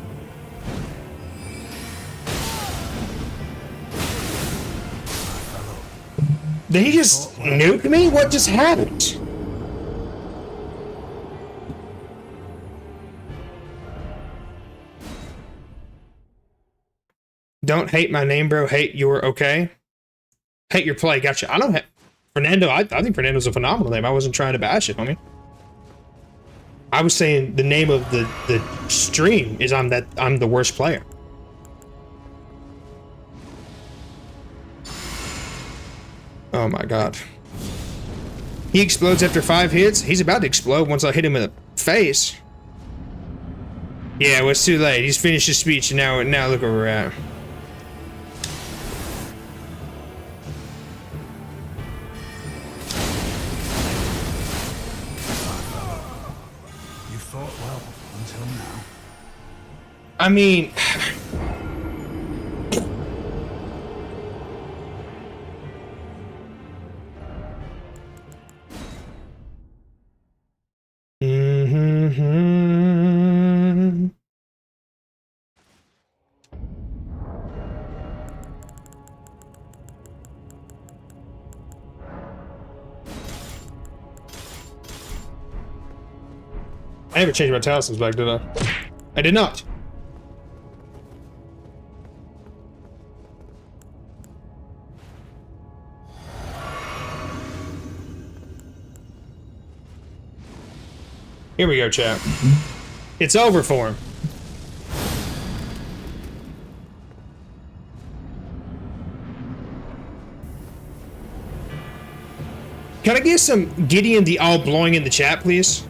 Did he just nuke me? What just happened? Don't hate my name, bro. Hate your okay. Hate your play. Gotcha. I don't have Fernando. I think Fernando's a phenomenal name. I wasn't trying to bash it, homie. I was saying the name of the stream is I'm the worst player. Oh my god. He explodes after 5 hits. He's about to explode once I hit him in the face. Yeah, well, it's too late. He's finished his speech and now look where we're at. You fought well until now. I mean, I haven't changed my talismans back, did I? I did not. Here we go, chat. It's over for him. Can I get some Gideon the all blowing in the chat, please?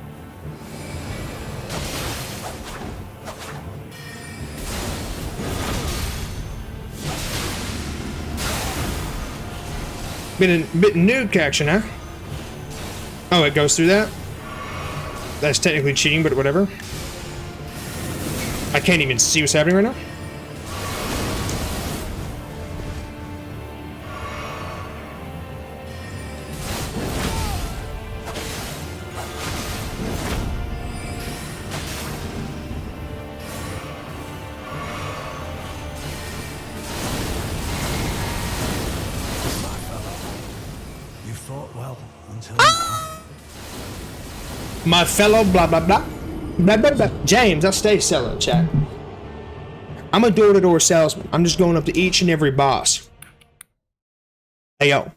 Bit nuke action, huh? Oh, it goes through that? That's technically cheating, but whatever. I can't even see what's happening right now. You fought well until now. My fellow blah blah blah. Blah blah blah. James, I stay selling, chat. I'm a door-to-door salesman. I'm just going up to each and every boss. Hey yo,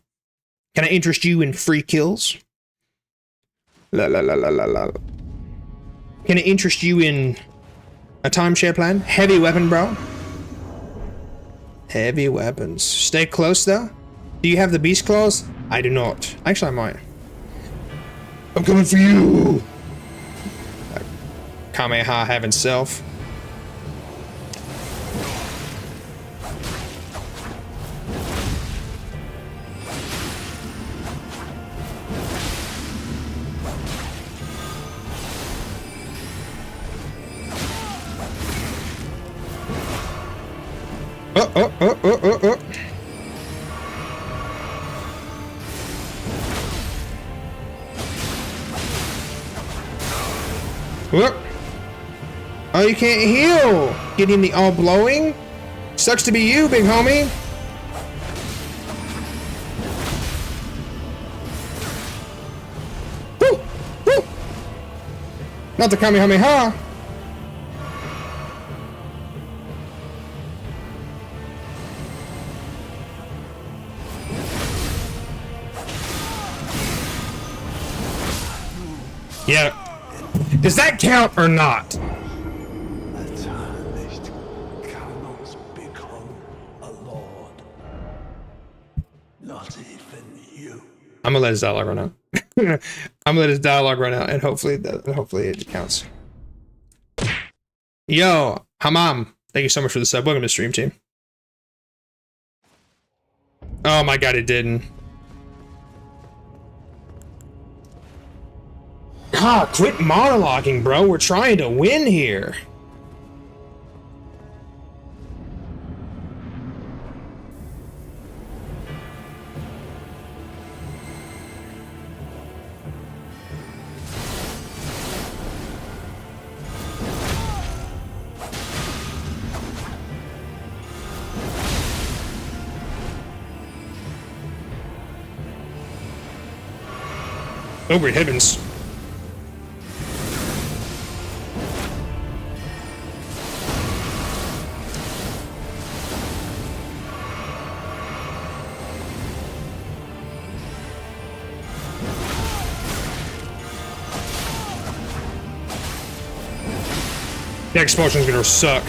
can I interest you in free kills? La la la la la la. Can I interest you in a timeshare plan? Heavy weapon, bro. Heavy weapons. Stay close though. Do you have the beast claws? I do not. Actually, I might. I'm coming for you. Kamehameha having self. Oh. Whoop. Oh, you can't heal! Getting the all blowing? Sucks to be you, big homie. Woo! Woo! Not the Kamehameha. Yeah. Does that count or not? The tarnished cannot become a lord. Not even you. I'm gonna let his dialogue run out. I'm gonna let his dialogue run out, and hopefully it counts. Yo, Hamam, thank you so much for the sub. Welcome to stream, team. Oh my god, it didn't. God, quit monologuing, bro. We're trying to win here. Oh, great heavens. The explosion's gonna suck.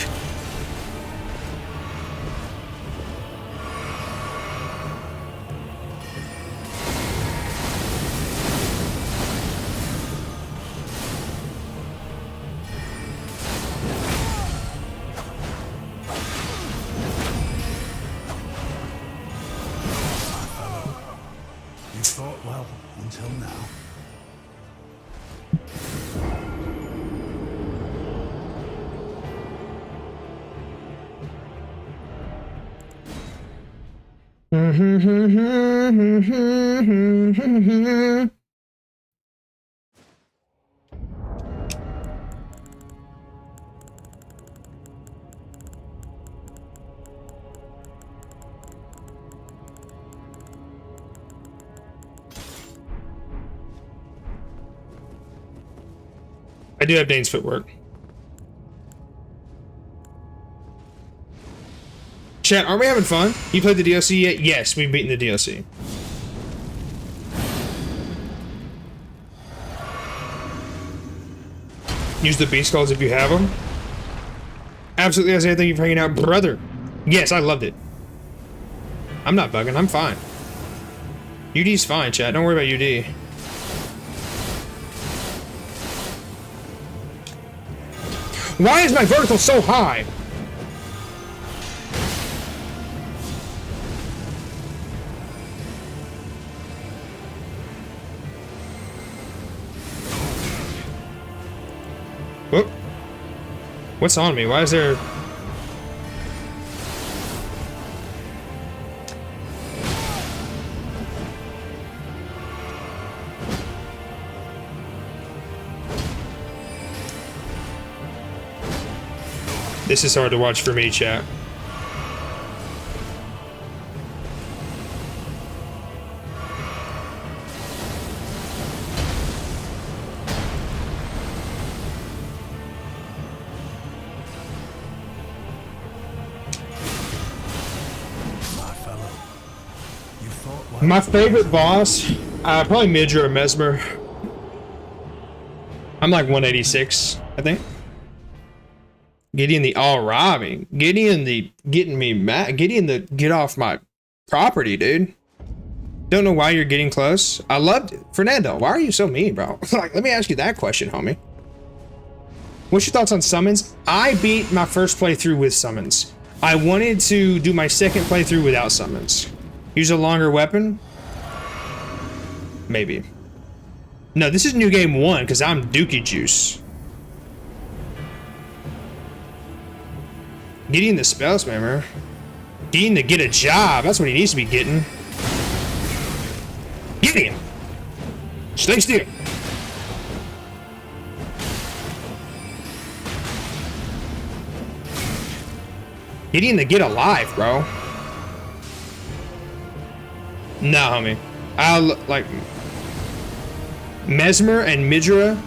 You fought well until now. I do have Dane's footwork. Chat, aren't we having fun? You played the DLC yet? Yes, we've beaten the DLC. Use the beast calls if you have them. Absolutely, Isaiah, thank you for hanging out, brother. Yes, I loved it. I'm not bugging, I'm fine. UD's fine, chat. Don't worry about UD. Why is my vertical so high? Whoop. What's on me? Why is there... This is hard to watch for me, chat. My favorite boss, probably Midra or Mesmer. I'm like 186, I think. Gideon the all robbing. Gideon the getting me mad. Gideon the get off my property, dude. Don't know why you're getting close. I loved it. Fernando, why are you so mean, bro? Like, let me ask you that question, homie. What's your thoughts on summons? I beat my first playthrough with summons. I wanted to do my second playthrough without summons. Use a longer weapon? Maybe. No, this is new game 1 because I'm Dookie Juice. Getting the spell spammer. Getting to get a job. That's what he needs to be getting. Get him! Stay still. Getting to get alive, bro. No, homie. I'll like Mesmer and Midra.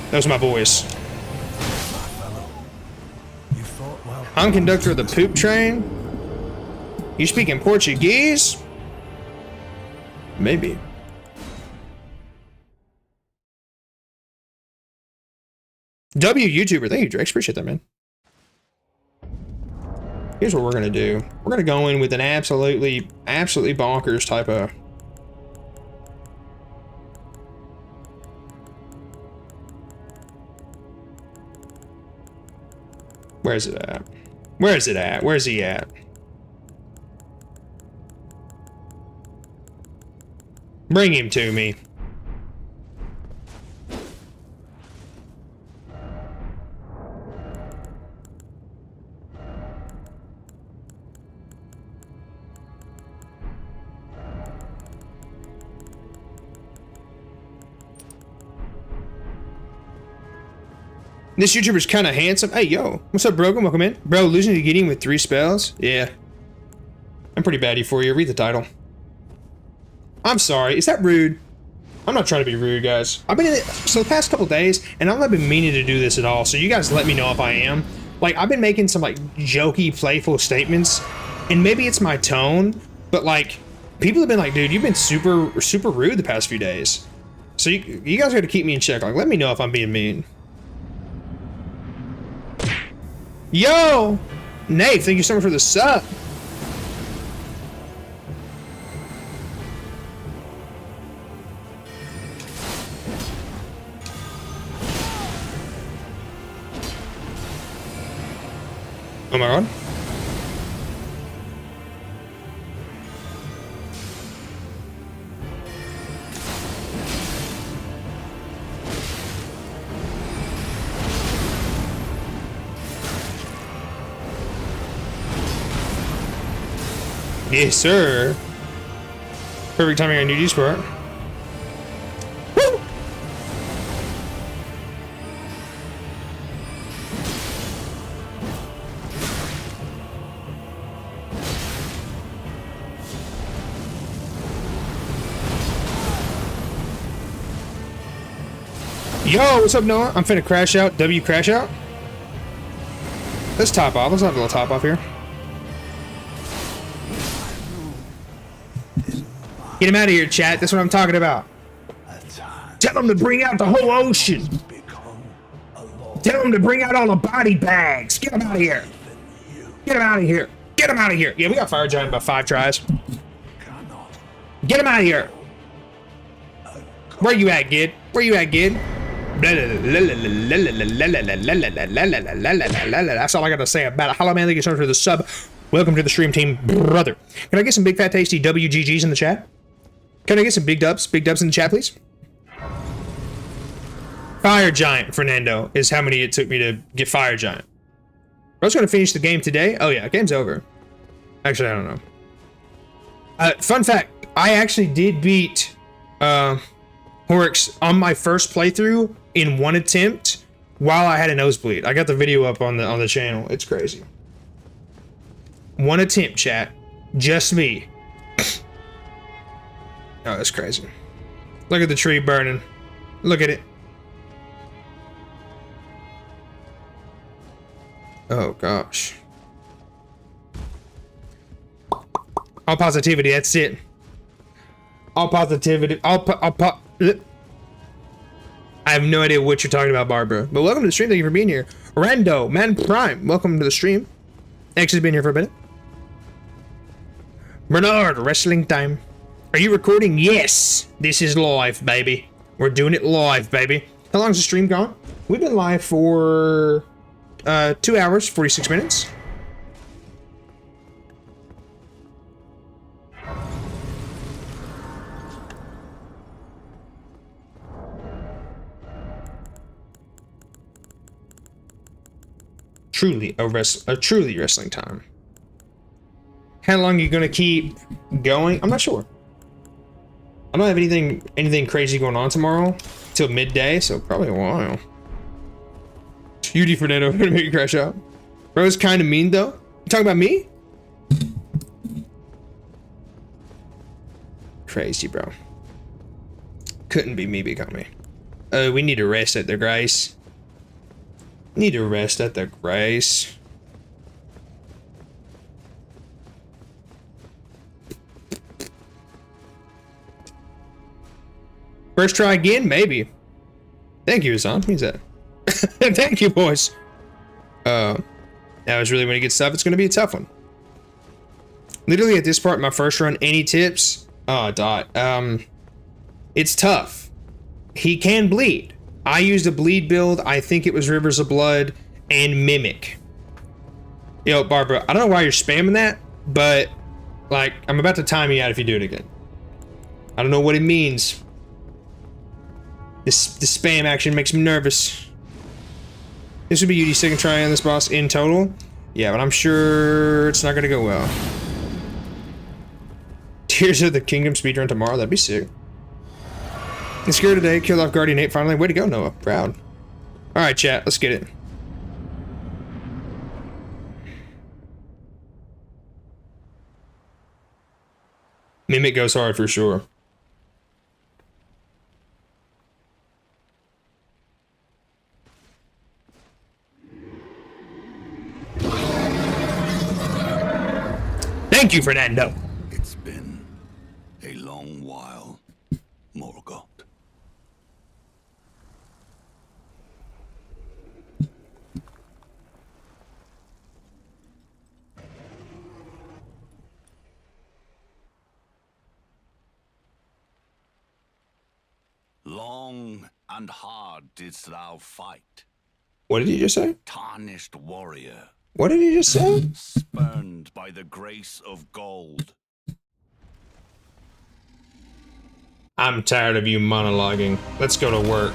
Those are my boys. I'm conductor of the poop train. You speaking Portuguese? Maybe. YouTuber, thank you, Drex. Appreciate that, man. Here's what we're gonna do. We're gonna go in with an absolutely bonkers type of. Where's it at? Where is it at? Where's he at? Bring him to me. This YouTuber's kind of handsome. Hey, yo. What's up, Brogan? Welcome in. Bro, losing to Gideon with 3 spells? Yeah. I'm pretty baddie for you. Read the title. I'm sorry. Is that rude? I'm not trying to be rude, guys. I've been in it so the past couple days, and I've not been meaning to do this at all, so you guys let me know if I am. Like, I've been making some, like, jokey, playful statements, and maybe it's my tone, but, like, people have been like, dude, you've been super rude the past few days. So you guys got to keep me in check. Like, let me know if I'm being mean. Yo! Nate, thank you so much for the sub. Oh my god. Yes, sir. Perfect timing on UG Sport. Woo! Yo, what's up, Noah? I'm finna crash out. W crash out. Let's top off. Let's have a little top off here. Get him out of here, chat. That's what I'm talking about. Tell him to bring out the whole ocean. Tell him to bring out all the body bags. Get him out of here. Get him out of here. Get him out of here. Yeah, we got Fire Giant about 5 tries. Get him out of here. Where you at, Gid? Where you at, Gid? That's all I gotta say about it. Hello, man. Thank you so much for the sub. Welcome to the stream, team, brother. Can I get some big fat tasty WGGs in the chat? Can I get some big dubs in the chat, please? Fire Giant, Fernando, is how many it took me to get Fire Giant. I was gonna finish the game today. Oh yeah, game's over. Actually, I don't know. Fun fact, I actually did beat Horix on my first playthrough in 1 attempt while I had a nosebleed. I got the video up on the channel. It's crazy. 1 attempt, chat. Just me. Oh, that's crazy. Look at the tree burning. Look at it. Oh, gosh. All positivity, that's it. all positivity. I have no idea what you're talking about, Barbara. But welcome to the stream. Thank you for being here. Rando, Man Prime, welcome to the stream. X has been here for a minute. Bernard, wrestling time. Are you recording? Yes. This is live, baby. We're doing it live, baby. How long's the stream gone? We've been live for 2 hours, 46 minutes. Truly a truly wrestling time. How long are you gonna keep going? I'm not sure. I don't have anything crazy going on tomorrow till midday, so probably a while. Beauty Fernando, gonna make you crash out. Bro, it's kind of mean though. You talking about me? Crazy, bro. Couldn't be me becoming. We need to rest at the grace. Need to rest at the grace. First try again? Maybe. Thank you, Hassan. Means that. Thank you, boys. Now is really when it gets tough. It's going to be a tough one. Literally at this part, my first run, any tips? Oh, dot. It's tough. He can bleed. I used a bleed build. I think it was Rivers of Blood and Mimic. Yo, Barbara, I don't know why you're spamming that, but like, I'm about to time you out if you do it again. I don't know what it means. This spam action makes me nervous. This would be UD's second try on this boss in total. Yeah, but I'm sure it's not gonna go well. Tears of the Kingdom speedrun tomorrow. That'd be sick. Insecure today. Killed off Guardian 8 finally. Way to go, Noah. Proud. Alright, chat. Let's get it. Mimic goes hard for sure. Thank you, Fernando. It's been a long while, Morgoth. Long and hard didst thou fight. What did you just say? Tarnished warrior. What did he just say? Spurned by the grace of gold. I'm tired of you monologuing. Let's go to work.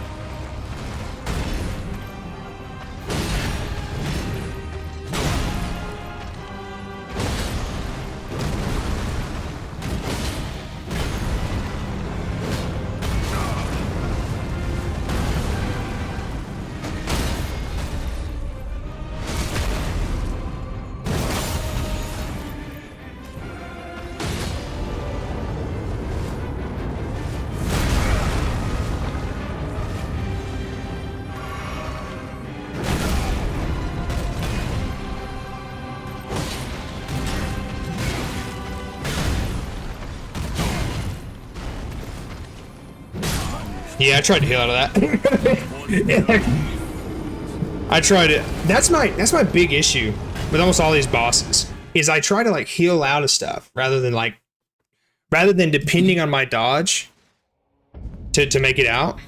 Yeah, I tried to heal out of that. I tried it. That's my big issue with almost all these bosses. Is I try to like heal out of stuff rather than depending on my dodge to make it out.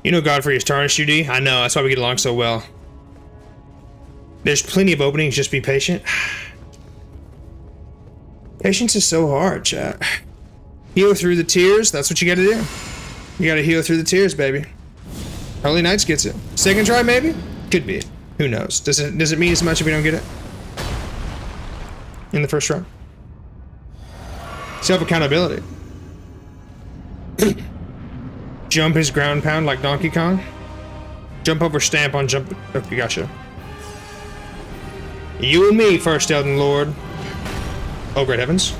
You know Godfrey is tarnished, UD. I know, that's why we get along so well. There's plenty of openings, just be patient. Patience is so hard, chat. Heal through the tears, that's what you gotta do. You gotta heal through the tears, baby. Holy Knights gets it. Second try, maybe? Could be. Who knows? Does it mean as much if we don't get it? In the first try. Self-accountability. Jump his ground pound like Donkey Kong. Jump over stamp on jump. Okay, gotcha. You and me first, Elden Lord. Oh, great heavens.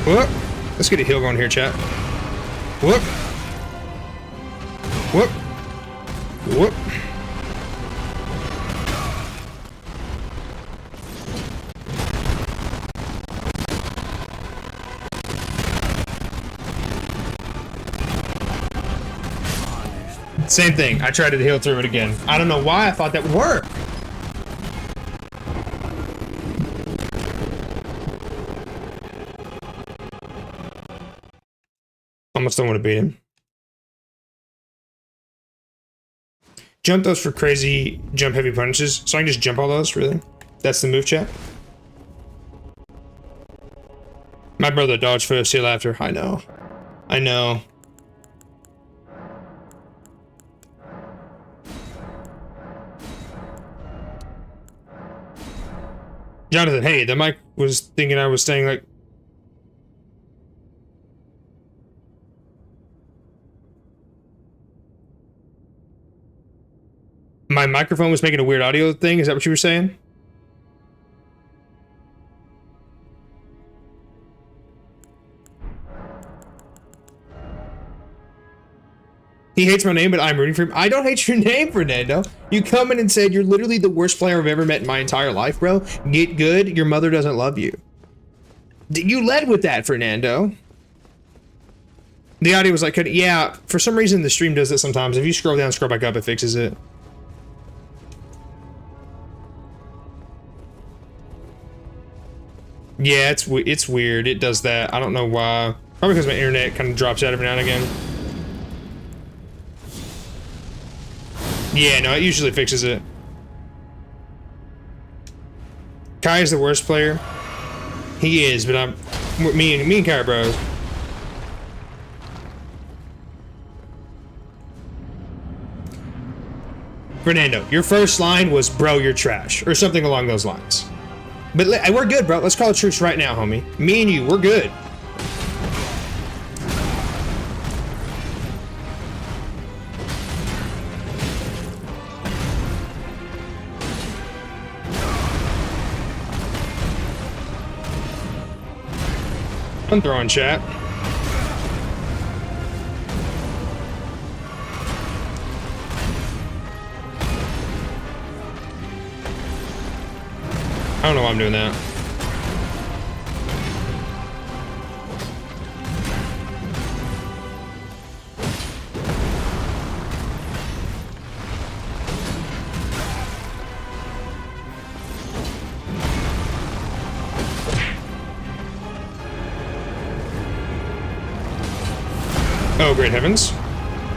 Whoop. Let's get a heal going here, chat. Whoop. Whoop. Whoop. Same thing. I tried to heal through it again. I don't know why I thought that would work. Almost don't want to beat him. Jump those for crazy jump heavy punches. So I can just jump all those, really? That's the move, chat? My brother dodged first, heal after. I know. I know. Jonathan, hey, the mic was thinking I was saying like... My microphone was making a weird audio thing? Is that what you were saying? He hates my name, but I'm rooting for him. I don't hate your name, Fernando. You come in and said you're literally the worst player I've ever met in my entire life, bro. Get good. Your mother doesn't love you. You led with that, Fernando. The audio was like, yeah, for some reason the stream does it sometimes. If you scroll down, scroll back up, it fixes it. Yeah, it's weird. It does that. I don't know why. Probably because my internet kind of drops out every now and again. Yeah, no, it usually fixes it. Kai is the worst player. He is, but me and Kai are bros. Fernando, your first line was "bro, you're trash" or something along those lines. But we're good, bro. Let's call a truce right now, homie. Me and you, we're good. I'm throwing chat. I don't know why I'm doing that. Oh, great heavens.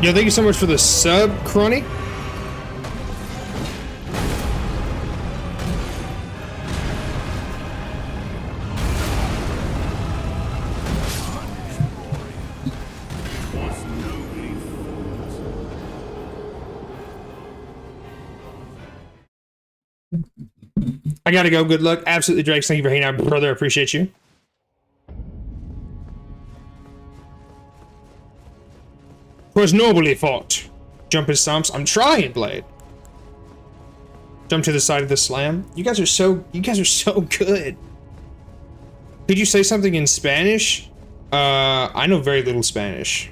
Yo, thank you so much for the sub, Chrony. I gotta go. Good luck. Absolutely, Drake. Thank you for hanging out, brother. I appreciate you. Was nobly fought. Jump his stomps. I'm trying, Blade. Jump to the side of the slam. You guys are so good. Could you say something in Spanish? I know very little Spanish.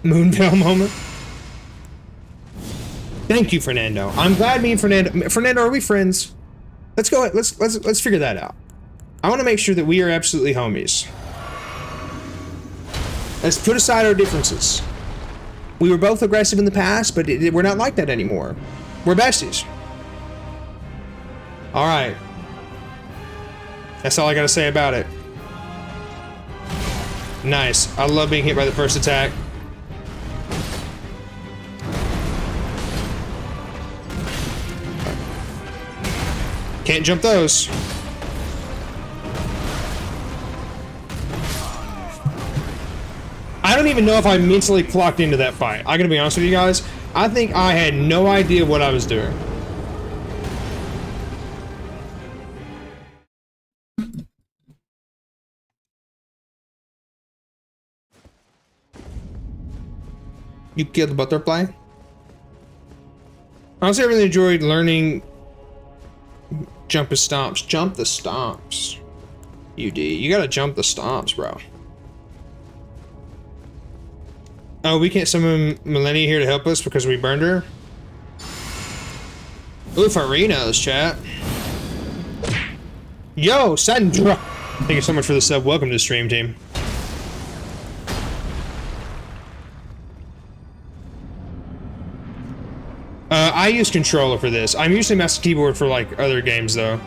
Moonveil moment. Thank you, Fernando. I'm glad me and Fernando, are we friends? Let's go. Let's figure that out. I want to make sure that we are absolutely homies. Let's put aside our differences. We were both aggressive in the past, but we're not like that anymore. We're besties. All right. That's all I gotta say about it. Nice. I love being hit by the first attack. Can't jump those. I don't even know if I mentally clocked into that fight. I gotta be honest with you guys. I think I had no idea what I was doing. You killed the butterfly? Honestly, I really enjoyed learning jump his stomps. Jump the stomps. UD. You gotta jump the stomps, bro. Oh, we can't summon Millennia here to help us because we burned her? Oof, arenas, chat. Yo, Sandra! Thank you so much for the sub. Welcome to the stream, team. I use controller for this. I'm usually mouse and keyboard for like other games though.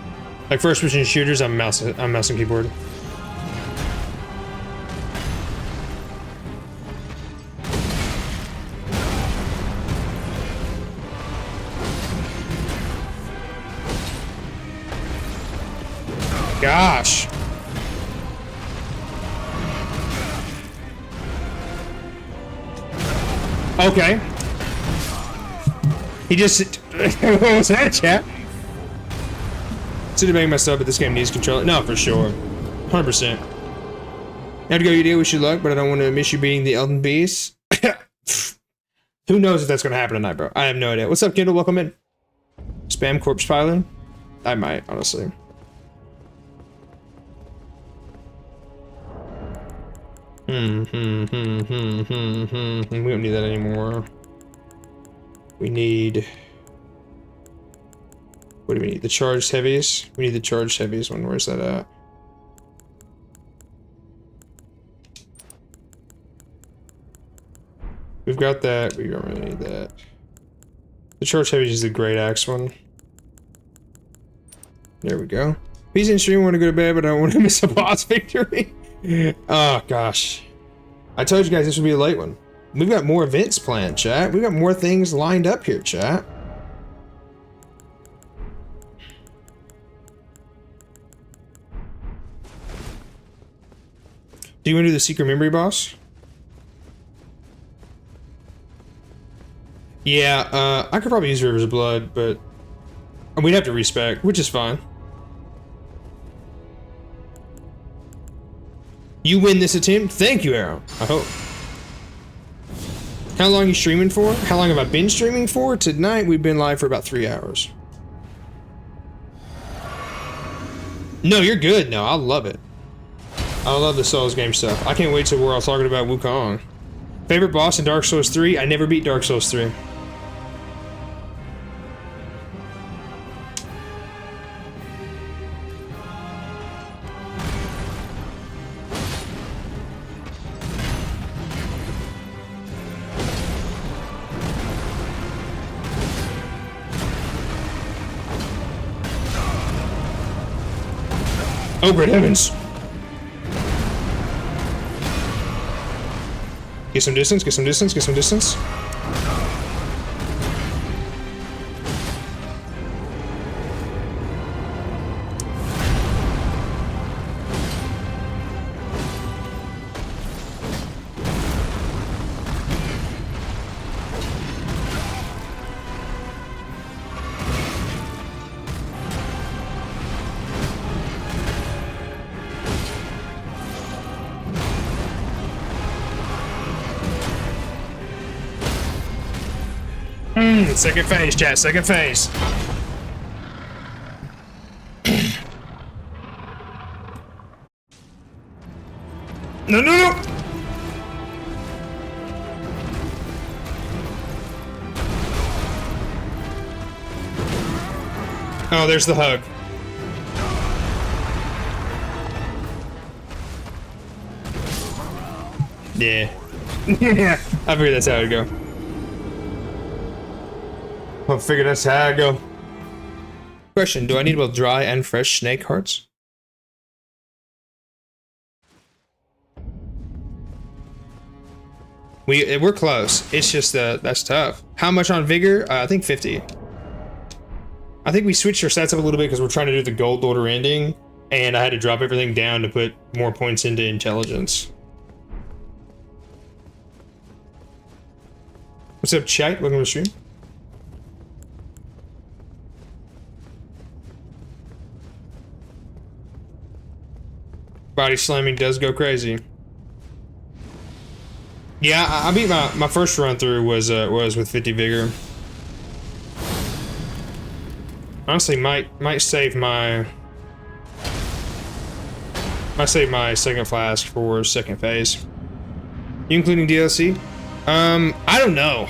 Like first person shooters, I'm mouse and keyboard. Gosh. Okay. He just... what was that, chat? Should have made myself, but this game needs control. No, for sure. 100%. Now to go, you do. Wish you luck, but I don't want to miss you beating the Elden Beast. Who knows if that's going to happen tonight, bro? I have no idea. What's up, Kindle? Welcome in. Spam corpse piling? I might, honestly. We don't need that anymore. We need... what do we need? The charged heavies? We need the charged heavies one. Where's that at? We've got that. We don't really need that. The charged heavies is the great axe one. There we go. He's in stream, want to go to bed, but I don't want to miss a boss victory. Oh, gosh. I told you guys this would be a late one. We've got more events planned, chat. We've got more things lined up here, chat. Do you want to do the secret memory boss? Yeah, I could probably use Rivers of Blood, but we'd have to respec, which is fine. You win this attempt? Thank you, Arrow. I hope. How long are you streaming for? How long have I been streaming for? Tonight, we've been live for about 3 hours. No, you're good. No, I love it. I love the Souls game stuff. I can't wait till we're all talking about Wukong. Favorite boss in Dark Souls 3? I never beat Dark Souls 3. Oh, great heavens. Get some distance, get some distance, get some distance. Second phase, chat, second phase. No, no, no! Oh, there's the hug. Yeah. Yeah, I figured that's how it'd go. I figured that's how I go. Question, do I need both dry and fresh snake hearts? We're close. It's just that's tough. How much on vigor? I think 50. I think we switched our stats up a little bit because we're trying to do the gold order ending, and I had to drop everything down to put more points into intelligence. What's up, chat? Welcome to the stream. Body slamming does go crazy. Yeah, I beat my first run through was with 50 vigor. Honestly, might save my I save my second flask for second phase. You including DLC? I don't know.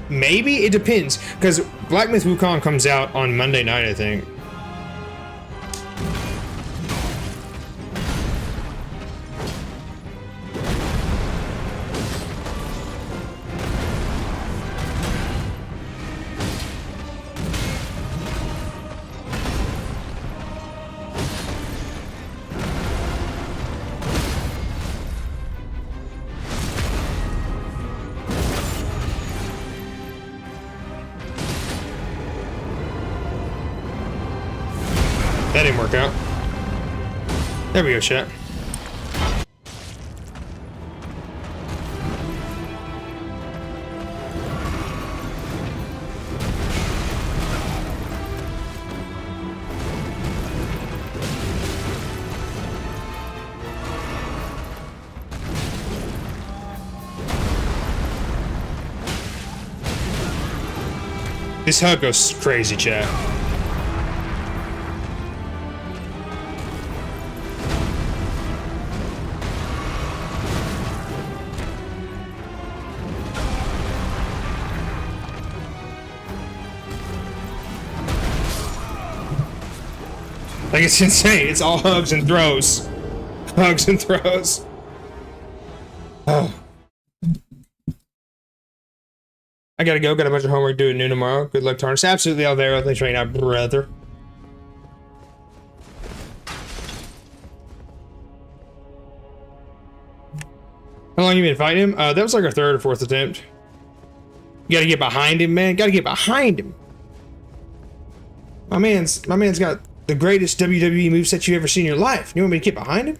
Maybe it depends, because Black Myth Wukong comes out on Monday night, I think. That didn't work out. There we go, chat. This hug goes crazy, chat. Like, it's insane. It's all hugs and throws. Hugs and throws. Oh. I gotta go. Got a bunch of homework due at noon tomorrow. Good luck, Tarnus. Absolutely, Alvaro. Thanks right now, brother. How long you been fighting him? That was like our third or fourth attempt. You gotta get behind him, man. Gotta get behind him. My man's got the greatest WWE moveset you ever seen in your life. You want me to get behind him?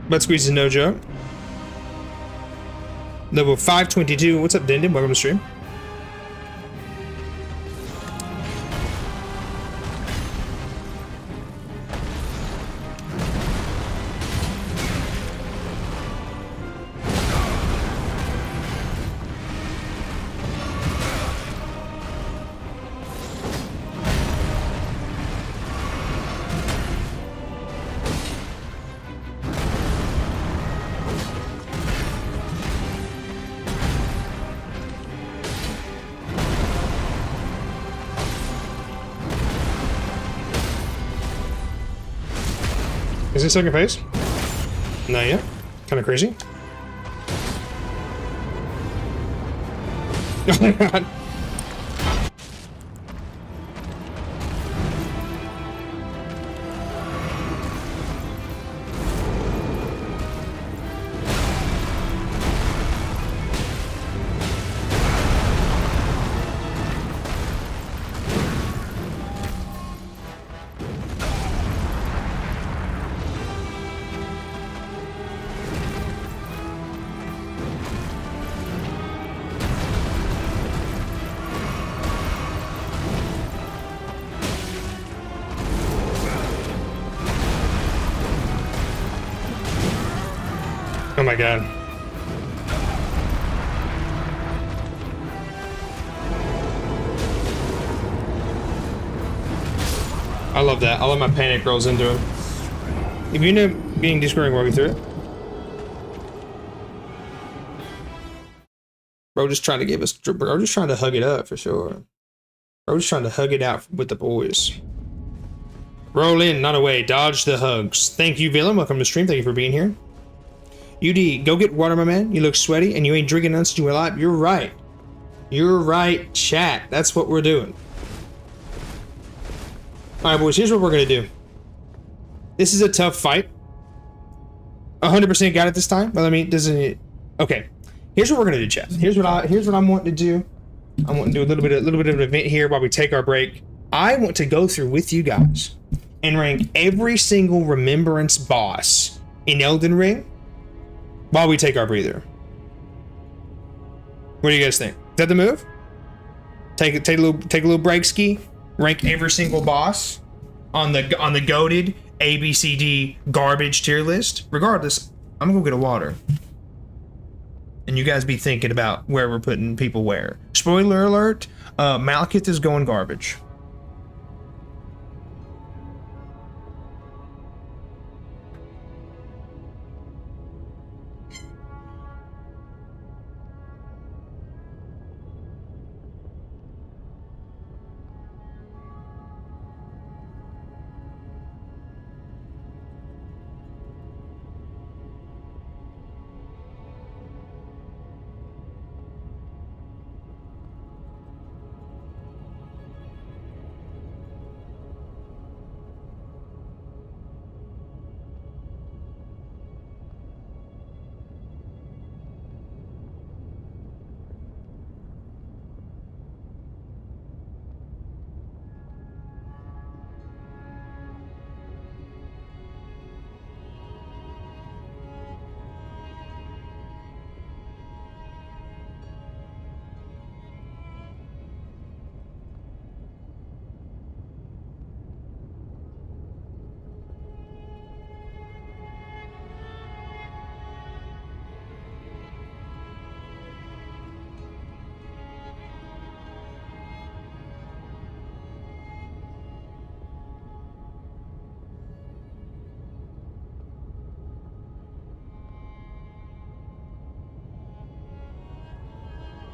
Butt squeeze is no joke. Level 522. What's up, Dindin? Welcome to stream. Is it second phase? Not yet. Kind of crazy. Oh my god. Oh my god. I love that. I love my panic rolls into him. If you know being Discord, walk you through it. Bro, just trying to give us. Bro, just trying to hug it up for sure. Bro, just trying to hug it out with the boys. Roll in, not away. Dodge the hugs. Thank you, Villain. Welcome to stream. Thank you for being here. UD, go get water, my man. You look sweaty and you ain't drinking none since you were alive. You're right. You're right, chat. That's what we're doing. Alright, boys, here's what we're gonna do. This is a tough fight. 100% got it this time. But I mean, doesn't it? Okay. Here's what we're gonna do, chat. Here's what I'm wanting to do. I'm wanting to do a little bit of an event here while we take our break. I want to go through with you guys and rank every single remembrance boss in Elden Ring while we take our breather. What do you guys think? Is that the move? Take a little break ski. Rank every single boss on the goated A, B, C, D garbage tier list. Regardless, I'm gonna go get a water. And you guys be thinking about where we're putting people where. Spoiler alert, Malekith is going garbage.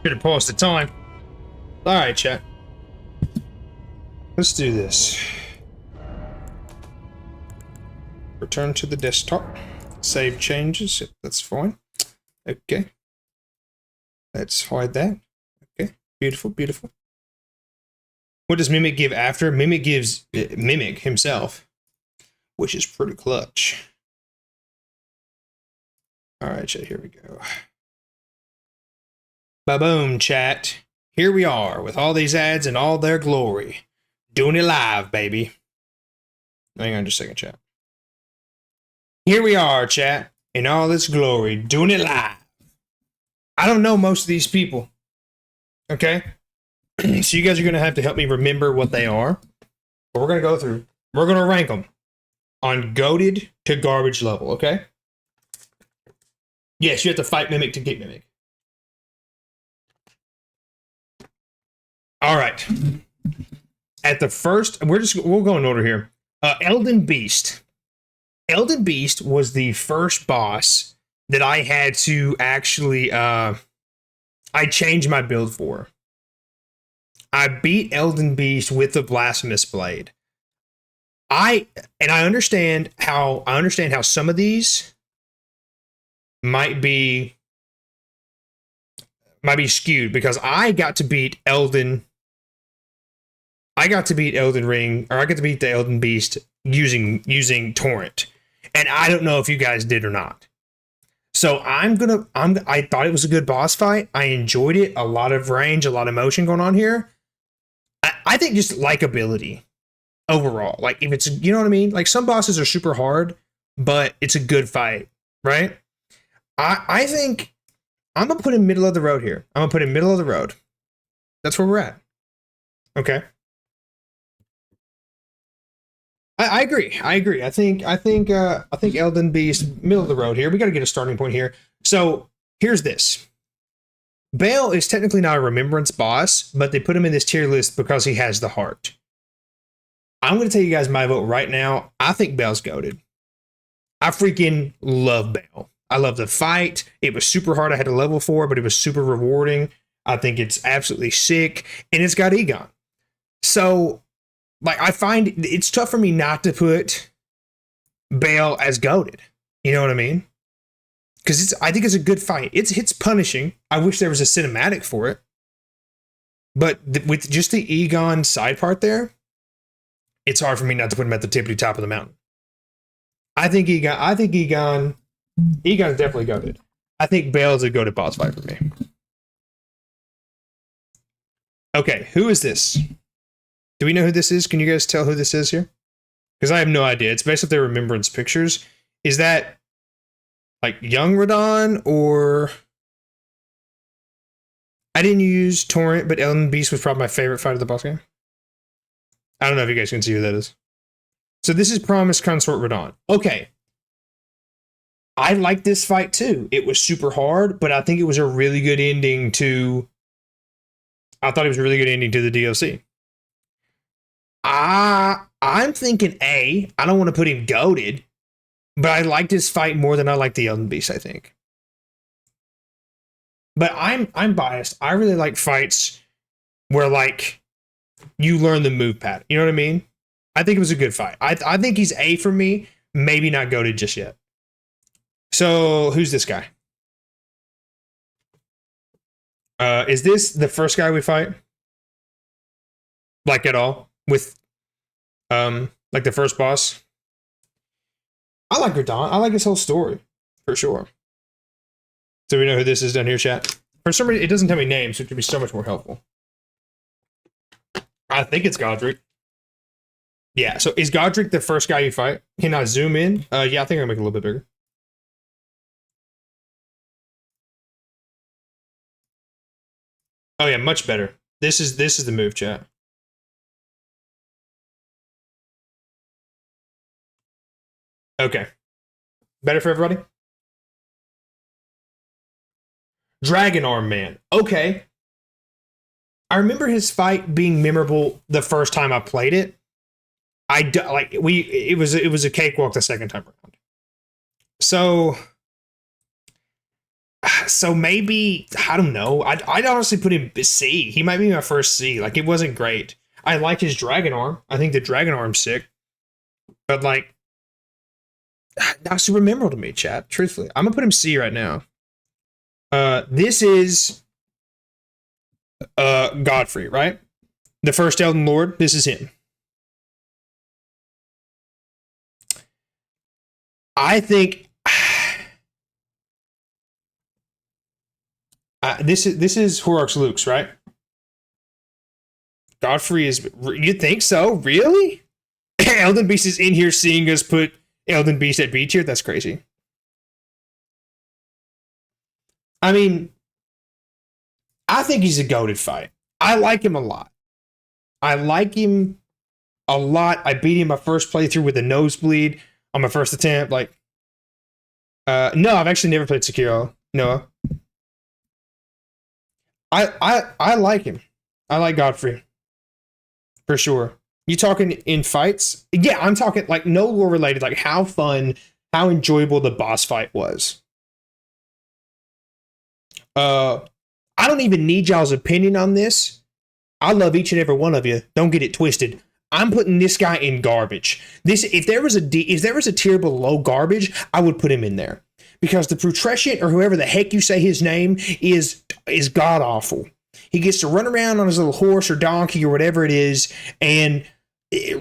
Should have paused the time. Alright, chat. Let's do this. Return to the desktop. Save changes. Yep, that's fine. Okay. Let's hide that. Okay. Beautiful, beautiful. What does Mimic give after? Mimic gives Mimic himself, which is pretty clutch. Alright, chat, here we go. Ba-boom, chat. Here we are, with all these ads and all their glory. Doing it live, baby. Hang on just a second, chat. Here we are, chat, in all its glory, doing it live. I don't know most of these people. Okay? So you guys are going to have to help me remember what they are. But we're going to go through. We're going to rank them on goated to garbage level, okay? Yes, you have to fight Mimic to get Mimic. All right. At the first, we'll go in order here. Elden Beast. Elden Beast was the first boss that I had to actually I changed my build for. I beat Elden Beast with the Blasphemous Blade. I understand how some of these might be skewed because I got to beat Elden Ring, or I got to beat the Elden Beast using Torrent. And I don't know if you guys did or not. So I thought it was a good boss fight. I enjoyed it. A lot of range, a lot of motion going on here. I think just likability overall. Like if it's, you know what I mean? Like some bosses are super hard, but it's a good fight, right? I think I'm going to put him middle of the road here. I'm going to put him middle of the road. That's where we're at. Okay. I agree. I think Elden Beast, middle of the road here. We got to get a starting point here. So here's this. Baal is technically not a remembrance boss, but they put him in this tier list because he has the heart. I'm going to tell you guys my vote right now. I think Baal's goated. I freaking love Baal. I love the fight. It was super hard. I had to level 4, but it was super rewarding. I think it's absolutely sick. And it's got Egon. So, like, I find it's tough for me not to put Baal as goated. You know what I mean? Because I think it's a good fight. It's punishing. I wish there was a cinematic for it. But with just the Egon side part there, it's hard for me not to put him at the tippity top of the mountain. I think Egon's definitely goated. I think Baal's a goated boss fight for me. Okay, who is this? Do we know who this is? Can you guys tell who this is here? Because I have no idea. It's based off their remembrance pictures. Is that like young Radon or... I didn't use Torrent, but Elden Beast was probably my favorite fight of the boss game. I don't know if you guys can see who that is. So this is Promise Consort Radon. Okay. I like this fight too. It was super hard, but I think it was a really good ending to... I thought it was a really good ending to the DLC. I'm thinking A. I don't want to put him goated, but I like this fight more than I like the Elden Beast, I think. But I'm biased. I really like fights where like you learn the move pattern. You know what I mean? I think it was a good fight. I think he's A for me. Maybe not goated just yet. So who's this guy? Is this the first guy we fight? Like at all? With like the first boss? I like Radon. I like his whole story. For sure. So we know who this is down here, chat. For some reason, it doesn't tell me names, which would be so much more helpful. I think it's Godric. Yeah, so is Godric the first guy you fight? Can I zoom in? Yeah, I think I'll make it a little bit bigger. Oh yeah, much better. This is the move, chat. Okay. Better for everybody? Dragon Arm Man. Okay. I remember his fight being memorable the first time I played it. It was a cakewalk the second time around. So maybe, I don't know. I'd honestly put him C. He might be my first C. Like, it wasn't great. I like his Dragon Arm. I think the Dragon Arm's sick. But like, not super memorable to me, chat. Truthfully, I'm gonna put him C right now. This is Godfrey, right? The first Elden Lord. This is him. I think this is Horrocks Luke's, right? Godfrey is. You think so? Really? Elden Beast is in here seeing us put Elden Beast at B tier? That's crazy. I mean, I think he's a goated fight. I like him a lot. I beat him my first playthrough with a nosebleed on my first attempt. Like, no, I've actually never played Sekiro. No. I like him. I like Godfrey. For sure. You talking in fights? Yeah, I'm talking like no lore related, like how fun, how enjoyable the boss fight was. I don't even need y'all's opinion on this. I love each and every one of you. Don't get it twisted. I'm putting this guy in garbage. If there was a tier below garbage, I would put him in there. Because the Putrescient, or whoever the heck you say his name, is god awful. He gets to run around on his little horse or donkey or whatever it is, and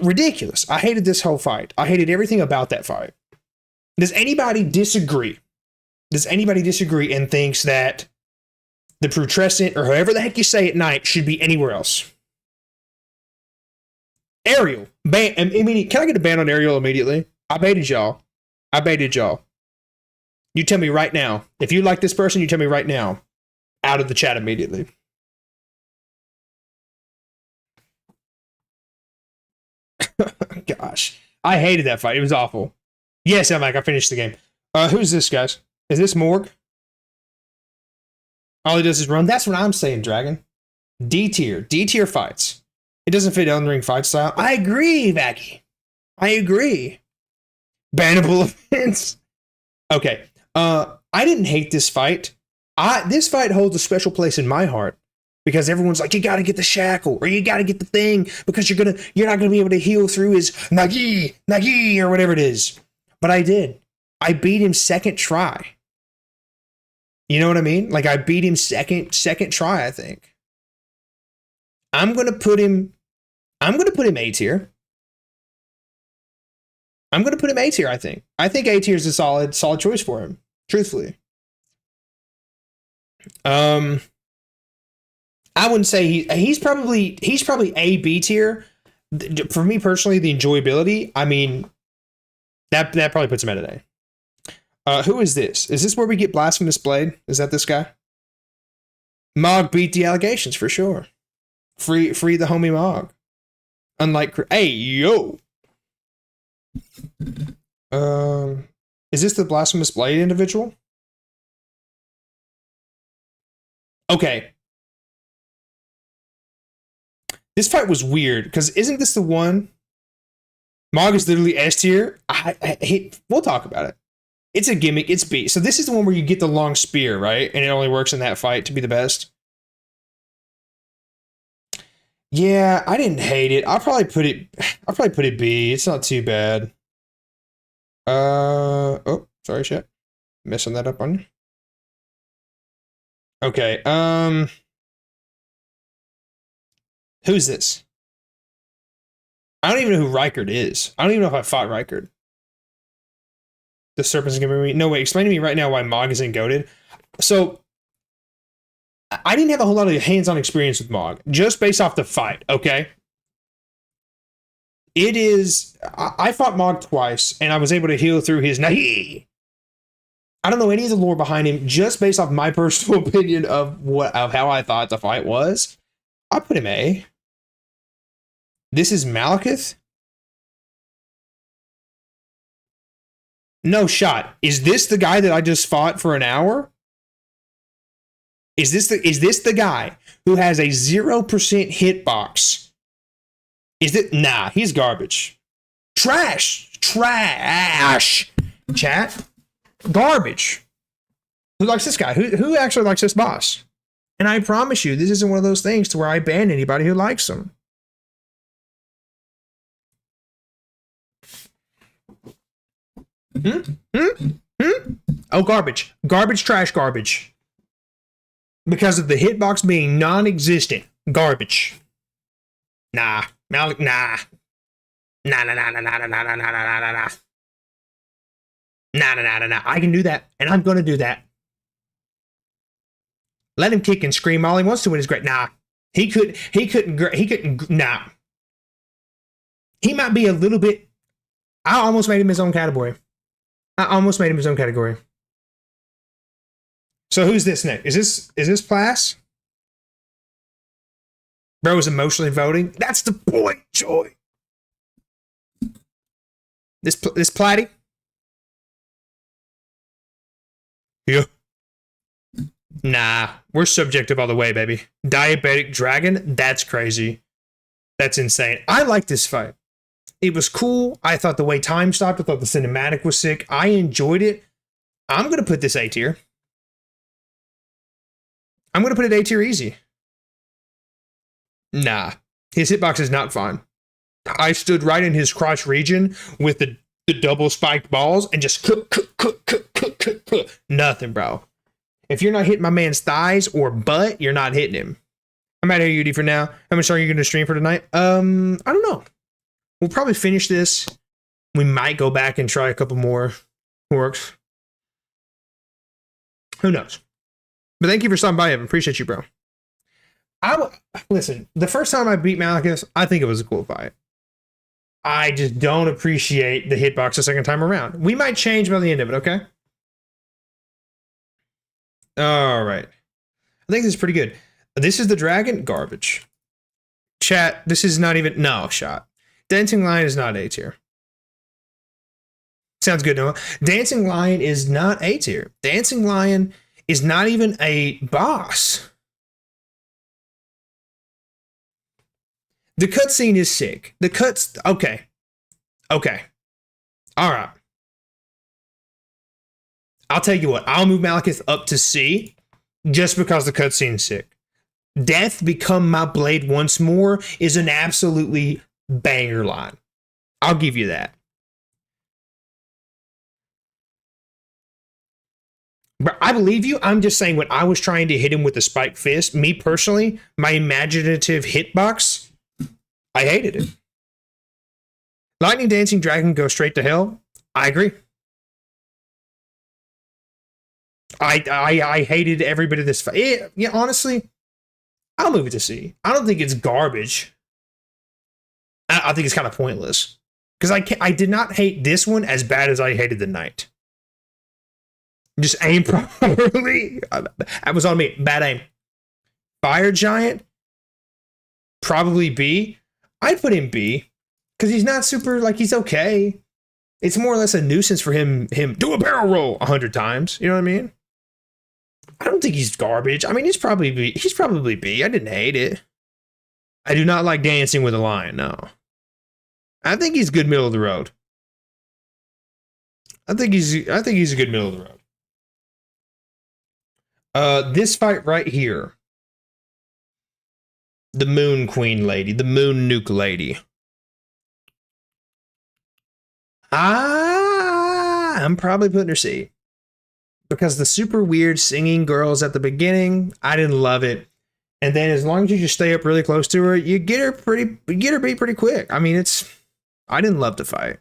ridiculous. I hated this whole fight. I hated everything about that fight. Does anybody disagree? Does anybody disagree and thinks that the Putrescent, or however the heck you say it, Knight, should be anywhere else? Ariel. Can I get a ban on Ariel immediately? I baited y'all. You tell me right now. If you like this person, you tell me right now. Out of the chat immediately. Gosh. I hated that fight. It was awful. Yes, I'm like, I finished the game. Who's this, guys? Is this Morg? All he does is run. That's what I'm saying, Dragon. D tier. D tier fights. It doesn't fit Elden Ring fight style. I agree, Vacky. I agree. Bannable events. Okay. I didn't hate this fight. This fight holds a special place in my heart because everyone's like, you gotta get the shackle or you gotta get the thing because you're not gonna be able to heal through his Nagi or whatever it is. But I did. I beat him second try. You know what I mean? Like I beat him second try, I think. I'm gonna put him A tier. I'm gonna put him A tier, I think. I think A tier is a solid choice for him, truthfully. I wouldn't say he's probably A, B tier. For me personally, the enjoyability, I mean, that probably puts him at an A. Who is this? Is this where we get Blasphemous Blade? Is that this guy? Mog beat the allegations for sure. Free the homie Mog. Unlike, hey, yo. Is this the Blasphemous Blade individual? Okay. This fight was weird, because isn't this the one? Mog is literally S tier. We'll talk about it. It's a gimmick. It's B. So this is the one where you get the long spear, right? And it only works in that fight to be the best. Yeah, I didn't hate it. I'll probably put it B. It's not too bad. Oh, sorry, chat. Messing that up on you. Okay, who's this? I don't even know who Rykard is. I don't even know if I fought Rykard. The serpent's gonna be me. No, wait, explain to me right now why Mog isn't goated. So, I didn't have a whole lot of hands-on experience with Mog, just based off the fight, okay? It is... I fought Mog twice, and I was able to heal through his Nahi. I don't know any of the lore behind him, just based off my personal opinion of how I thought the fight was. I put him A. This is Malekith? No shot. Is this the guy that I just fought for an hour? Is this the guy who has a 0% hitbox? Is it? Nah, he's garbage. Trash. Chat. Garbage. Who likes this guy? Who actually likes this boss? And I promise you, this isn't one of those things to where I ban anybody who likes him. Oh, garbage. Garbage, trash, garbage. Because of the hitbox being non-existent. Garbage. Nah. Malik, nah. Nah. Nah. I can do that, and I'm gonna do that. Let him kick and scream all he wants to win his great. Nah. He couldn't, nah. He might be a little bit... I almost made him his own category. So who's this next? Is this Plas? Bro is emotionally voting. That's the point, Joy. This Platty? Yeah. Nah, we're subjective all the way, baby. Diabetic Dragon? That's crazy. That's insane. I like this fight. It was cool. I thought the way time stopped, I thought the cinematic was sick. I enjoyed it. I'm going to put this A tier. I'm going to put it A tier easy. Nah, his hitbox is not fine. I stood right in his crotch region with the double spiked balls and just cook. Nothing, bro. If you're not hitting my man's thighs or butt, you're not hitting him. I'm out of here, UD, for now. How much are you going to stream for tonight? I don't know. We'll probably finish this. We might go back and try a couple more works. Who knows? But thank you for stopping by, Evan. Appreciate you, bro. Listen, the first time I beat Malekith, I think it was a cool fight. I just don't appreciate the hitbox the second time around. We might change by the end of it, okay? All right. I think this is pretty good. This is the dragon? Garbage. Chat, this is not even... No, shot. Dancing Lion is not A tier. Sounds good, Noah. Dancing Lion is not A tier. Dancing Lion is not even a boss. The cutscene is sick. The cuts... Okay. Okay. All right. I'll tell you what. I'll move Malekith up to C just because the cutscene is sick. Death become my blade once more is an absolutely banger line. I'll give you that. But I believe you. I'm just saying when I was trying to hit him with the spiked fist, me personally, my imaginative hitbox, I hated it. Lightning Dancing Dragon goes straight to hell. I agree. I hated every bit of this fight. Yeah, honestly, I'll move it to C. I don't think it's garbage. I think it's kind of pointless. Because I did not hate this one as bad as I hated the Knight. Just aim properly. That was on me. Bad aim. Fire Giant? Probably B. I'd put him B. Because he's not super, like, he's okay. It's more or less a nuisance for him do a barrel roll 100 times. You know what I mean? I don't think he's garbage. I mean, he's probably B. I didn't hate it. I do not like Dancing with a Lion. No. I think he's good middle of the road. I think he's a good middle of the road. This fight right here. The Moon Queen lady, the Moon Nuke lady. I'm probably putting her C. Because the super weird singing girls at the beginning, I didn't love it. And then as long as you just stay up really close to her, you get her beat pretty quick. I mean, I didn't love the fight.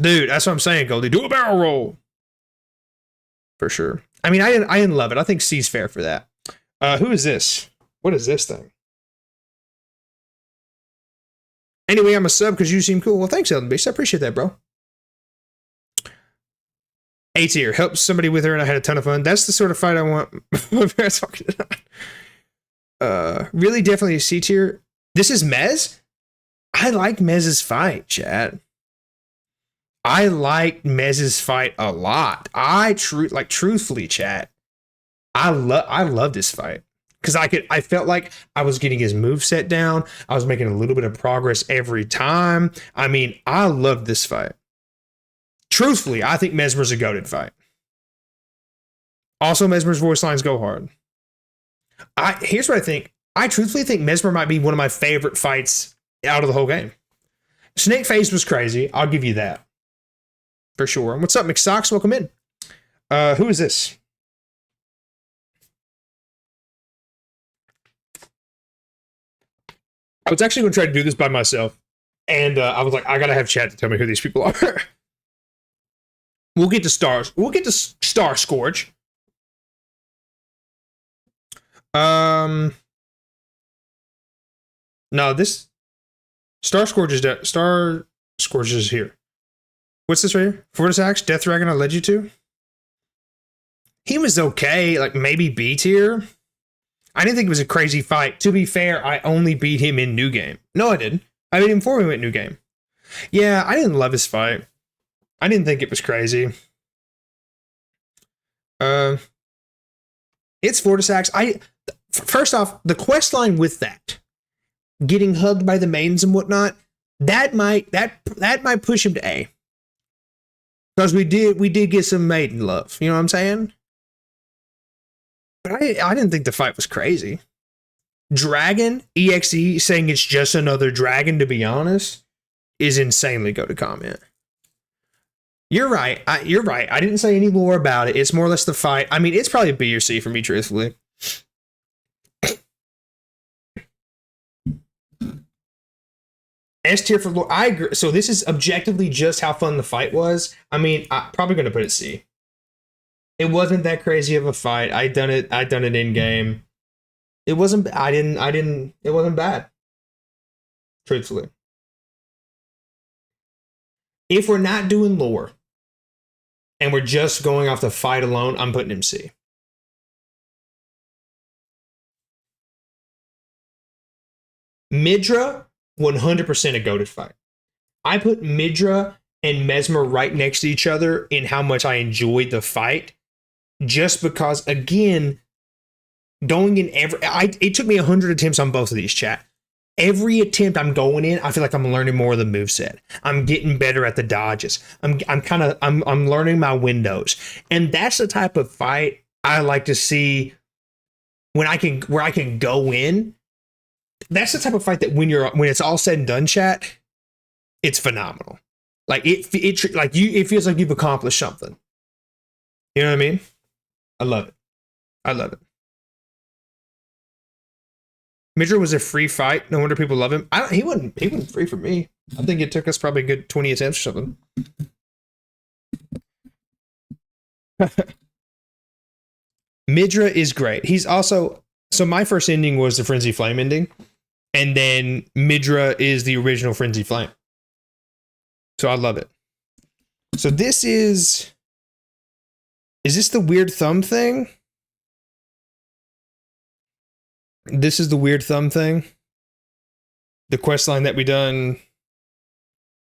Dude, that's what I'm saying, Goldie. Do a barrel roll. For sure. I mean, I didn't love it. I think C's fair for that. Who is this? What is this thing? Anyway, I'm a sub because you seem cool. Well, thanks, Elden Beast. I appreciate that, bro. A tier. Helped somebody with her and I had a ton of fun. That's the sort of fight I want my parents talking about. Really, definitely a C tier. This is Mez? I like Mez's fight, chat. I like Mez's fight a lot. Truthfully, chat. I love this fight. Because I felt like I was getting his moveset down. I was making a little bit of progress every time. I mean, I love this fight. Truthfully, I think Mesmer's a goated fight. Also, Mesmer's voice lines go hard. Here's what I think. I truthfully think Mesmer might be one of my favorite fights out of the whole game. Snake Face was crazy. I'll give you that. For sure. What's up, McSocks? Welcome in. Who is this? I was actually going to try to do this by myself. And I was like, I got to have chat to tell me who these people are. We'll get to stars. We'll get to Star Scourge. No, this Star Scourge is here. What's this right here? Fortis Axe, Death Dragon I led you to? He was okay, like maybe B tier. I didn't think it was a crazy fight. To be fair, I only beat him in New Game. No, I didn't. I beat him before we went New Game. Yeah, I didn't love his fight. I didn't think it was crazy. It's Fortis Axe. First off, the quest line with that, getting hugged by the maidens and whatnot, that might push him to A. Because we did get some maiden love. You know what I'm saying? But I didn't think the fight was crazy. Dragon EXE saying it's just another dragon, to be honest, is insanely go to comment. You're right. You're right. I didn't say any more about it. It's more or less the fight. I mean, it's probably a B or C for me, truthfully. S tier for Lord. I agree. So this is objectively just how fun the fight was. I mean, I'm probably going to put it C. It wasn't that crazy of a fight. I'd done it in game. It wasn't. It wasn't bad. Truthfully. If we're not doing lore and we're just going off the fight alone, I'm putting him C. Midra, 100% a goated fight. I put Midra and Mesmer right next to each other in how much I enjoyed the fight. Just because, again, going in it took me 100 attempts on both of these, chat. Every attempt I'm going in, I feel like I'm learning more of the moveset. I'm getting better at the dodges. I'm learning my windows. And that's the type of fight I like to see where I can go in. That's the type of fight that when it's all said and done, chat, it's phenomenal. Like it feels like you've accomplished something. You know what I mean? I love it. I love it. Midra was a free fight. No wonder people love him. He wasn't free for me. I think it took us probably a good 20 attempts or something. Midra is great. He's also, so my first ending was the Frenzy Flame ending, and then Midra is the original Frenzy Flame. So I love it. So this is this the weird thumb thing? This is the weird thumb thing. The quest line that we done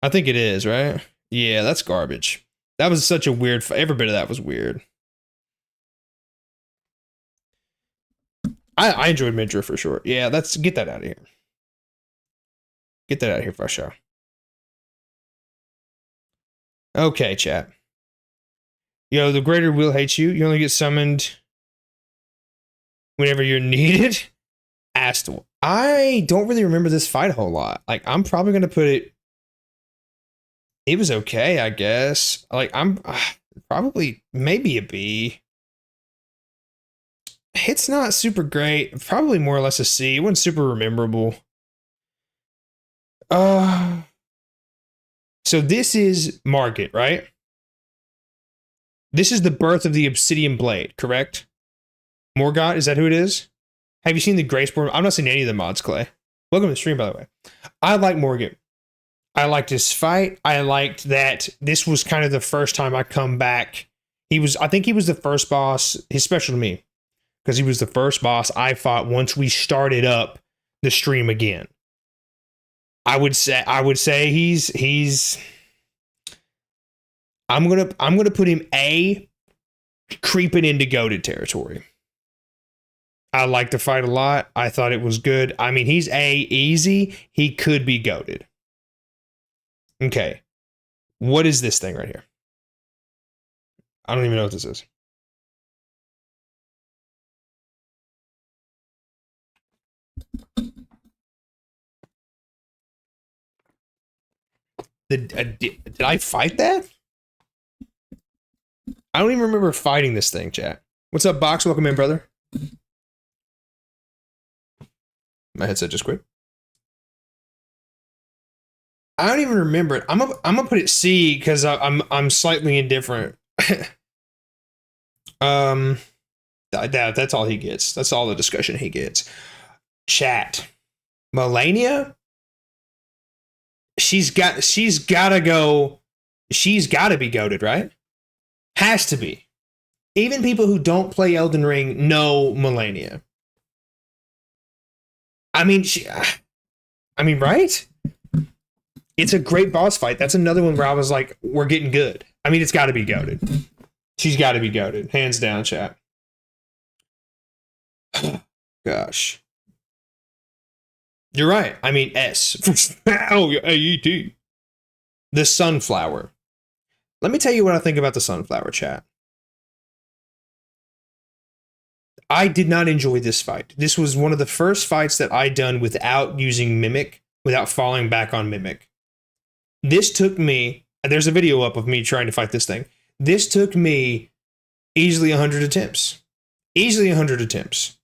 I think it is, right? Yeah, that's garbage. That was such a weird every bit of that was weird. I enjoyed Midra for sure. Yeah, get that out of here. Get that out of here for sure. Okay, chat. Yo, the greater will hates you. You only get summoned whenever you're needed. Astal. I don't really remember this fight a whole lot. Like, I'm probably gonna put it. It was okay, I guess. Like, I'm probably maybe a B. It's not super great. Probably more or less a C. It wasn't super memorable. So this is Margit, right? This is the birth of the Obsidian Blade, correct? Morgott, is that who it is? Have you seen the Graceborn? I'm not seeing any of the mods, Clay. Welcome to the stream, by the way. I like Margit. I liked his fight. I liked that this was kind of the first time I come back. I think he was the first boss. He's special to me because he was the first boss I fought once we started up the stream again. I would say he's I'm gonna put him A, creeping into goated territory. I like the fight a lot. I thought it was good. I mean, he's A, easy. He could be goated. Okay. What is this thing right here? I don't even know what this is. Did I fight that? I don't even remember fighting this thing, chat. What's up, Box? Welcome in, brother. My headset just quit. I don't even remember it. I'm gonna put it C because I'm slightly indifferent. That's all he gets. That's all the discussion he gets. Chat. Melania. She's gotta be goated, right? Has to be. Even people who don't play Elden Ring know Melania. I mean, right? It's a great boss fight. That's another one where I was like, we're getting good. I mean, it's got to be goated. She's got to be goated. Hands down, chat. Gosh. You're right. I mean, S. Oh, A-E-T. The Sunflower. Let me tell you what I think about the Sunflower, chat. I did not enjoy this fight. This was one of the first fights that I done without using Mimic, without falling back on Mimic. This took me, there's a video up of me trying to fight this thing. This took me easily 100 attempts. Easily 100 attempts.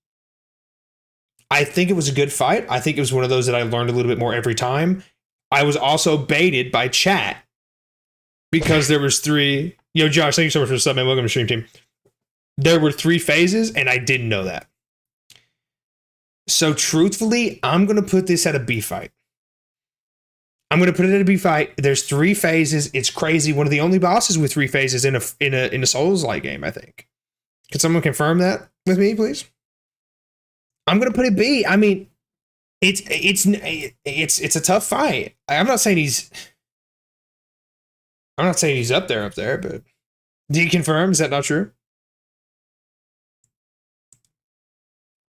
I think it was a good fight. I think it was one of those that I learned a little bit more every time. I was also baited by chat because there was 3. Yo, Josh, thank you so much for the sub, man. Welcome to stream team. There were 3 phases, and I didn't know that. So truthfully, I'm going to put this at a B fight. I'm going to put it at a B fight. There's 3 phases. It's crazy. One of the only bosses with 3 phases in a Souls-like game, I think. Can someone confirm that with me, please? I'm going to put it B. I mean, it's a tough fight. I'm not saying he's up there, but do you confirm? Is that not true?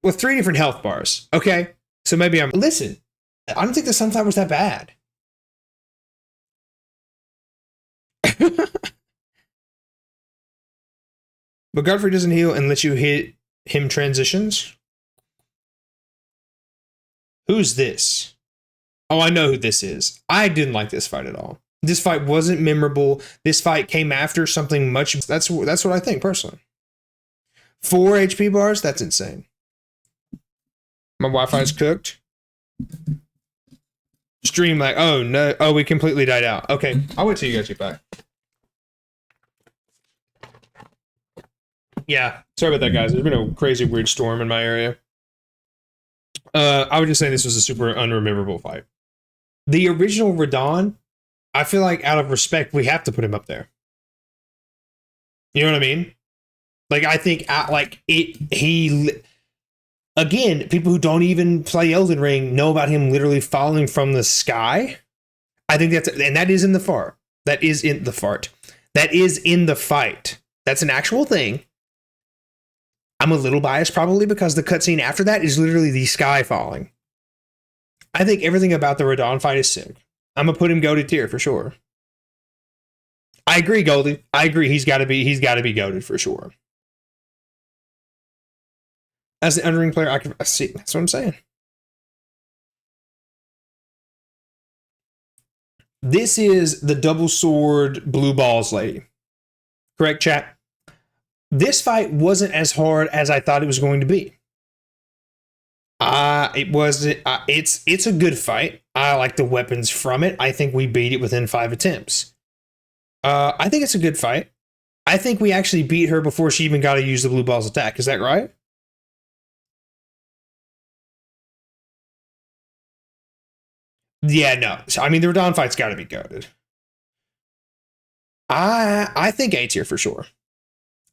With 3 different health bars. Okay. So maybe listen, I don't think the Sunflower's that bad. But Godfrey doesn't heal unless you hit him transitions. Who's this? Oh, I know who this is. I didn't like this fight at all. This fight wasn't memorable. This fight came after something much. That's what I think personally. 4 HP bars? That's insane. My Wi-Fi is cooked. Stream like, oh no. Oh, we completely died out. Okay, I'll wait till you guys get back. Yeah, sorry about that, guys. There's been a crazy weird storm in my area. I would just say this was a super unrememberable fight. The original Radon, I feel like out of respect, we have to put him up there. You know what I mean? Like, I think, again, people who don't even play Elden Ring know about him literally falling from the sky. I think and that is in the fart. That is in the fart. That is in the fight. That's an actual thing. I'm a little biased probably because the cutscene after that is literally the sky falling. I think everything about the Radon fight is sick. I'm gonna put him goated tier for sure. I agree, Goldie. I agree. He's got to be goated for sure. As an Elden Ring player, I see. That's what I'm saying. This is the double sword blue balls lady. Correct, chat? This fight wasn't as hard as I thought it was going to be. It wasn't. It's a good fight. I like the weapons from it. I think we beat it within 5 attempts. I think it's a good fight. I think we actually beat her before she even got to use the blue balls attack. Is that right? Yeah, no. I mean, the Radon fight's got to be goated. I think A tier for sure.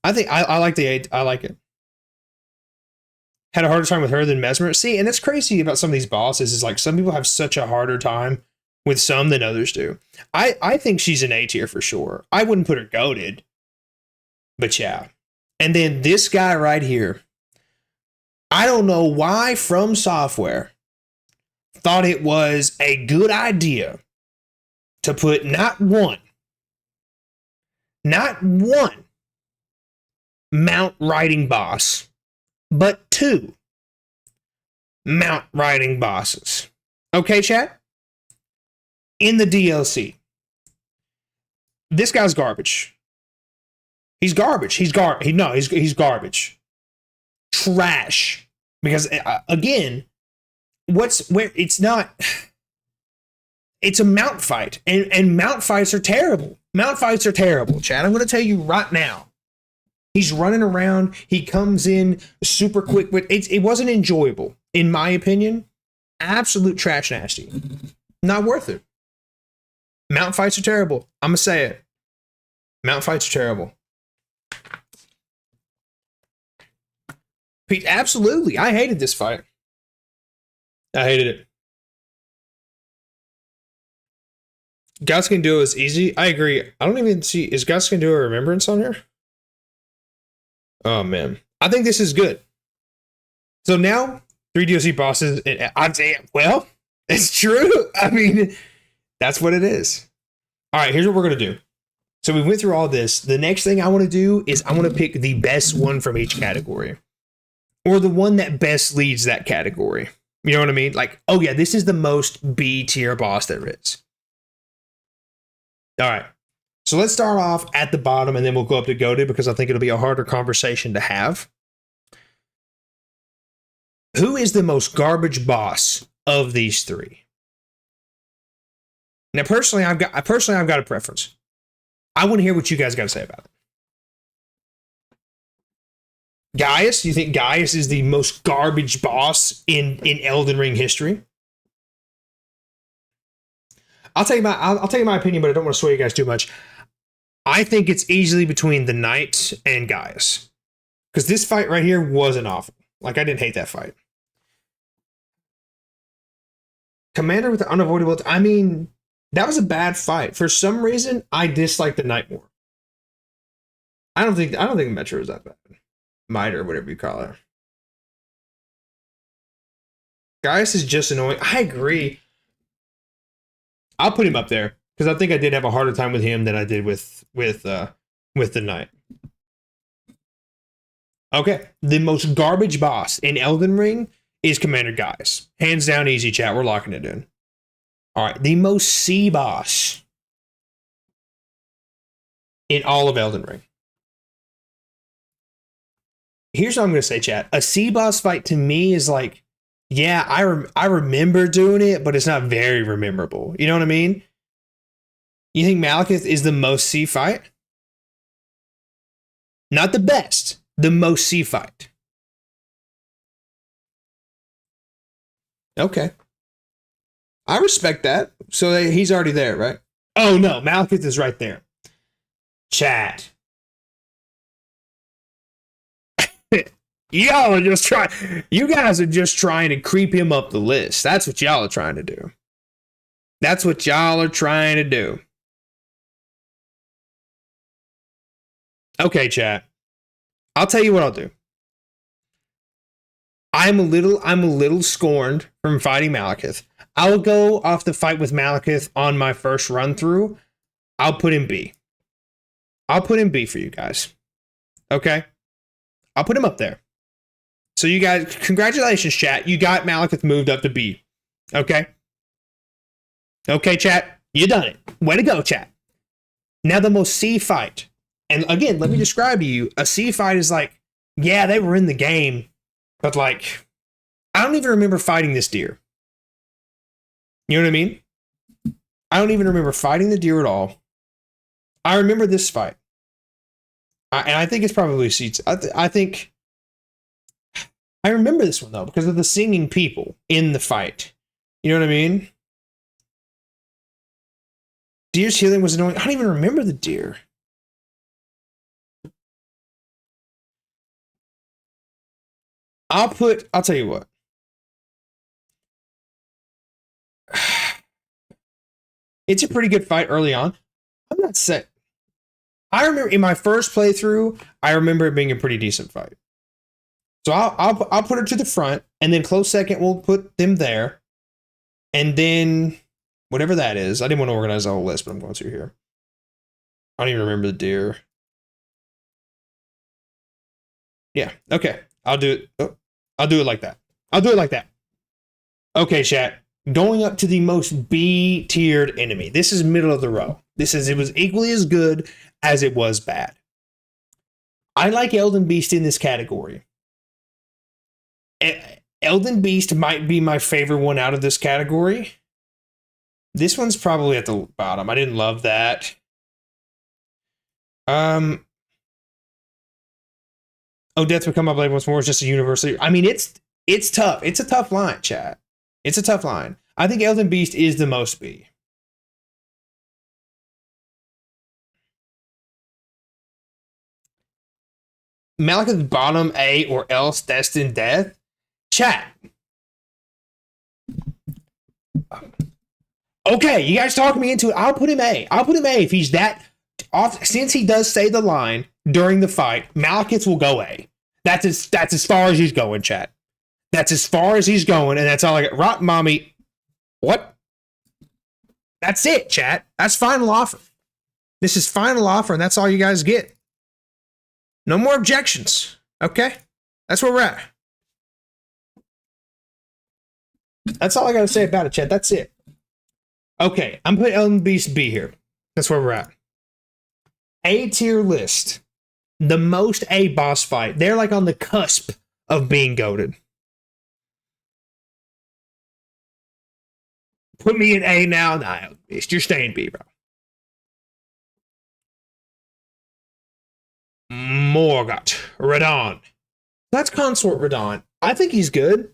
I think I like the A. I like it. Had a harder time with her than Mesmer. See, and it's crazy about some of these bosses is like some people have such a harder time with some than others do. I think she's an A tier for sure. I wouldn't put her goated, but yeah. And then this guy right here. I don't know why From Software thought it was a good idea to put not one mount riding boss, but 2 mount riding bosses. Okay, chat? In the DLC. This guy's garbage. He's garbage. He's garbage. Trash. Because again, it's a mount fight. And mount fights are terrible. Mount fights are terrible, Chad. I'm going to tell you right now. He's running around. He comes in super quick. But it wasn't enjoyable, in my opinion. Absolute trash nasty. Not worth it. Mount fights are terrible. I'm going to say it. Mount fights are terrible. Pete, absolutely. I hated this fight. I hated it. Gods Can Do is easy. I agree. I don't even see. Is Gods Can Do a Remembrance on here? Oh, man. I think this is good. So now, 3 DLC bosses. I'd say, well, it's true. I mean, that's what it is. All right, here's what we're going to do. So we went through all this. The next thing I want to do is I want to pick the best one from each category. Or the one that best leads that category. You know what I mean? Like, oh yeah, this is the most B tier boss there is. All right. So let's start off at the bottom and then we'll go up to goated because I think it'll be a harder conversation to have. Who is the most garbage boss of these 3? Now, personally, I've got a preference. I want to hear what you guys got to say about it. Gaius, you think Gaius is the most garbage boss in Elden Ring history? I'll tell you my opinion, but I don't want to sway you guys too much. I think it's easily between the Knight and Gaius. Because this fight right here wasn't awful. Like, I didn't hate that fight. Commander with the unavoidable... I mean, that was a bad fight. For some reason, I dislike the Knight more. I don't think Metro is that bad. Miter, whatever you call it. Gaius is just annoying. I agree. I'll put him up there because I think I did have a harder time with him than I did with the Knight. Okay, the most garbage boss in Elden Ring is Commander Gaius. Hands down, easy, chat. We're locking it in. All right, the most C boss in all of Elden Ring. Here's what I'm going to say, chat. A C boss fight to me is like, yeah, I remember doing it, but it's not very memorable. You know what I mean? You think Malekith is the most C fight? Not the best, the most C fight. Okay. I respect that. So he's already there, right? Oh no, Malekith is right there. Chat. You guys are just trying to creep him up the list. That's what y'all are trying to do. That's what y'all are trying to do. Okay, chat. I'll tell you what I'll do. I'm a little scorned from fighting Malekith. I'll go off the fight with Malekith on my first run through. I'll put him B. I'll put him B for you guys. Okay? I'll put him up there. So you guys, congratulations, chat. You got Malekith moved up to B. Okay? Okay, chat. You done it. Way to go, chat. Now the most C fight. And again, let me describe to you. A C fight is like, yeah, they were in the game, but like, I don't even remember fighting this deer. You know what I mean? I don't even remember fighting the deer at all. I remember this fight. And I think it's probably C. I think I remember this one though, because of the singing people in the fight. You know what I mean? Deer's healing was annoying. I don't even remember the deer. I'll tell you what. It's a pretty good fight early on. I'm not saying. I remember in my first playthrough, I remember it being a pretty decent fight. So I'll put it to the front, and then close second, we'll put them there. And then whatever that is. I didn't want to organize the whole list, but I'm going to here. I don't even remember the deer. Yeah, okay. I'll do it. Oh, I'll do it like that. I'll do it like that. Okay, chat. Going up to the most B-tiered enemy. This is middle of the row. It was equally as good as it was bad. I like Elden Beast in this category. Elden Beast might be my favorite one out of this category. This one's probably at the bottom. I didn't love that. Oh, Death Become My Blade once more is just a university. I mean, it's tough. It's a tough line, chat. It's a tough line. I think Elden Beast is the most B. Malekith's bottom A or else destined death. Chat. Okay, you guys talk me into it. I'll put him A. I'll put him A if he's that off. Since he does say the line during the fight, Malekith will go A. That's as far as he's going, chat. That's as far as he's going, and that's all I got. Rock mommy. What? That's it, chat. That's final offer. This is final offer, and that's all you guys get. No more objections. Okay? That's where we're at. That's all I gotta say about it, chat. That's it. Okay, I'm putting Elden Beast B here. That's where we're at. A tier list. The most A boss fight. They're like on the cusp of being goated. Put me in A now. Nah, you're staying B, bro. Morgott. Radon. That's Consort Radon. I think he's good.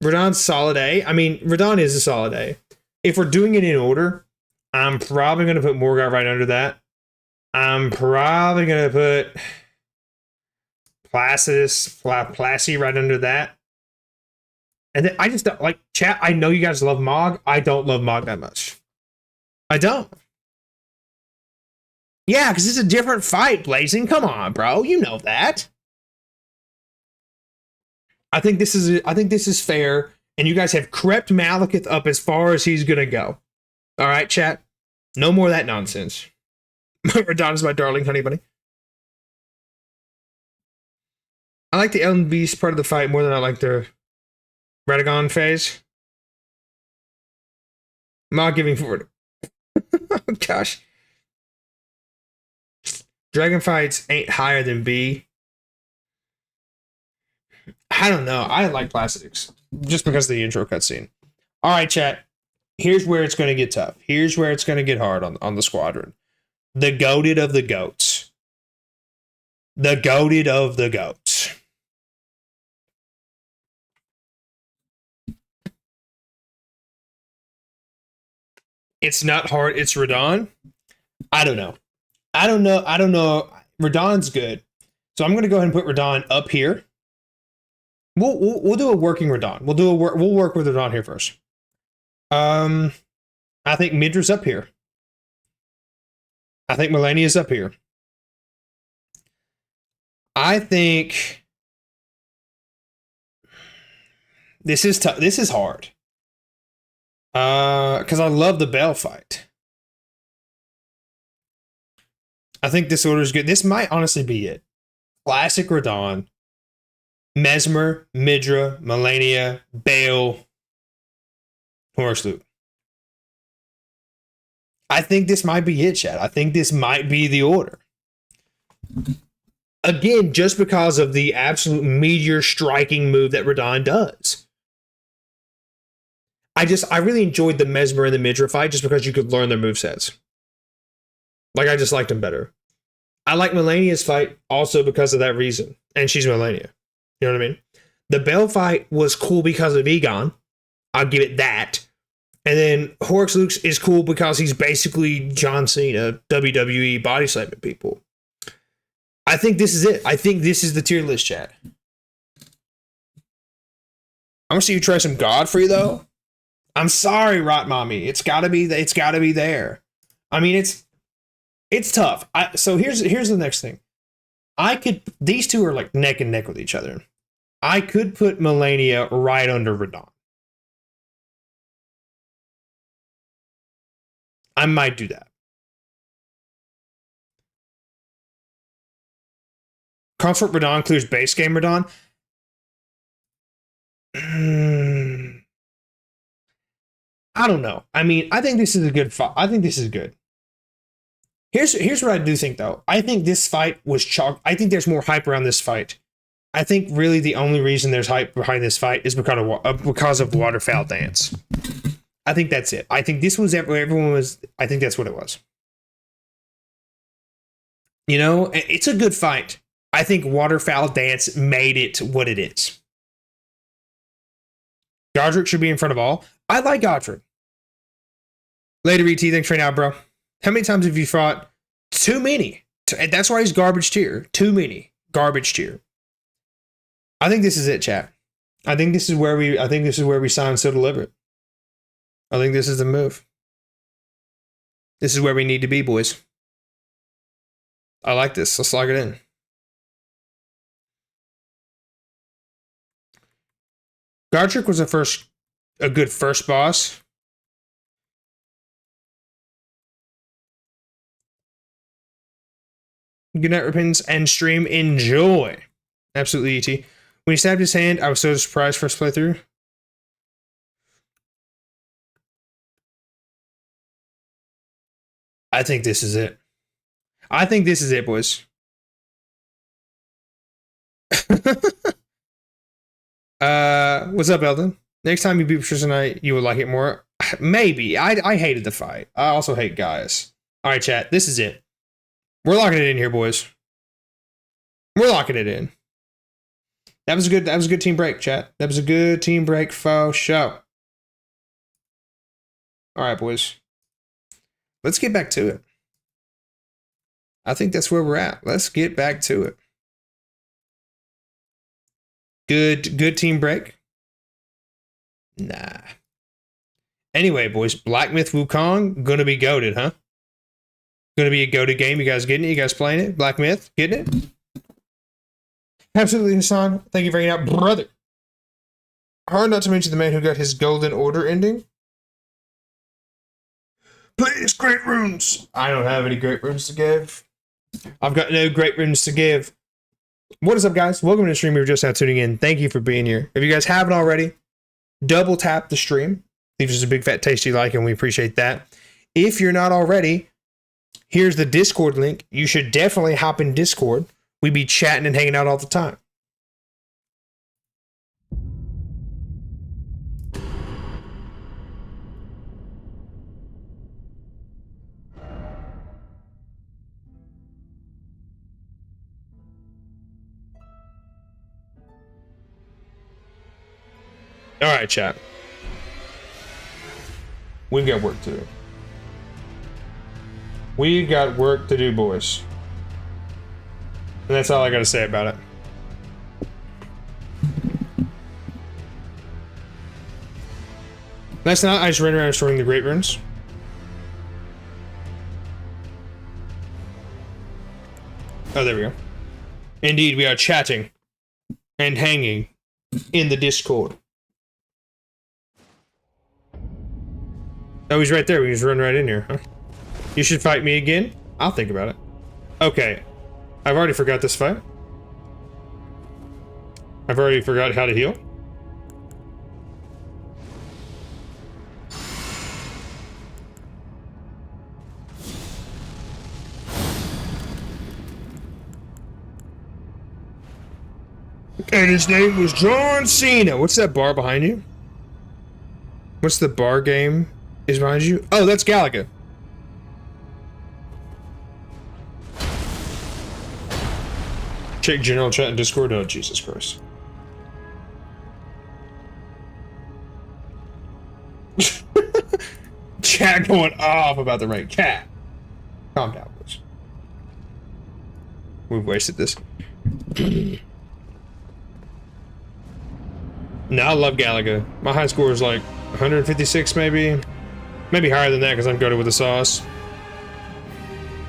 Radon's solid A. I mean, Radon is a solid A. If we're doing it in order, I'm probably going to put Morgott right under that. I'm probably going to put Plassy right under that. And then I just don't like chat. I know you guys love Mog. I don't love Mog that much. I don't. Yeah, because it's a different fight, Blazing. Come on, bro. You know that. I think this is fair, and you guys have crept Malekith up as far as he's gonna go. All right, chat. No more of that nonsense. Radon is my darling honey bunny. I like the Elden Beast part of the fight more than I like the Radagon phase. I'm not giving forward. Oh, gosh. Dragon fights ain't higher than B. I don't know. I like Placidix just because of the intro cutscene. All right, chat. Here's where it's going to get tough. Here's where it's going to get hard on the squadron. The goated of the goats. The goated of the goats. It's not hard. It's Radon. I don't know. Radon's good. So I'm going to go ahead and put Radon up here. We'll do a working Radon. We'll work with Radon here first. I think Midra's up here. I think Melania's up here. I think this is tough. This is hard. Because I love the Bell fight. I think this order is good. This might honestly be it. Classic Radon, Mesmer, Midra, Melania, Bale, Horus Luke. I think this might be it, Chad. I think this might be the order. Again, just because of the absolute meteor striking move that Radon does. I really enjoyed the Mesmer and the Midra fight just because you could learn their movesets. Like, I just liked them better. I like Melania's fight also because of that reason. And she's Melania. You know what I mean? The Bell fight was cool because of Egon. I'll give it that. And then Horus Luke is cool because he's basically John Cena, WWE body slamming people. I think this is it. I think this is the tier list, chat. I'm gonna see you try some Godfrey though. I'm sorry, Rot Mommy. It's gotta be there. I mean, it's tough. So here's the next thing. These two are like neck and neck with each other. I could put Melania right under Radon. I might do that. Comfort Radon clears base game Radon. I don't know. I mean, I think this is a good fight. I think this is good. Here's what I do think, though. I think this fight was chalk. I think there's more hype around this fight. I think really the only reason there's hype behind this fight is because of Waterfowl Dance. I think that's it. I think this was everyone was. I think that's what it was. You know, it's a good fight. I think Waterfowl Dance made it what it is. Godric should be in front of all. I like Godric. Later, ET, thanks for now, bro. How many times have you fought? Too many. That's why he's garbage tier. Too many. Garbage tier. I think this is it, chat. I think this is where we sign so deliberate. I think this is the move. This is where we need to be, boys. I like this. Let's log it in. Godric was a good first boss. Good night, Repins, and stream. Enjoy. Absolutely, ET. When he stabbed his hand, I was so surprised first playthrough. I think this is it. I think this is it, boys. What's up, Elden? Next time you beat Patricia Knight, you would like it more. Maybe. I hated the fight. I also hate guys. All right, chat. This is it. We're locking it in here, boys. We're locking it in. That was a good team break, chat. That was a good team break faux show. All right, boys. Let's get back to it. I think that's where we're at. Let's get back to it. Good team break. Nah. Anyway, boys, Black Myth Wukong gonna be goated, huh? Gonna be a goated game. You guys getting it? You guys playing it? Black Myth, getting it? Absolutely, Hassan. Thank you for hanging out, brother. Hard not to mention the man who got his golden order ending. Please, great runes. I don't have any great runes to give. I've got no great runes to give. What is up, guys? Welcome to the stream. If you're just now tuning in, thank you for being here. If you guys haven't already, double tap the stream. Leave us a big fat tasty like, and we appreciate that. If you're not already, here's the Discord link. You should definitely hop in Discord. We be chatting and hanging out all the time. All right, chat. We've got work to do. We've got work to do, boys. And that's all I got to say about it. Last night I just ran around restoring the Great Runes. Oh, there we go. Indeed, we are chatting and hanging in the Discord. Oh, he's right there. We just run right in here, huh? You should fight me again? I'll think about it. Okay. I've already forgot this fight. I've already forgot how to heal. And his name was John Cena. What's that bar behind you? What's the bar game is behind you? Oh, that's Galaga. Check general chat and Discord. Oh, Jesus Christ. Chat going off about the right cat. Calm down, please. We've wasted this. No, I love Galaga. My high score is like 156 maybe. Maybe higher than that because I'm goated with the sauce.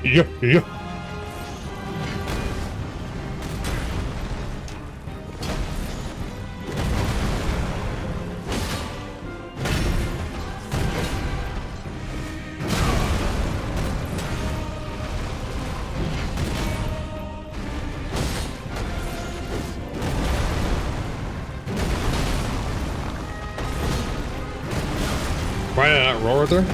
Yeah, yeah. Why did I not roll with her?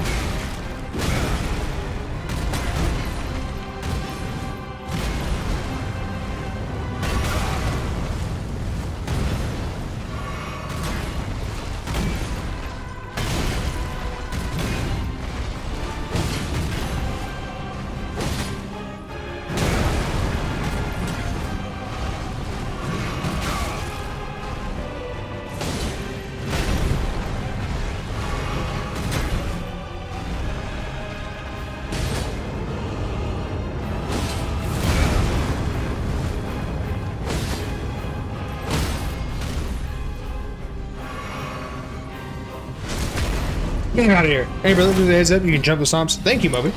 Get out of here. Hey brother, do the heads up, you can jump the stomps. Thank you, Moby.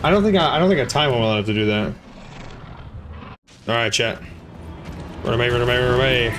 I don't think I time well enough to do that. Alright, chat. Run away, run away, run away.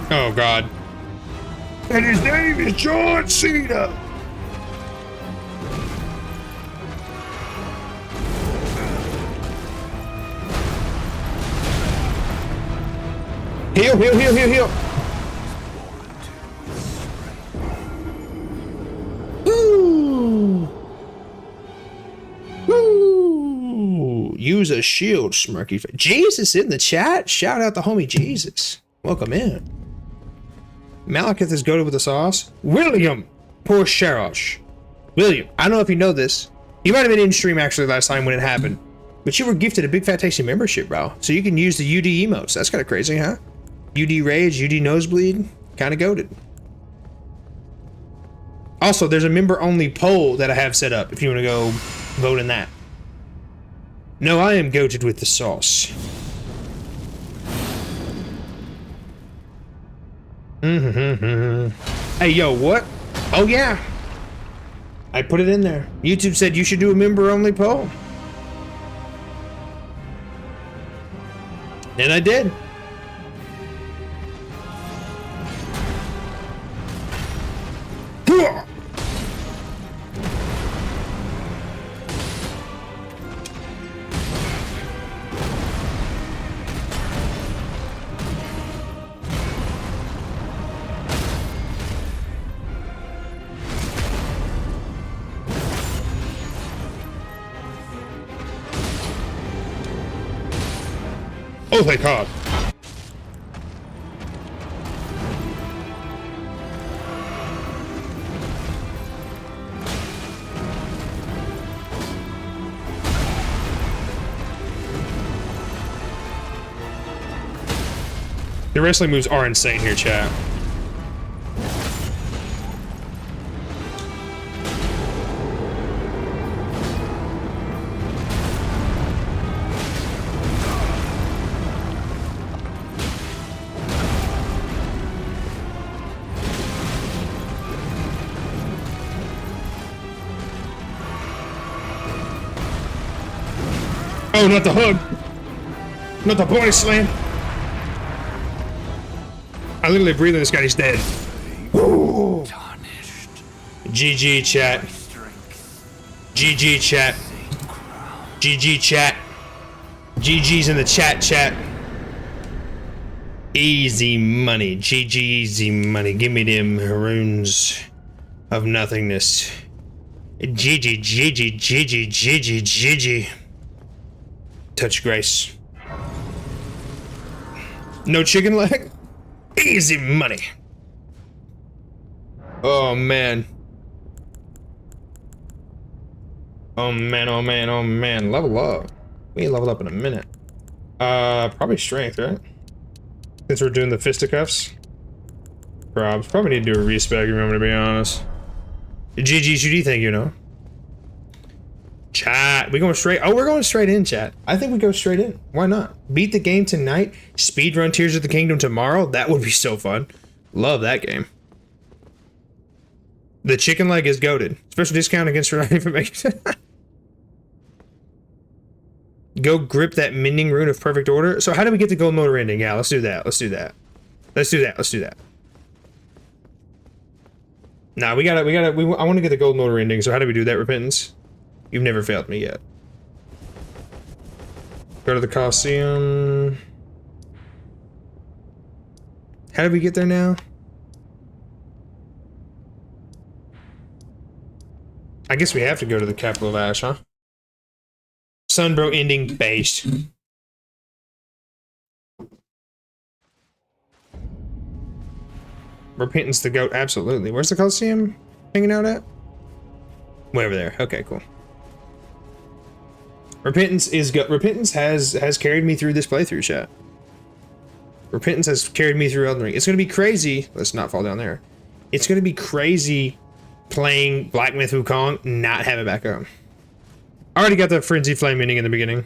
Oh god. And his name is John Cena! Heal, heal, heal, heal, heal! Woo! Woo! Use a shield, smirky face. Jesus in the chat? Shout out the homie Jesus. Welcome in. Malekith is goated with the sauce. William! Poor Sharosh. William, I don't know if you know this. You might have been in stream actually last time when it happened. But you were gifted a Big Fat Tasty membership, bro. So you can use the UD emotes. That's kind of crazy, huh? UD Rage, UD Nosebleed. Kind of goated. Also, there's a member-only poll that I have set up if you want to go vote in that. No, I am goated with the sauce. Hey, yo, what? Oh, yeah. I put it in there. YouTube said you should do a member-only poll. And I did. Oh, thank God. The wrestling moves are insane here, chat. Oh, not the hug. Not the body slam. I literally breathe on this guy, he's dead. Ooh. GG chat. GG chat. GG chat. GG's in the chat. Easy money. GG easy money. Give me them runes of nothingness. GG. Touch grace. No chicken leg? Easy money. Oh man. Oh man. Level up. We ain't leveled up in a minute. Probably strength, right? Since we're doing the fisticuffs. Probably need to do a respec, remember, to be honest. GG's, who do you think, you know? Chat, we going straight? Oh, we're going straight in, chat. I think we go straight in. Why not? Beat the game tonight. Speedrun Tears of the Kingdom tomorrow. That would be so fun. Love that game. The chicken leg is goated. Special discount against information. Go grip that mending rune of perfect order. So how do we get the gold motor ending? Yeah, let's do that. Nah, I want to get the gold motor ending. So how do we do that, Repentance? You've never failed me yet. Go to the Coliseum. How did we get there now? I guess we have to go to the capital of Ash, huh? Sunbro ending based. Repentance the goat, absolutely. Where's the Coliseum hanging out at? Way over there. Okay, cool. Repentance has carried me through this playthrough, chat. Repentance has carried me through Elden Ring. It's gonna be crazy. Let's not fall down there. It's gonna be crazy playing Black Myth Wukong, not have it back up. I already got the Frenzy Flame ending in the beginning.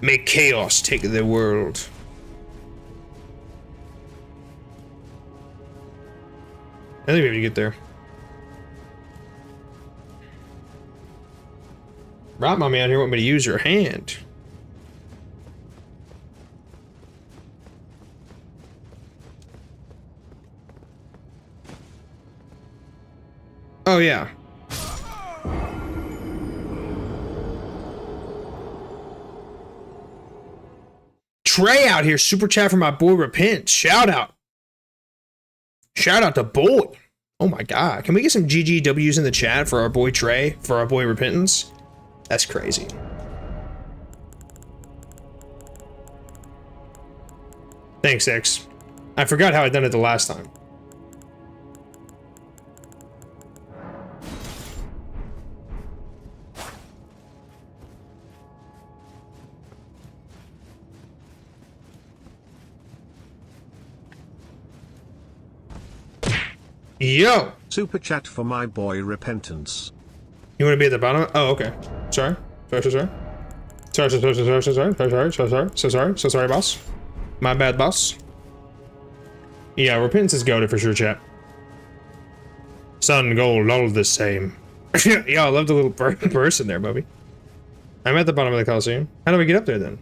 May chaos take the world. I think we have to get there. Right, mommy out here want me to use your hand. Oh yeah. Trey out here, super chat for my boy Repent. Shout out. Shout out to boy. Oh my god. Can we get some GGWs in the chat for our boy Trey, for our boy Repentance? That's crazy. Thanks, X. I forgot how I done it the last time. Yo! Super chat for my boy Repentance. You want to be at the bottom? Oh, okay. Sorry, boss. My bad, boss. Yeah, Repentance is goated for sure, chat. Sun, gold, all the same. Yeah, I love the little person there, Bubby. I'm at the bottom of the Coliseum. How do we get up there, then?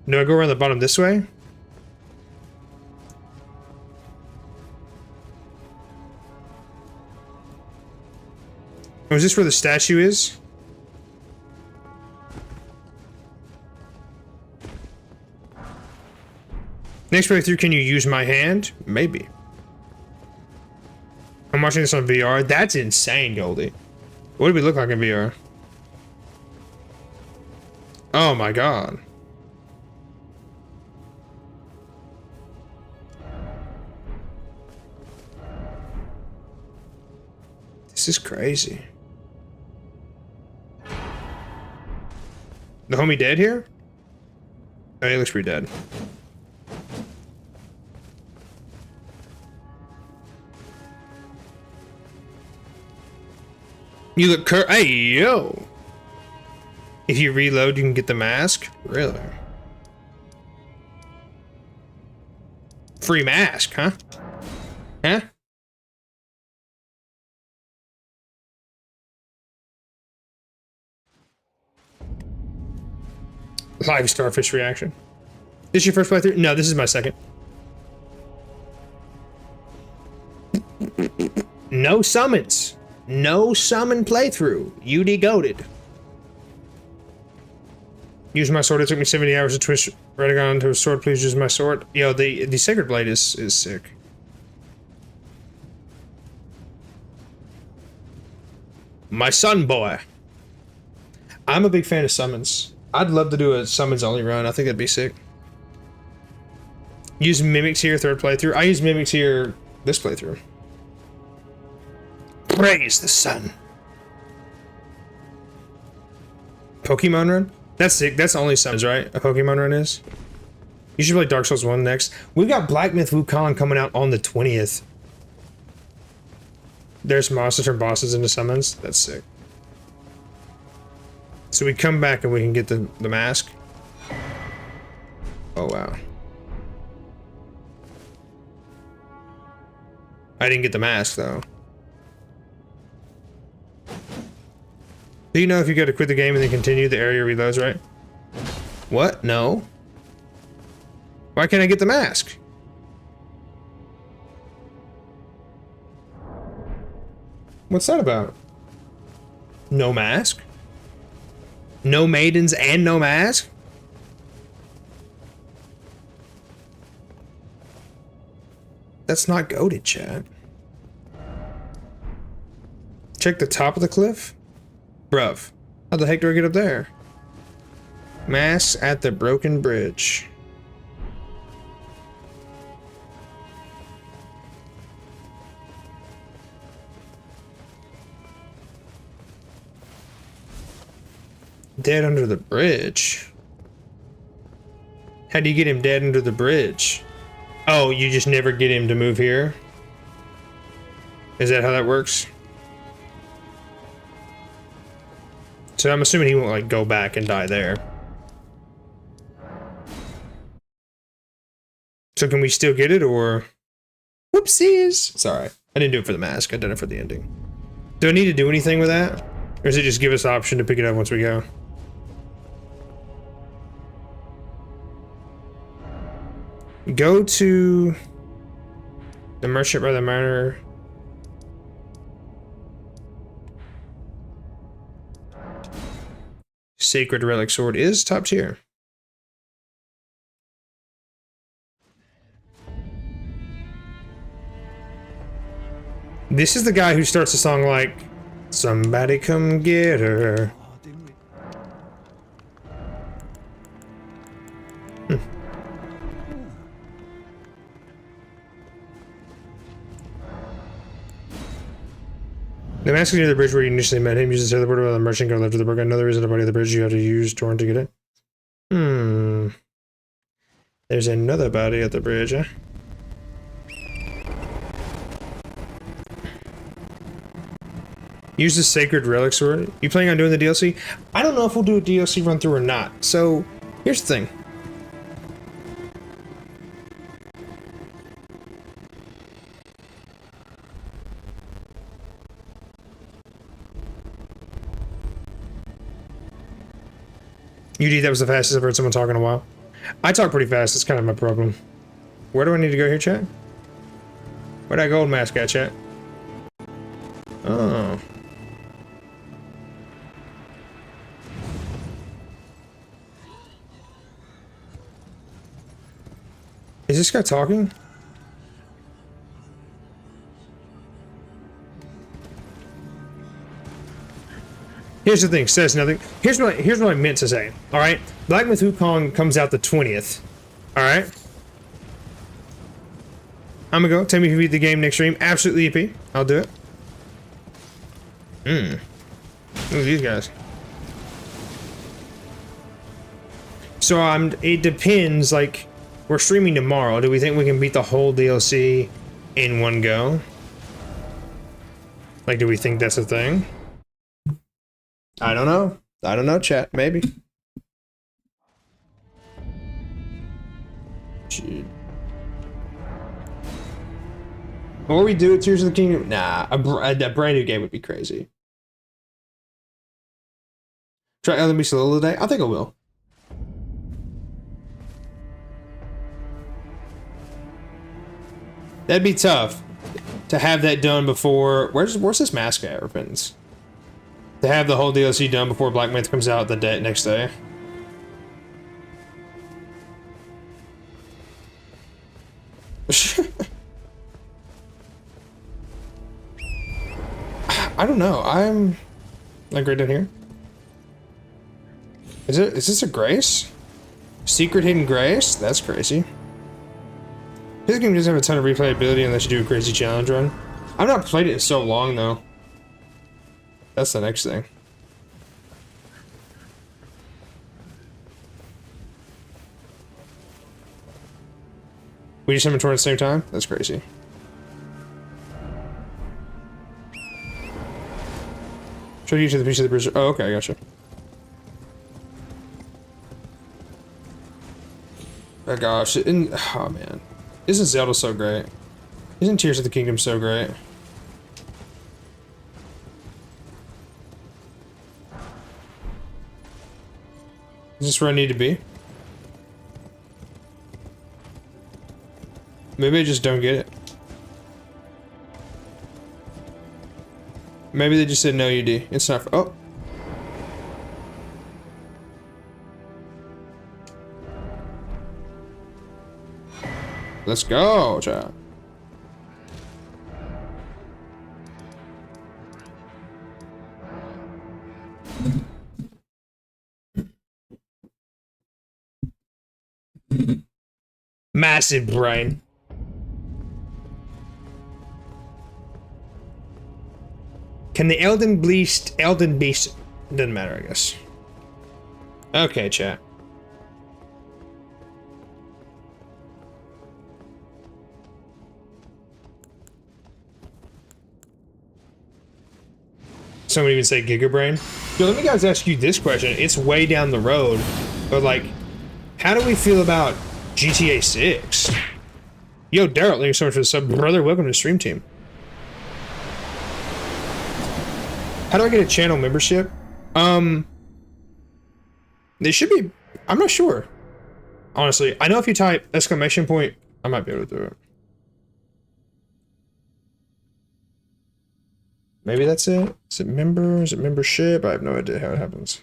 Do I go around the bottom this way? Oh, is this where the statue is? Next playthrough, can you use my hand? Maybe. I'm watching this on VR. That's insane, Goldie. What do we look like in VR? Oh my god. This is crazy. The homie dead here? Oh, he looks pretty dead. You look hey, yo! If you reload, you can get the mask? Really? Free mask, huh? Huh? Live starfish reaction. This your first playthrough? No, this is my second. No summons. No summon playthrough. You degoated. Use my sword. It took me 70 hours to twist Radagon into a sword. Please use my sword. Yo, the Sacred Blade is sick. My son boy. I'm a big fan of summons. I'd love to do a summons only run. I think that'd be sick. Use mimics here, third playthrough. I use mimics here this playthrough. Praise the sun. Pokemon run? That's sick. That's only summons, right? A Pokemon run is? You should play Dark Souls 1 next. We've got Black Myth Wukong coming out on the 20th. There's monsters turn bosses into summons. That's sick. So we come back and we can get the mask. Oh, wow. I didn't get the mask, though. Do you know if you go to quit the game and then continue, the area reloads, right? What? No. Why can't I get the mask? What's that about? No mask? No maidens and no mask? That's not goated, chat. Check the top of the cliff? Bruv. How the heck do I get up there? Masks at the broken bridge. Dead under the bridge? How do you get him dead under the bridge? Oh, you just never get him to move here? Is that how that works? So I'm assuming he won't, like, go back and die there. So can we still get it, or... Whoopsies! Sorry. I didn't do it for the mask. I did it for the ending. Do I need to do anything with that? Or does it just give us the option to pick it up once we go? Go to... the merchant by the miner. Sacred Relic Sword is top tier. This is the guy who starts the song like, somebody come get her. The mask is near the bridge where you initially met him. Use the teleporter while the merchant go left of the book. Another is at the body of the bridge. You have to use Torrent to get it. There's another body at the bridge, huh? Use the Sacred Relic Sword. You planning on doing the DLC? I don't know if we'll do a DLC run through or not. So, here's the thing. UD, that was the fastest I've heard someone talk in a while. I talk pretty fast, it's kind of my problem. Where do I need to go here, chat? Where'd that gold mask at, chat? Oh. Is this guy talking? Here's the thing, says nothing. Here's what I meant to say. All right, Black Myth Wukong comes out the 20th. All right, I'm gonna go. Tell me if you beat the game next stream. Absolutely EP. I'll do it. Look at these guys. So it depends, like, we're streaming tomorrow. Do we think we can beat the whole DLC in one go? Like, do we think that's a thing? I don't know. I don't know, chat. Maybe. Shit. Or we do it Tears of the Kingdom? Nah, a brand new game would be crazy. Try Elden solo today? I think I will. That'd be tough to have that done before. Where's this mask at, Repentance? To have the whole DLC done before Black Myth comes out the next day. I don't know. I'm like right down here. Is this a grace? Secret hidden grace? That's crazy. This game doesn't have a ton of replayability unless you do a crazy challenge run. I've not played it in so long though. That's the next thing. We just summon toward the same time? That's crazy. Show you to the piece of the bridge. Oh, okay, I gotcha. Oh gosh, oh man. Isn't Zelda so great? Isn't Tears of the Kingdom so great? Is this where I need to be? Maybe I just don't get it. Maybe they just said no, UD. It's not for— oh. Let's go, chat. Massive brain. Can the Elden beast? Doesn't matter, I guess. Okay, chat. Somebody even say Giga Brain. Yo, let me guys ask you this question. It's way down the road, but like, how do we feel about GTA 6? Yo, Daryl, thank you so much for the sub, brother. Welcome to the stream team. How do I get a channel membership? They should be. I'm not sure. Honestly, I know if you type ! I might be able to do it. Maybe that's it. Is it member? Is it membership? I have no idea how it happens.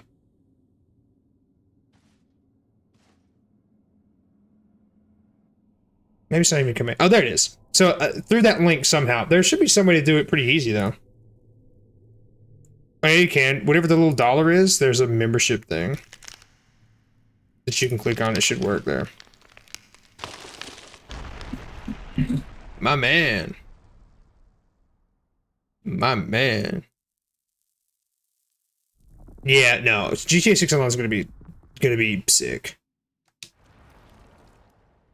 Maybe it's not even command. Oh, there it is. So through that link somehow, there should be some way to do it pretty easy though. Oh, yeah, you can. Whatever the little dollar is, there's a membership thing that you can click on. It should work there. My man. My man. Yeah, no. GTA 6 Online is gonna be sick.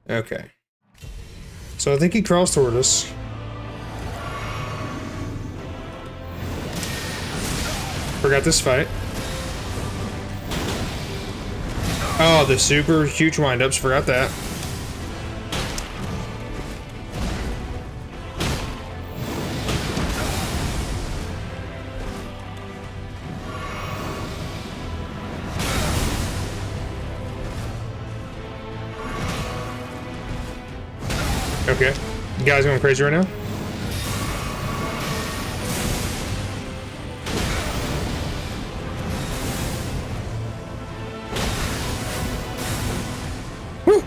Okay. So I think he crawls toward us. Forgot this fight. Oh, the super huge windups. Forgot that. Okay. You guys going crazy right now? Woo!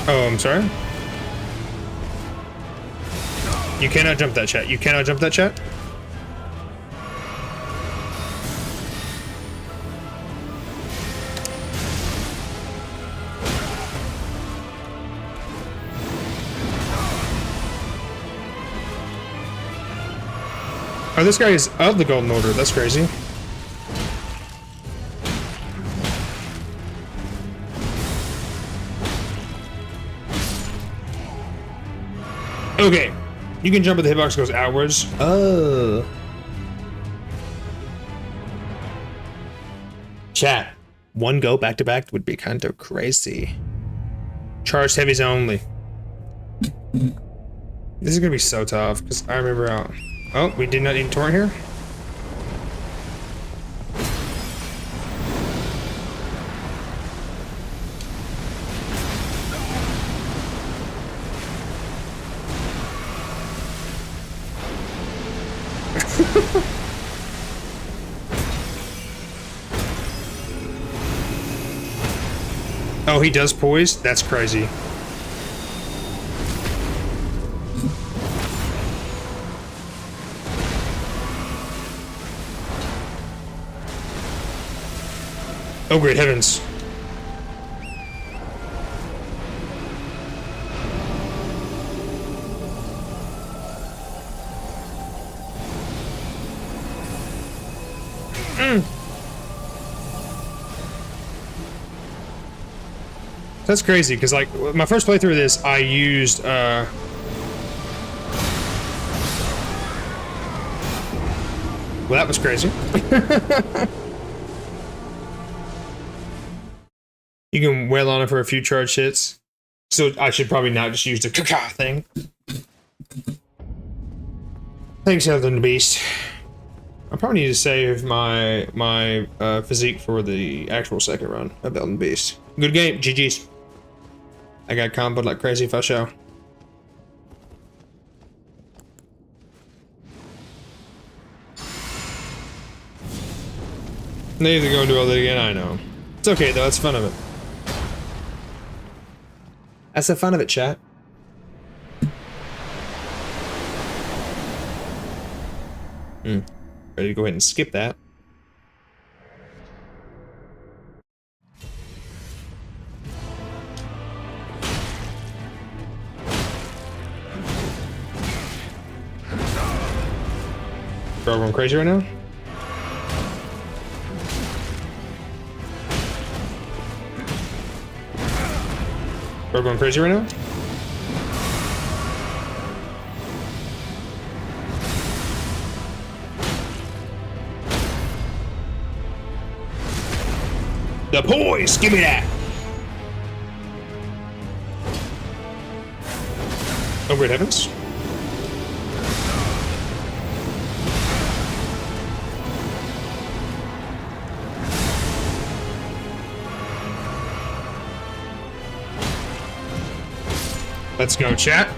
Oh, I'm sorry. You cannot jump that chat. You cannot jump that chat. Oh, this guy is of the Golden Order. That's crazy. Okay. You can jump, but the hitbox goes outwards. Oh. Chat. One go back to back would be kind of crazy. Charged heavies only. This is gonna be so tough because I remember. Oh, we did not need torrent here. Oh, he does poise? That's crazy. Oh, great heavens. That's crazy, because, like, my first playthrough of this, I used, well, that was crazy. You can wail on it for a few charge hits. So I should probably not just use the caca thing. Thanks, Elden Beast. I probably need to save my physique for the actual second run of Elden Beast. Good game, GG's. I got comboed like crazy for show. Need to go and do all that again, I know. It's okay though, that's fun of it. That's the fun of it, chat. Ready to go ahead and skip that. Bro, going crazy right now? Bro, going crazy right now? The poise! Give me that! Oh, great heavens. Let's go, chat.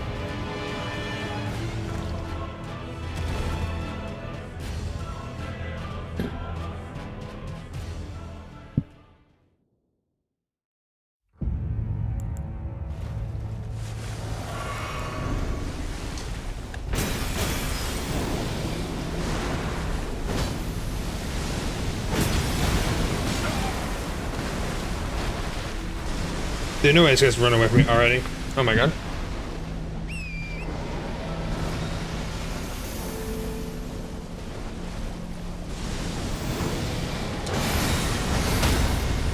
Dude, no way this guy's running away from me already. Oh my god.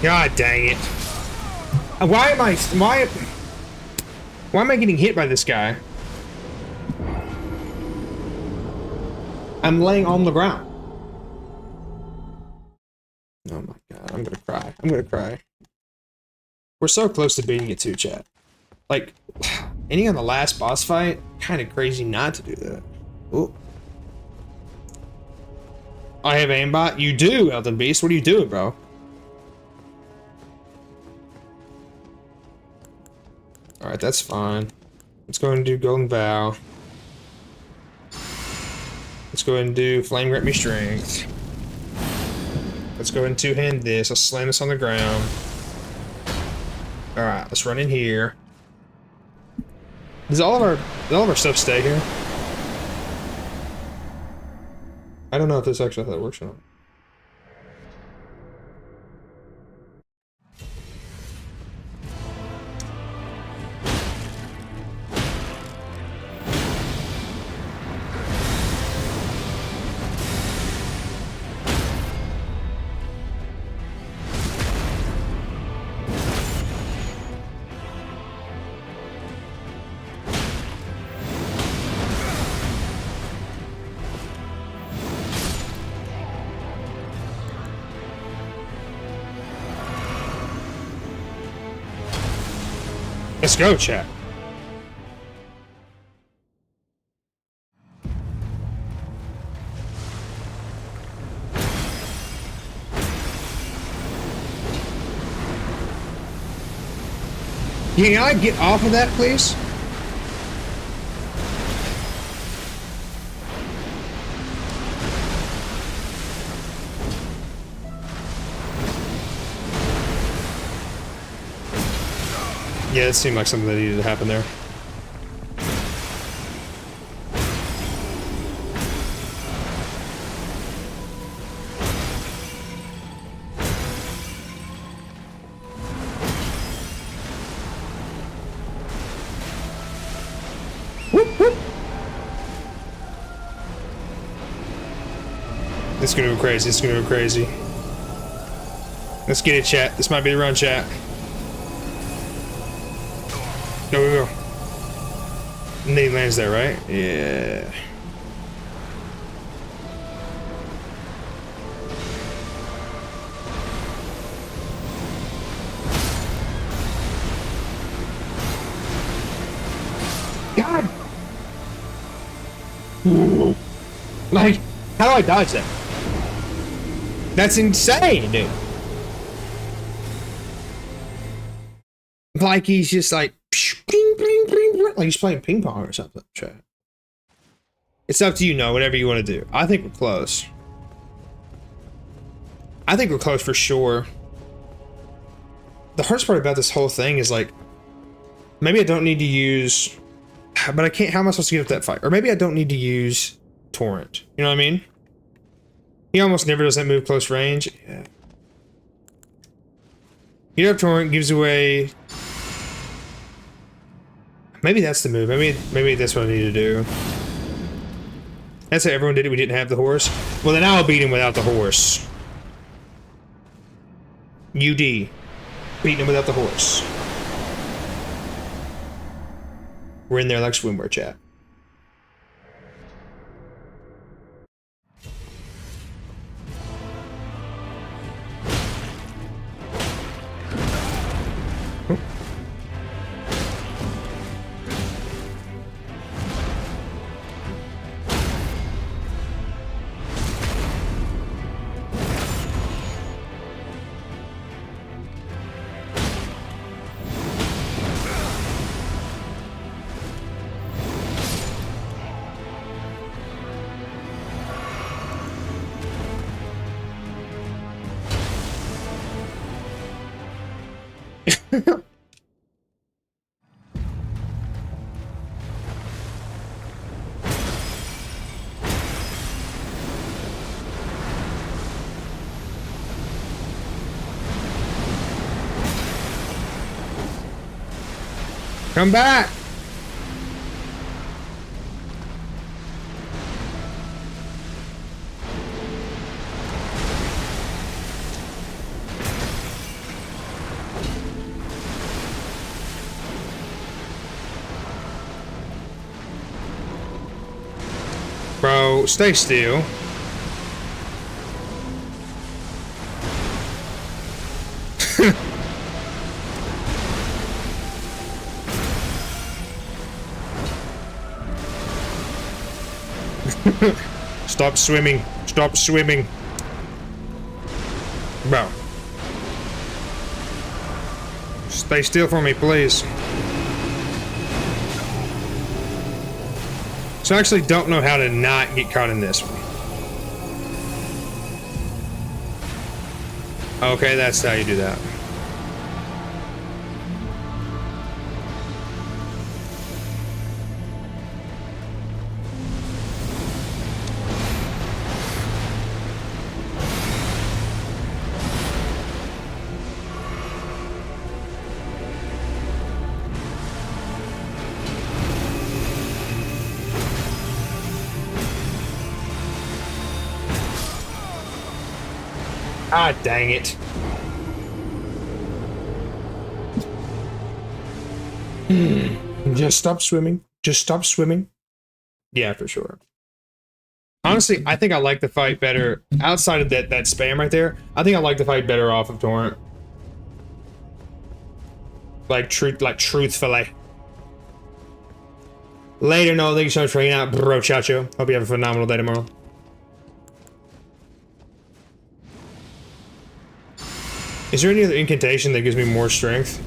God dang it. Why am I getting hit by this guy? I'm laying on the ground. Oh my god, I'm gonna cry. I'm gonna cry. We're so close to beating it too, chat. Like, ending on the last boss fight, kind of crazy not to do that. Ooh. I have aimbot? You do, Elden Beast. What are you doing, bro? Alright, that's fine. Let's go ahead and do Golden Vow. Let's go ahead and do Flame Grant Me Strength. Let's go ahead and two-hand this. I'll slam this on the ground. Alright, let's run in here. Does all of our stuff stay here? I don't know if this actually how that works or not. Let's go, chat. Can I get off of that, please? Yeah, it seemed like something that needed to happen there. Whoop, whoop. This is gonna go crazy. This is gonna go crazy. Let's get it, chat. This might be the run, chat. Go, go, go. And then he lands there, right? Yeah. God. Like, how do I dodge that? That's insane, dude. Like he's just like, bling, bling, bling, bling, like he's playing ping pong or something. Chat. It's up to you, know whatever you want to do. I think we're close. I think we're close for sure. The hardest part about this whole thing is like, maybe I don't need to use, but I can't. How am I supposed to get up that fight? Or maybe I don't need to use Torrent. You know what I mean? He almost never does that move close range. Yeah. Get up Torrent gives away. Maybe that's the move. Maybe that's what I need to do. That's how everyone did it. We didn't have the horse. Well, then I'll beat him without the horse. UD. Beating him without the horse. We're in there like swimwear, chat. Come back! Bro, stay still. Stop swimming. Stop swimming. Bro. Stay still for me, please. So I actually don't know how to not get caught in this one. Okay, that's how you do that. Ah, dang it. Just stop swimming. Just stop swimming. Yeah, for sure. Honestly, I think I like the fight better outside of that spam right there. I think I like the fight better off of Torrent. Like truthfully. Later, no, thank you so much for hanging out, bro, chacho. Hope you have a phenomenal day tomorrow. Is there any other incantation that gives me more strength?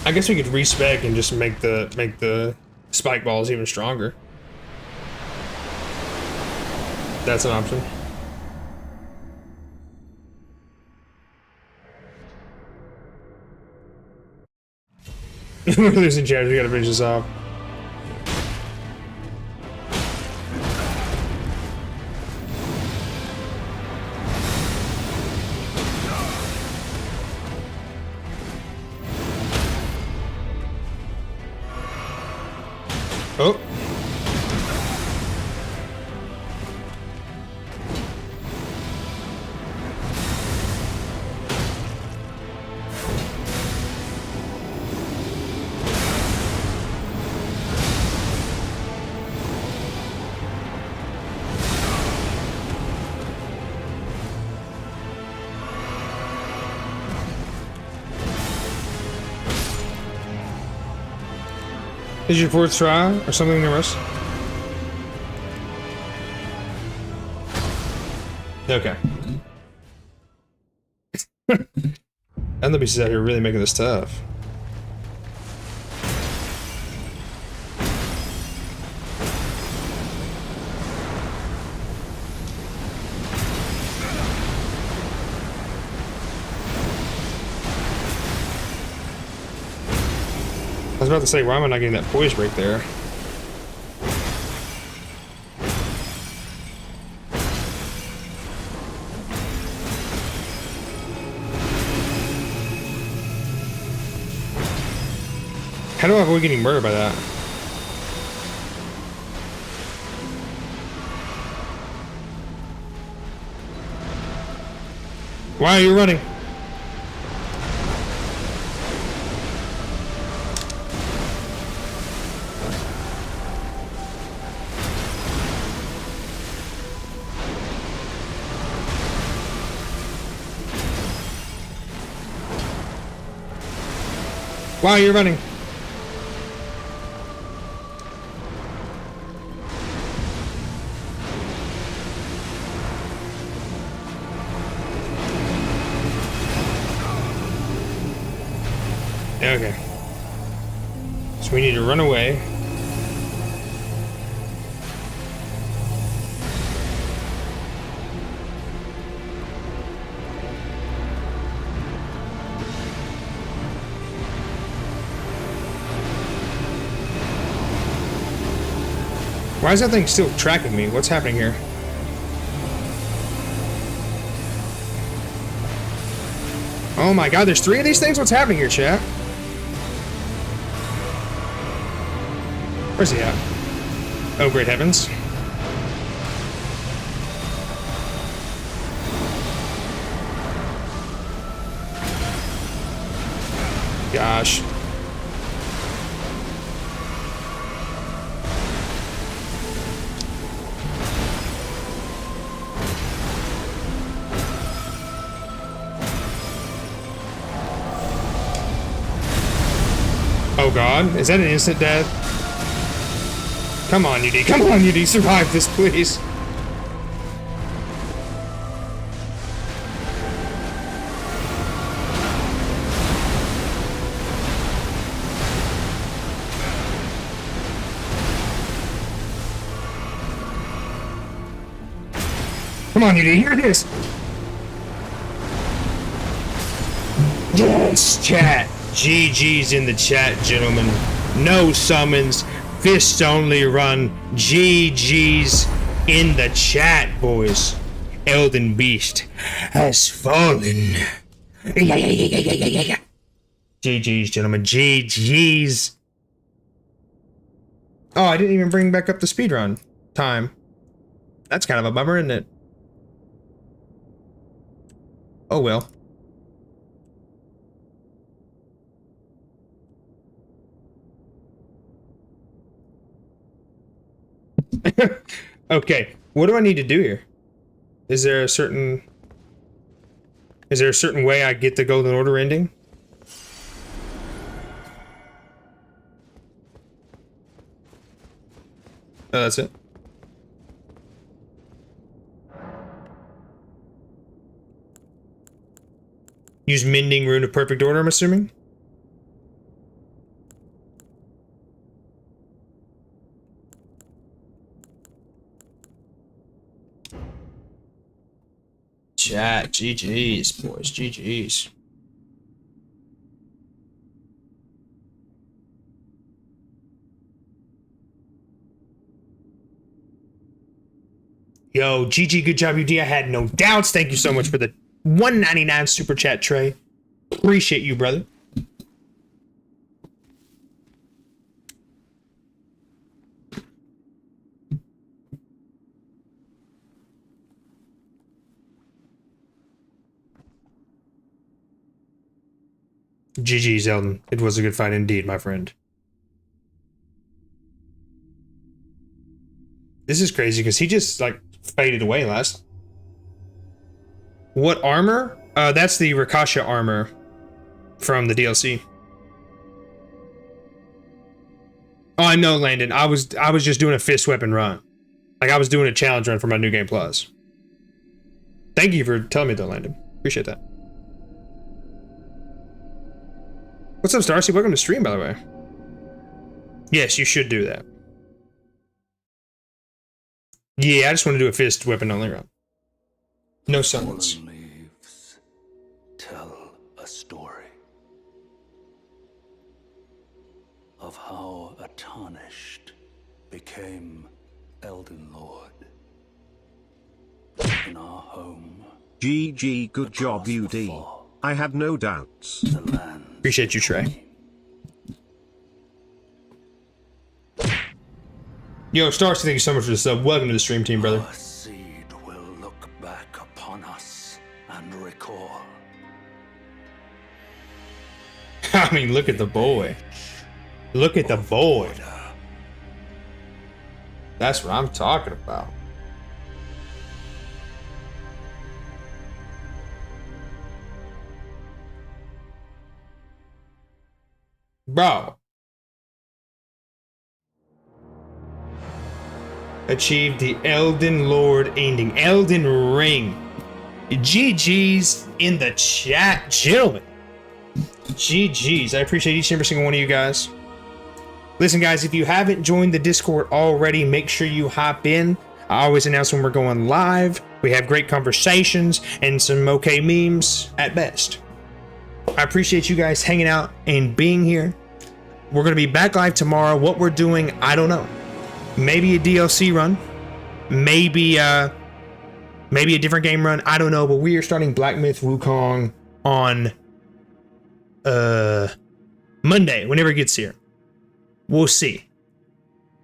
I guess we could respec and just make the spike balls even stronger. That's an option. We're losing chapters, we gotta finish this off. Oh. Is your fourth try or something near us? Okay. And the beasts out here really making this tough. I was about to say, why am I not getting that poise break there? How do I avoid getting murdered by that? Why are you running? Why are you running? Okay. So we need to run away. Why is that thing still tracking me? What's happening here? Oh my god, there's 3 of these things? What's happening here, chat? Where's he at? Oh, great heavens. Gosh. Oh god, is that an instant death? Come on, UD. Come on, UD. Survive this, please. Come on, UD. Here it is. Yes, chat. GG's in the chat, gentlemen. No summons. Fist only run. GG's in the chat, boys. Elden Beast has fallen. GG's, gentlemen. GG's. Oh, I didn't even bring back up the speedrun time. That's kind of a bummer, isn't it? Oh well. Okay, what do I need to do here? Is there a certain... Is there a certain way I get the Golden Order ending? Oh, that's it. Use Mending Rune of Perfect Order, I'm assuming? Chat, GG's, boys, GG's. Yo, GG, good job, UD. I had no doubts. Thank you so much for the 199 super chat, Trey. Appreciate you, brother. GG's, Elden. It was a good fight indeed, my friend. This is crazy because he just, like, faded away last. What armor? That's the Rakasha armor from the DLC. Oh, I know, Landon. I was just doing a fist weapon run. Like, I was doing a challenge run for my New Game Plus. Thank you for telling me though, Landon. Appreciate that. What's up, Starcy? Welcome to stream, by the way. Yes, you should do that. Yeah, I just want to do a fist weapon only run. No summons. Fallen leaves tell a story of how a tarnished became Elden Lord. In our home, GG, good job, across the UD. fall, I had no doubts. the land. Appreciate you, Trey. Yo, Starks, thank you so much for the sub. Welcome to the stream team, brother. Our seed will look back upon us and recall. I mean, look at the boy. Look at the boy. That's what I'm talking about. Bro. Achieved the Elden Lord ending. Elden Ring. GG's in the chat, gentlemen. GG's. I appreciate each and every single one of you guys. Listen, guys, if you haven't joined the Discord already, make sure you hop in. I always announce when we're going live. We have great conversations and some okay memes at best. I appreciate you guys hanging out and being here. We're going to be back live tomorrow. What we're doing, I don't know. Maybe a DLC run. Maybe a different game run. I don't know, but we are starting Black Myth Wukong on Monday, whenever it gets here. We'll see.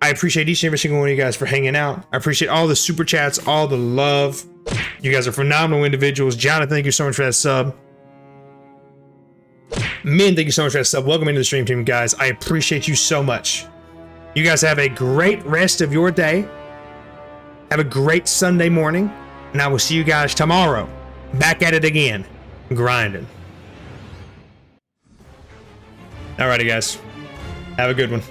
I appreciate each and every single one of you guys for hanging out. I appreciate all the super chats, all the love. You guys are phenomenal individuals. Jonathan, thank you so much for that sub. Min, thank you so much for that sub. Welcome into the stream team, guys. I appreciate you so much. You guys have a great rest of your day. Have a great Sunday morning. And I will see you guys tomorrow. Back at it again. Grinding. Alrighty, guys. Have a good one.